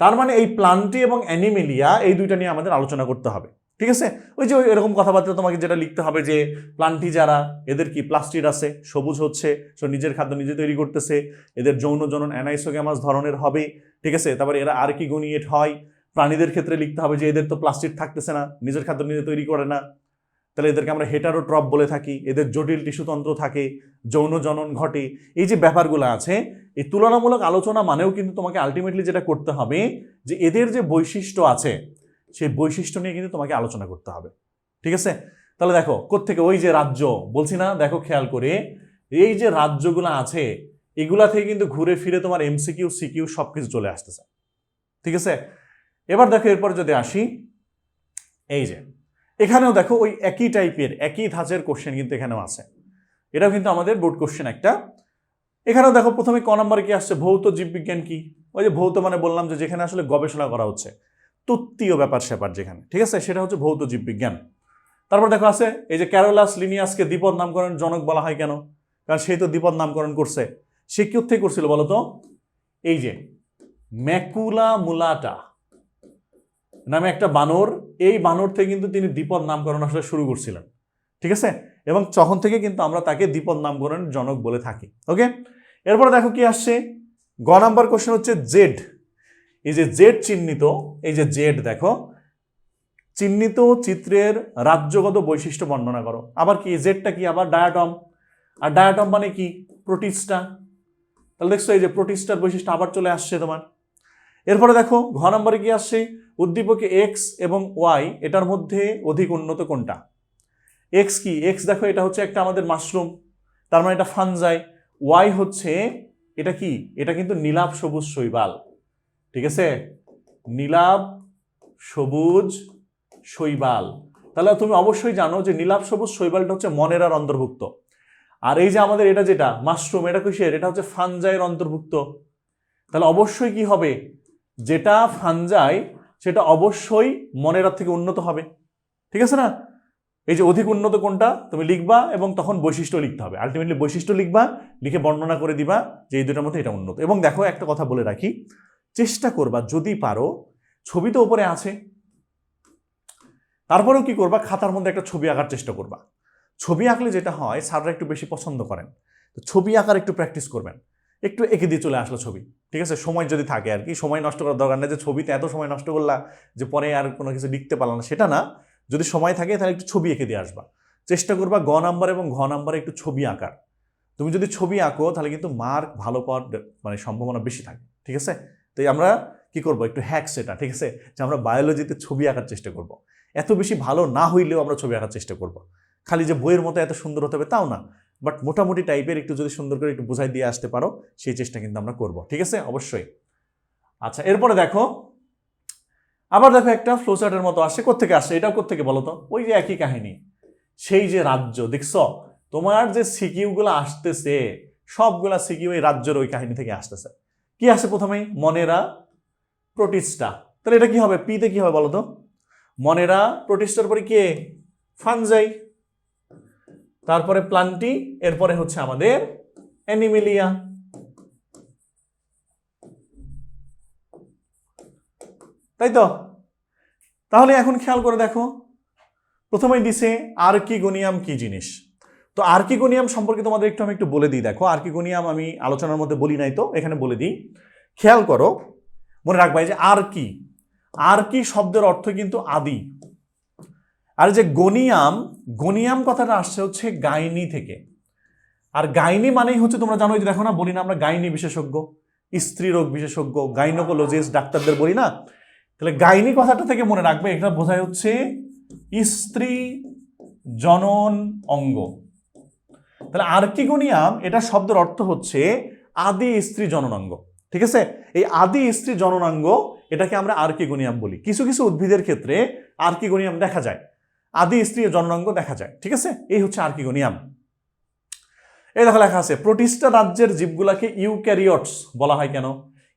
তার মানে এই প্লান্টি এবং অ্যানিমেলিয়া এই দুইটা নিয়ে আমাদের আলোচনা করতে হবে, ঠিক আছে। ওই যে এরকম কথাবার্তা তোমাকে যেটা লিখতে হবে যে প্লান্টি যারা, এদের কি প্লাস্টিড আছে, সবুজ হচ্ছে, নিজের খাদ্য নিজে তৈরি করতেছে, এদের যৌন জনন অ্যানাইসোগ্যামাস ধরনের হবে, ঠিক আছে। তারপরে এরা আর কি গনিয়েট হয়। প্রাণীদের ক্ষেত্রে লিখতে হবে যে এদের তো প্লাস্টিড থাকতেছে না, নিজের খাদ্য নিজে তৈরি করে না, তাহলে এদেরকে আমরা হেটারোট্রপ বলে থাকি, এদের জটিল টিস্যুতন্ত্র থাকে, যৌন জনন ঘটে। এই যে ব্যাপারগুলো আছে, এই তুলনামূলক আলোচনা মানেও কিন্তু তোমাকে আলটিমেটলি যেটা করতে হবে যে এদের যে বৈশিষ্ট্য আছে সেই বৈশিষ্ট্য নিয়ে কিন্তু তোমাকে আলোচনা করতে হবে, ঠিক আছে। তাহলে দেখো কোত্থেকে, ওই যে রাজ্য বলছি না, দেখো খেয়াল করে এই যে রাজ্যগুলো আছে এগুলা থেকে কিন্তু ঘুরে ফিরে তোমার এমসিকিউ সিকিউ সবকিছু চলে আসতেছে, ঠিক আছে। এবার দেখো এরপর যদি আসি, এই যে এখানেও দেখো ওই একই টাইপের একই ধাঁচের কোশ্চেন কিন্তু এখানেও আছে। এটাও কিন্তু আমাদের বোর্ড কোশ্চেন একটা। এখানেও দেখো প্রথমে ক নম্বরে কি আসছে, ভৌত জীববিজ্ঞান কি। ওই যে ভৌত মানে বললাম যে যেখানে আসলে গবেষণা করা হচ্ছে, তত্ত্বীয় ব্যাপার স্যাপার যেখানে, ঠিক আছে, সেটা হচ্ছে ভৌত জীববিজ্ঞান। তারপর দেখো আছে এই যে ক্যারোলাস লিনিয়াসকে দ্বিপদ নামকরণ জনক বলা হয় কেন, কারণ সেই তো দ্বিপদ নামকরণ করছে। সে কি থেকে করছিল বলতো, এই যে ম্যাকুলা মুলাটা নামে একটা বানর, এই বানর থেকে কিন্তু তিনি দ্বিপদ নামকরণ আসলে শুরু করছিলেন, ঠিক আছে। এবং তখন থেকে কিন্তু আমরা তাকে দ্বিপদ নামকরণের জনক বলে থাকি। ওকে, এরপরে দেখো কি আসছে, গ নাম্বার কোশ্চেন হচ্ছে জেড। এই যে জেড চিহ্নিত, এই যে জেড দেখো চিহ্নিত চিত্রের রাজ্যগত বৈশিষ্ট্য বর্ণনা করো। আবার কি জেডটা কি, আবার ডায়াটম, আর ডায়াটম মানে কি প্রোটিস্টা। তাহলে দেখছো এই যে প্রোটিস্টার বৈশিষ্ট্য আবার চলে আসছে তোমার। এরপরে দেখো ঘ নম্বরে কি আসছে, উদ্দীপকে এক্স এবং ওয়াই এটার মধ্যে অধিক উন্নত কোনটা। এক্স কি, এক্স দেখো এটা হচ্ছে একটা আমাদের মাশরুম, তার মানে এটা ফানজাই। ওয়াই হচ্ছে এটা কি, এটা কিন্তু নীলাভ সবুজ শৈবাল, ঠিক আছে, নীলাভ সবুজ শৈবাল। তাহলে তুমি অবশ্যই জানো যে নীলাভ সবুজ শৈবালটা হচ্ছে মনেরার অন্তর্ভুক্ত। আর এই যে আমাদের এটা যেটা মাশরুম, এটা কিসের, এটা হচ্ছে ফানজাইয়ের অন্তর্ভুক্ত। তাহলে অবশ্যই কি হবে, যেটা ফানজাই সেটা অবশ্যই মনেরার থেকে উন্নত হবে, ঠিক আছে না। এই যে অধিক উন্নত কোনটা তুমি লিখবা এবং তখন বৈশিষ্ট্য লিখতে হবে, আলটিমেটলি বৈশিষ্ট্য লিখবা, লিখে বর্ণনা করে দিবা যে এই দুটার মধ্যে এটা উন্নত। এবং দেখো একটা কথা বলে রাখি, চেষ্টা করবা যদি পারো, ছবি তো উপরে আছে, তারপরেও কি করবা, খাতার মধ্যে একটা ছবি আঁকার চেষ্টা করবা। ছবি আঁকলে যেটা হয় স্যাররা একটু বেশি পছন্দ করেন, তো ছবি আঁকার একটু প্র্যাকটিস করবেন। একটু এঁকে দিয়ে চলে আসলো ছবি, ঠিক আছে, সময় যদি থাকে আর কি, সময় নষ্ট করার দরকার নেই যে ছবিতে এত সময় নষ্ট করলা যে পরে আর কোনো কিছু লিখতে পারলাম না, সেটা না। যদি সময় থাকে তাহলে একটু ছবি এঁকে দিয়ে আসবা। চেষ্টা করবা গ নাম্বার এবং ঘ নাম্বারে একটু ছবি আঁকার। তুমি যদি ছবি আঁকো তাহলে কিন্তু মার্ক ভালো পাওয়ার মানে সম্ভাবনা বেশি থাকে, ঠিক আছে। তো আমরা কি করবো, একটু হ্যাক সেটা, ঠিক আছে, যে আমরা বায়োলজিতে ছবি আঁকার চেষ্টা করব। এত বেশি ভালো না হইলেও আমরা ছবি আঁকার চেষ্টা করব। খালি যে বইয়ের মতো এত সুন্দর হতে হবে তাও না, বাট মোটামুটি টাইপের একটু যদি সুন্দর করে একটু বুঝাই দিয়ে আসতে পারো সেই চেষ্টা কিন্তু আমরা করব, ঠিক আছে, অবশ্যই। আচ্ছা, এরপরে দেখো আবার দেখো একটা ফ্লোচার্টের মতো আসছে, কোত্থেকে আসছে, এটাও কোত্থেকে বলো তো, ওই যে একই কাহিনী, সেই যে রাজ্য দেখছো, তোমার যে সিকিউগুলো আসতেছে সবগুলা সিকিউ এই রাজ্যের ওই কাহিনী থেকে আসতেছে। কি আসে প্রথমেই, মনেরা প্রোটিস্টা। তাহলে এটা কি হবে, পিতে কি হবে বলো তো, মনেরা, প্রোটিস্টার পরে কে, ফানজাই, তারপরে প্লান্টি, এরপরে হচ্ছে আমাদের অ্যানিমেলিয়া। তাই তো। তাহলে এখন খেয়াল করে দেখো, প্রথমেই দিছে আর্কিগোনিয়াম কি জিনিস। তো আর্কিগোনিয়াম সম্পর্কে তোমাদের আমি একটু বলে দিই। দেখো আর্কিগোনিয়াম আমি আলোচনার মধ্যে বলি নাই, তো এখানে বলে দিই, খেয়াল করো, মনে রাখবা যে আর্কি, আর্কি শব্দের অর্থ কিন্তু আদি। আর যে গনিয়াম, গনিয়াম কথাটা আসছে হচ্ছে গাইনি থেকে। আর গাইনি মানেই হচ্ছে, তোমরা জানো, যে দেখো না, বলি না আমরা গাইনি বিশেষজ্ঞ, স্ত্রী রোগ বিশেষজ্ঞ, গাইনোকোলজিস্ট ডাক্তারদের বলি না। তাহলে গাইনি কথাটা থেকে মনে রাখবে, এটা বোঝায় হচ্ছে স্ত্রী জনন অঙ্গ। তাহলে আর্কিগোনিয়াম, এটা শব্দের অর্থ হচ্ছে আদি স্ত্রী জননাঙ্গ। ঠিক আছে, এই আদি স্ত্রী জননাঙ্গ, এটাকে আমরা আর্কিগোনিয়াম বলি। কিছু কিছু উদ্ভিদের ক্ষেত্রে আর্কিগোনিয়াম দেখা যায়, আদি স্ত্রী জননাঙ্গ দেখা যায়। ঠিক আছে, এই হচ্ছে আর্কিগোনিয়াম। এই দেখো লেখা আছে, প্রোটিস্টা রাজ্যের জীবগুলাকে ইউক্যারিওটস বলা হয় কেন?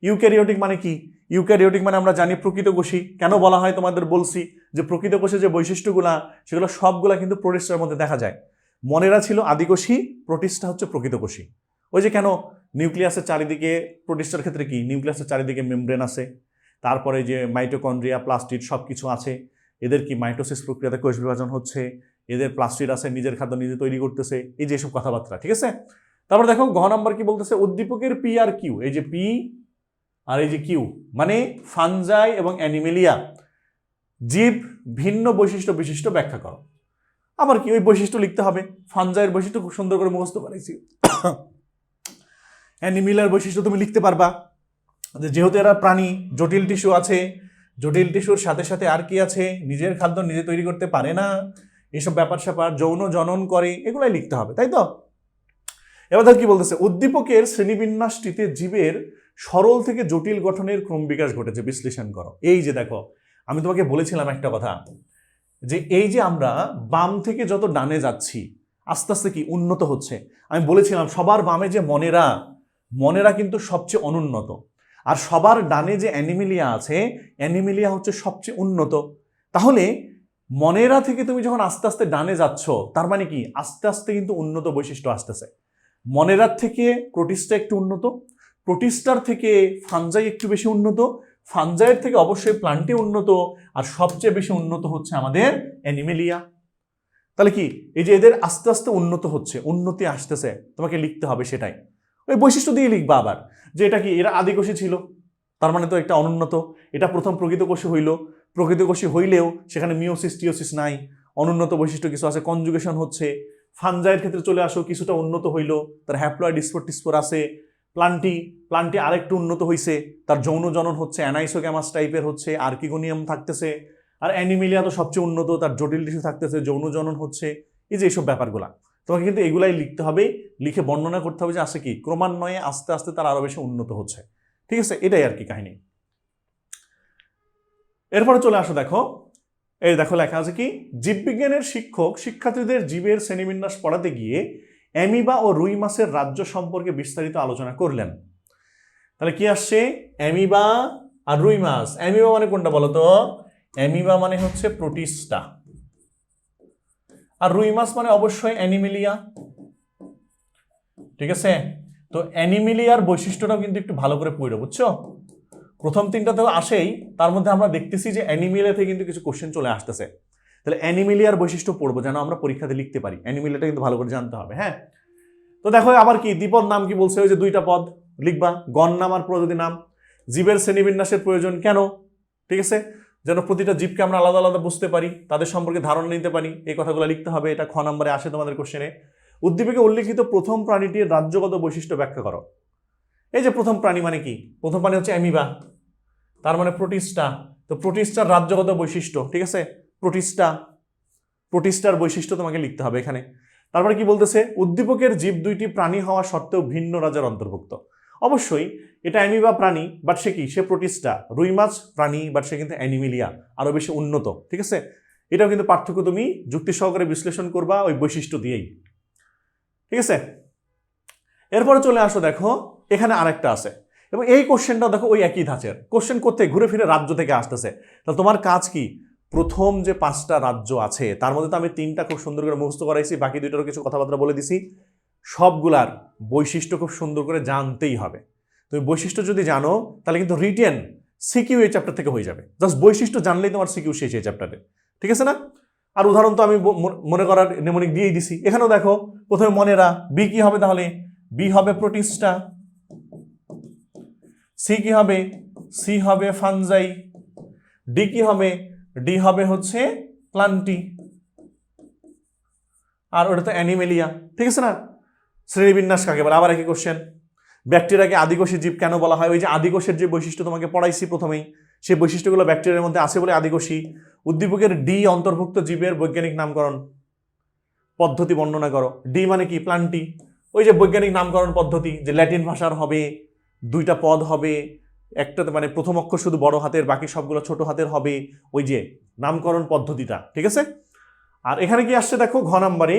ইউক্যারিওটিক মানে কি? ইউক্যারিওটিক মানে আমরা জানি প্রকৃতকোষী। কেন বলা হয় তোমাদের বলছি, যে প্রকৃতকোষে যে বৈশিষ্ট্যগুলা, সেগুলো সবগুলা কিন্তু প্রোটিস্টার মধ্যে দেখা যায়। মনেরা ছিল আদিকোষী, প্রোটিস্টা হচ্ছে প্রকৃতকোষী। ওই যে কেন নিউক্লিয়াসের চারিদিকে, প্রোটিস্টার ক্ষেত্রে কি নিউক্লিয়াসের চারিদিকে মেমব্রেন আছে, তারপরে যে মাইটোকন্ড্রিয়া, প্লাস্টিড সব কিছু আছে, এদের কি মাইটোসিস প্রক্রিয়াতে কোষ বিভাজন হচ্ছে, এদের প্লাস্টিড আছে, নিজের খাদ্য নিজে তৈরি করতেছে, এই যে সব কথাবার্তা। ঠিক আছে, তারপর দেখো ঘ নাম্বার কি বলতেছে, উদ্দীপকের পি আর কিউ, এই যে পি আর এই যে কিউ মানে ফানজাই এবং অ্যানিমেলিয়া জীব ভিন্ন বৈশিষ্ট্য বিশিষ্ট ব্যাখ্যা করো। আবার কি ওই বৈশিষ্ট্য লিখতে হবে। ফানজাইয়ের বৈশিষ্ট্য খুব সুন্দর করে মুখস্থ বানাইছি, অ্যানিমেলিয়ার বৈশিষ্ট্য তুমি লিখতে পারবা, যেহেতু এরা প্রাণী, জটিল টিস্যু আছে, জটিল টিস্যুর সাথে সাথে আর কি আছে, নিজের খাদ্য নিজে তৈরি করতে পারে না, এসব ব্যাপার স্যাপার, যৌন জনন করে, এগুলাই লিখতে হবে, তাই তো? এবার ধর কি বলতেছে, উদ্দীপকের শ্রেণীবিন্যাসটিতে জীবের সরল থেকে জটিল গঠনের ক্রম বিকাশ ঘটেছে, বিশ্লেষণ করো। এই যে দেখো, আমি তোমাকে বলেছিলাম একটা কথা, যে এই যে আমরা বাম থেকে যত ডানে যাচ্ছি, আস্তে আস্তে কি উন্নত হচ্ছে। আমি বলেছিলাম সবার বামে যে মনেরা, মনেরা কিন্তু সবচেয়ে অনুন্নত, আর সবার ডানে যে অ্যানিমেলিয়া আছে, অ্যানিমেলিয়া হচ্ছে সবচেয়ে উন্নত। তাহলে মনেরা থেকে তুমি যখন আস্তে আস্তে ডানে যাচ্ছ, তার মানে কি আস্তে আস্তে কিন্তু উন্নত বৈশিষ্ট্য আসতেছে। মনেরার থেকে প্রোটিস্টা একটু উন্নত, প্রোটিস্টার থেকে ফানজাই একটু বেশি উন্নত, ফানজাইয়ের থেকে অবশ্যই প্লান্টি উন্নত, আর সবচেয়ে বেশি উন্নত হচ্ছে আমাদের অ্যানিমেলিয়া। তাহলে কি এই যে এদের আস্তে আস্তে উন্নত হচ্ছে, উন্নতি আসতেছে, তোমাকে লিখতে হবে সেটাই। ওই বৈশিষ্ট্য দিয়ে লিখবা আবার, যে এটা কি এরা আদিকোষী ছিল, তার মানে তো একটা অনুন্নত, এটা প্রথম প্রকৃতকোষী হইল, প্রকৃতকোষী হইলেও সেখানে মিওসিস টিওসিস নাই, অনুন্নত বৈশিষ্ট্য কিছু আছে, কনজুগেশন হচ্ছে। ফানজাইয়ের ক্ষেত্রে চলে আসো, কিছুটা উন্নত হইল, তার হ্যাপ্লয়েড স্পোর টিস্পোর আছে। প্লান্টি, প্লান্টি আরেকটু উন্নত হয়েছে, তার যৌন জনন হচ্ছে অ্যানাইসোগ্যামাস টাইপের হচ্ছে, আর্কিগোনিয়াম থাকতেছে। আর অ্যানিমেলিয়া তো সবচেয়ে উন্নত, তার জটিল টিস্যু থাকতেছে, যৌন জনন হচ্ছে। এই যে এইসব ব্যাপারগুলা তোমাকে কিন্তু এগুলাই লিখতে হবে, লিখে বর্ণনা করতে হবে যে আসে কি ক্রমান্বয়ে আস্তে আস্তে তার আরো বেশি উন্নত হচ্ছে। ঠিক আছে, এটাই আর কি কাহিনী। এরপরে চলে আসো, দেখো এই দেখো লেখা আছে কি, জীববিজ্ঞানের শিক্ষক শিক্ষার্থীদের জীবের শ্রেণীবিন্যাস পড়াতে গিয়ে অ্যামিবা ও রুই মাছের রাজ্য সম্পর্কে বিস্তারিত আলোচনা করলেন। তাহলে কি আসছে, অ্যামিবা আর রুই মাছ। অ্যামিবা মানে কোনটা বলো তো? অ্যামিবা মানে হচ্ছে প্রোটিস্টা, আর রুই মাছ মানে অবশ্যই অ্যানিমেলিয়া। ঠিক আছে, তো অ্যানিমেলিয়ার বৈশিষ্ট্যটাও কিন্তু একটু ভালো করে পড়ো, বুঝছো? প্রথম তিনটা তো আসেই, তার মধ্যে আমরা দেখতেছি যে অ্যানিমেলিয়া থেকে কিন্তু কিছু কোশ্চেন চলে আসতেছে। তাহলে অ্যানিমেলিয়ার বৈশিষ্ট্য পড়বো যেন আমরা পরীক্ষাতে লিখতে পারি, অ্যানিমেলিয়াটা কিন্তু ভালো করে জানতে হবে। হ্যাঁ, তো দেখো আবার কি দ্বিপদ নাম কি বলছে, ওই যে দুইটা পদ লিখবা, গণ নাম আর প্রজাতি নাম। জীবের শ্রেণীবিন্যাসের প্রয়োজন কেন? ঠিক আছে, যেন প্রতিটা জীবকে আমরা আলাদা আলাদা বুঝতে পারি, তাদের সম্পর্কে ধারণা নিতে পারি, এই কথাগুলো লিখতে হবে। এটা খ নম্বরে আসে তোমাদের কোশ্চেনে। উদ্দীপকে উল্লেখিত প্রথম প্রাণীটির রাজ্যগত বৈশিষ্ট্য ব্যাখ্যা করো। এই যে প্রথম প্রাণী মানে কি, প্রথম প্রাণী হচ্ছে অ্যামিবা, তার মানে প্রোটিস্টা। তো প্রোটিস্টার রাজ্যগত বৈশিষ্ট্য, ঠিক আছে, প্রোটিস্টা, প্রোটিস্টার বৈশিষ্ট্য তোমাকে লিখতে হবে এখানে। তারপরে কি বলতেছে, উদ্দীপকের জীব দুইটি প্রাণী হওয়া সত্ত্বেও ভিন্ন রাজার অন্তর্ভুক্ত। অবশ্যই এটা অ্যামিবা প্রাণী, বাট সে কি, সে প্রোটিস্টা। রুই মাছ প্রাণী, বাট সে কিন্তু অ্যানিমেলিয়া, আরো বেশি উন্নত। ঠিক আছে, এটাও কিন্তু পার্থক্য তুমি যুক্তি সহকারে বিশ্লেষণ করবা ওই বৈশিষ্ট্য দিয়েই। ঠিক আছে, এরপরে চলে আসো, দেখো এখানে আরেকটা আছে, এবং এই কোশ্চেনটা দেখো ওই একই ধাঁচের কোশ্চেন, করতে ঘুরে ফিরে রাজ্য থেকে আসতেছে। তাহলে তোমার কাজ কি, প্রথম যে 5টা রাজ্য আছে তার মধ্যে তো আমি 3টা খুব সুন্দর করে মুখস্থ করাইছি, বাকি 2টারও কিছু কথাবার্তা বলে দিছি। সবগুলার বৈশিষ্ট্য খুব সুন্দর করে জানতেই হবে। তুমি বৈশিষ্ট্য যদি জানো তাহলে কিন্তু রিটেন সিকিউ এই চ্যাপ্টার থেকে হয়ে যাবে। জাস্ট বৈশিষ্ট্য জানলেই তোমার সিকিউ শেষ এই চ্যাপ্টারে। ঠিক আছে না? আর উদাহরণ তো আমি মনে করার নেমনিক দিয়েই দিছি। এখানেও দেখো প্রথমে মনেরা, বি কি হবে তাহলে? বি হবে প্রোটিস্টা, সি কি হবে? সি হবে ফানজাই, ডি কি হবে? ডি হবে হচ্ছে প্লান্টি। আর ওটা তো অ্যানিমেলিয়া, ঠিক আছে না? শ্রেণীবিন্যাস কাকে বলে? আবার একই কোশ্চেন, ব্যাকটেরিয়াকে আদিকোষী জীব কেন বলা হয়? ওই যে আদিকোষের যে বৈশিষ্ট্য তোমাকে পড়াইছি প্রথমেই, সেই বৈশিষ্ট্যগুলো ব্যাকটেরিয়ার মধ্যে আছে বলে আদিকোষী। উদ্দীপকের ডি অন্তর্ভুক্ত জীবের বৈজ্ঞানিক নামকরণ পদ্ধতি বর্ণনা করো। ডি মানে কি? প্লান্টি। ওই যে বৈজ্ঞানিক নামকরণ পদ্ধতি, যে ল্যাটিন ভাষার হবে, দুইটা পদ হবে, একটাতে মানে প্রথম অক্ষর শুধু বড় হাতের, বাকি সবগুলো ছোট হাতের হবে, ওই যে নামকরণ পদ্ধতিটা, ঠিক আছে? আর এখানে কি আসছে দেখো, ঘ নাম্বারে,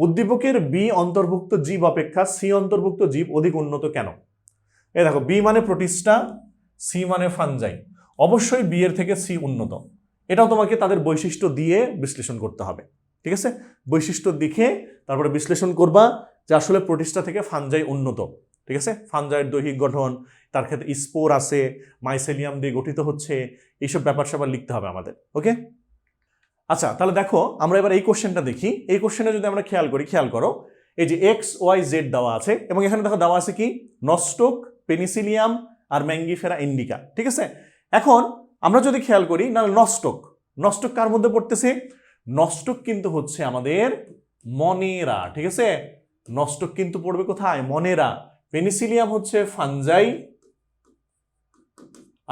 উদ্দীপকের বি অন্তর্ভুক্ত জীব অপেক্ষা সি অন্তর্ভুক্ত জীব অধিক উন্নত কেন? এই দেখো, বি মানে প্রোটিস্টা, সি মানে ফানজাই, অবশ্যই বি এর থেকে সি উন্নত। এটাও তোমাকে তাদের বৈশিষ্ট্য দিয়ে বিশ্লেষণ করতে হবে, ঠিক আছে? বৈশিষ্ট্য দেখে তারপরে বিশ্লেষণ করবা যে আসলে প্রোটিস্টা থেকে ফানজাই উন্নত, ঠিক আছে? ফানজাইয়ের দৈহিক গঠন, তার ক্ষেত্রে স্পোর আছে, মাইসেলিয়াম দিয়ে গঠিত হচ্ছে, এইসব ব্যাপার স্যাপার লিখতে হবে আমাদের, ওকে? আচ্ছা, তাহলে দেখো আমরা এবার এই কোশ্চেনটা দেখি। এই কোশ্চেনে যদি আমরা খেয়াল করি, খেয়াল করো, এই যে এক্স ওয়াই জেড দেওয়া আছে এবং এখানে দেখো দেওয়া আছে কি? নস্টক, পেনিসিলিয়াম আর ম্যাঙ্গিফেরা ইন্ডিকা, ঠিক আছে? এখন আমরা যদি খেয়াল করি, না নস্টক, নস্টক কার মধ্যে পড়তেছে? নস্টক কিন্তু হচ্ছে আমাদের মনেরা, ঠিক আছে? নস্টক কিন্তু পড়বে কোথায়? মনেরা। পেনিসিলিয়াম হচ্ছে ফানজাই,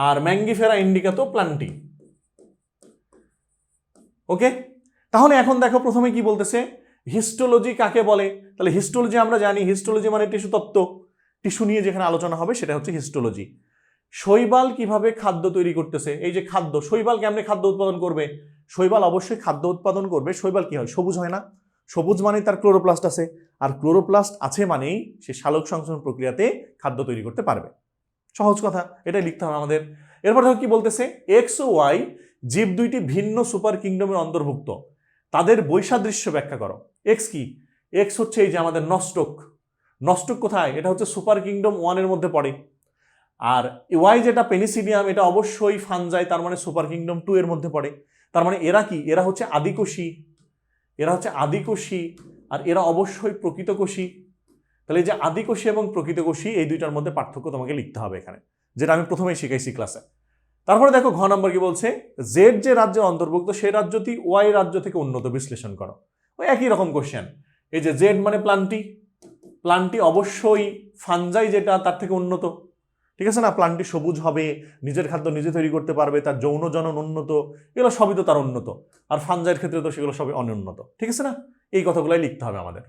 আর ম্যাঙ্গিফেরা ইন্ডিকা তো প্লান্টি, ওকে? তাহলে এখন দেখো প্রথমে কি বলতেছে, হিস্টোলজি কাকে বলে? তাহলে হিস্টোলজি আমরা জানি, হিস্টোলজি মানে টিস্যু তত্ত্ব, টিস্যু নিয়ে যেখানে আলোচনা হবে সেটা হচ্ছে হিস্টোলজি। শৈবাল কিভাবে খাদ্য তৈরি করতেছে? এই যে খাদ্য, শৈবাল কেমনে খাদ্য উৎপাদন করবে? শৈবাল অবশ্যই খাদ্য উৎপাদন করবে। শৈবাল কি হয়? সবুজ হয় না? সবুজ মানে তার ক্লোরোপ্লাস্ট আছে, আর ক্লোরোপ্লাস্ট আছে মানেই সে সালোক সংশ্লেষণ প্রক্রিয়াতে খাদ্য তৈরি করতে পারবে। সহজ কথা, এটাই লিখতে হবে আমাদের। এরপর দেখো কি বলতেছে, এক্স ও ওয়াই জীব দুইটি ভিন্ন সুপার কিংডমের অন্তর্ভুক্ত, তাদের বৈসাদৃশ্য ব্যাখ্যা করো। এক্স কি? এক্স হচ্ছে এই যে আমাদের নস্টক। নস্টক কোথায়? এটা হচ্ছে সুপার কিংডম 1 এর মধ্যে পড়ে। আর ওয়াই যেটা পেনিসিলিয়াম, এটা অবশ্যই ফানজাই, তার মানে সুপার কিংডম 2 এর মধ্যে পড়ে। তার মানে এরা কি? এরা হচ্ছে আদিকোষী, এরা হচ্ছে আদিকোষী, আর এরা অবশ্যই প্রকৃতকোষী। তাহলে এই যে আদিকোষী এবং প্রকৃতকোষী, এই দুইটার মধ্যে পার্থক্য তোমাকে লিখতে হবে এখানে, যেটা আমি প্রথমেই শিখাইছি ক্লাসে। তারপরে দেখো ঘ নম্বর কি বলছে, জেড যে রাজ্যের অন্তর্ভুক্ত সেই রাজ্যটি ওয়াই রাজ্য থেকে উন্নত, বিশ্লেষণ করো। ওই একই রকম কোশ্চেন। এই যে জেড মানে প্লান্টি, প্লান্টি অবশ্যই ফানজাই যেটা তার থেকে উন্নত, ঠিক আছে না? প্লান্টি সবুজ হবে, নিজের খাদ্য নিজে তৈরি করতে পারবে, তার যৌন জনন উন্নত, এগুলো সবই তো তার উন্নত। আর ফানজাইয়ের ক্ষেত্রে তো সেগুলো সবই অনুন্নত, ঠিক আছে না? এই কথাগুলাই লিখতে হবে আমাদের।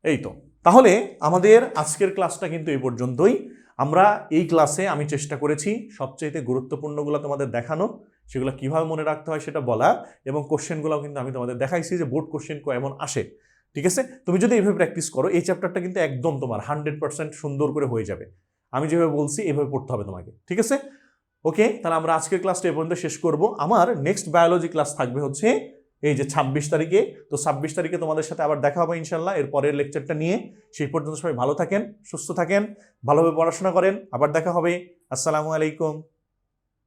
এই তো, তাহলে আমাদের আজকের ক্লাসটা কিন্তু এই পর্যন্তই। আমরা এই ক্লাসে আমি চেষ্টা করেছি সবচেয়ে গুরুত্বপূর্ণগুলো তোমাদের দেখানো, সেগুলো কিভাবে মনে রাখতে হয় সেটা বলা, এবং কোশ্চেনগুলোও কিন্তু আমি তোমাদের দেখাইছি যে বোর্ড কোশ্চেন এমন আসে, ঠিক আছে? তুমি যদি এইভাবে প্র্যাকটিস করো, এই চ্যাপ্টারটা কিন্তু একদম তোমার 100% সুন্দর করে হয়ে যাবে। আমি যেভাবে বলছি এইভাবে পড়তে হবে তোমাকে, ঠিক আছে? ওকে, তাহলে আমরা আজকের ক্লাসটা এই পর্যন্ত শেষ করব। আমার নেক্সট বায়োলজি ক্লাস থাকবে হচ্ছে এই যে 26 তারিখে। তো 26 তারিখে তোমাদের সাথে আবার দেখা হবে ইনশাল্লাহ এর পরের লেকচারটা নিয়ে। সেই পর্যন্ত সবাই ভালো থাকেন, সুস্থ থাকেন, ভালোভাবে পড়াশোনা করেন। আবার দেখা হবে। আসসালামু আলাইকুম।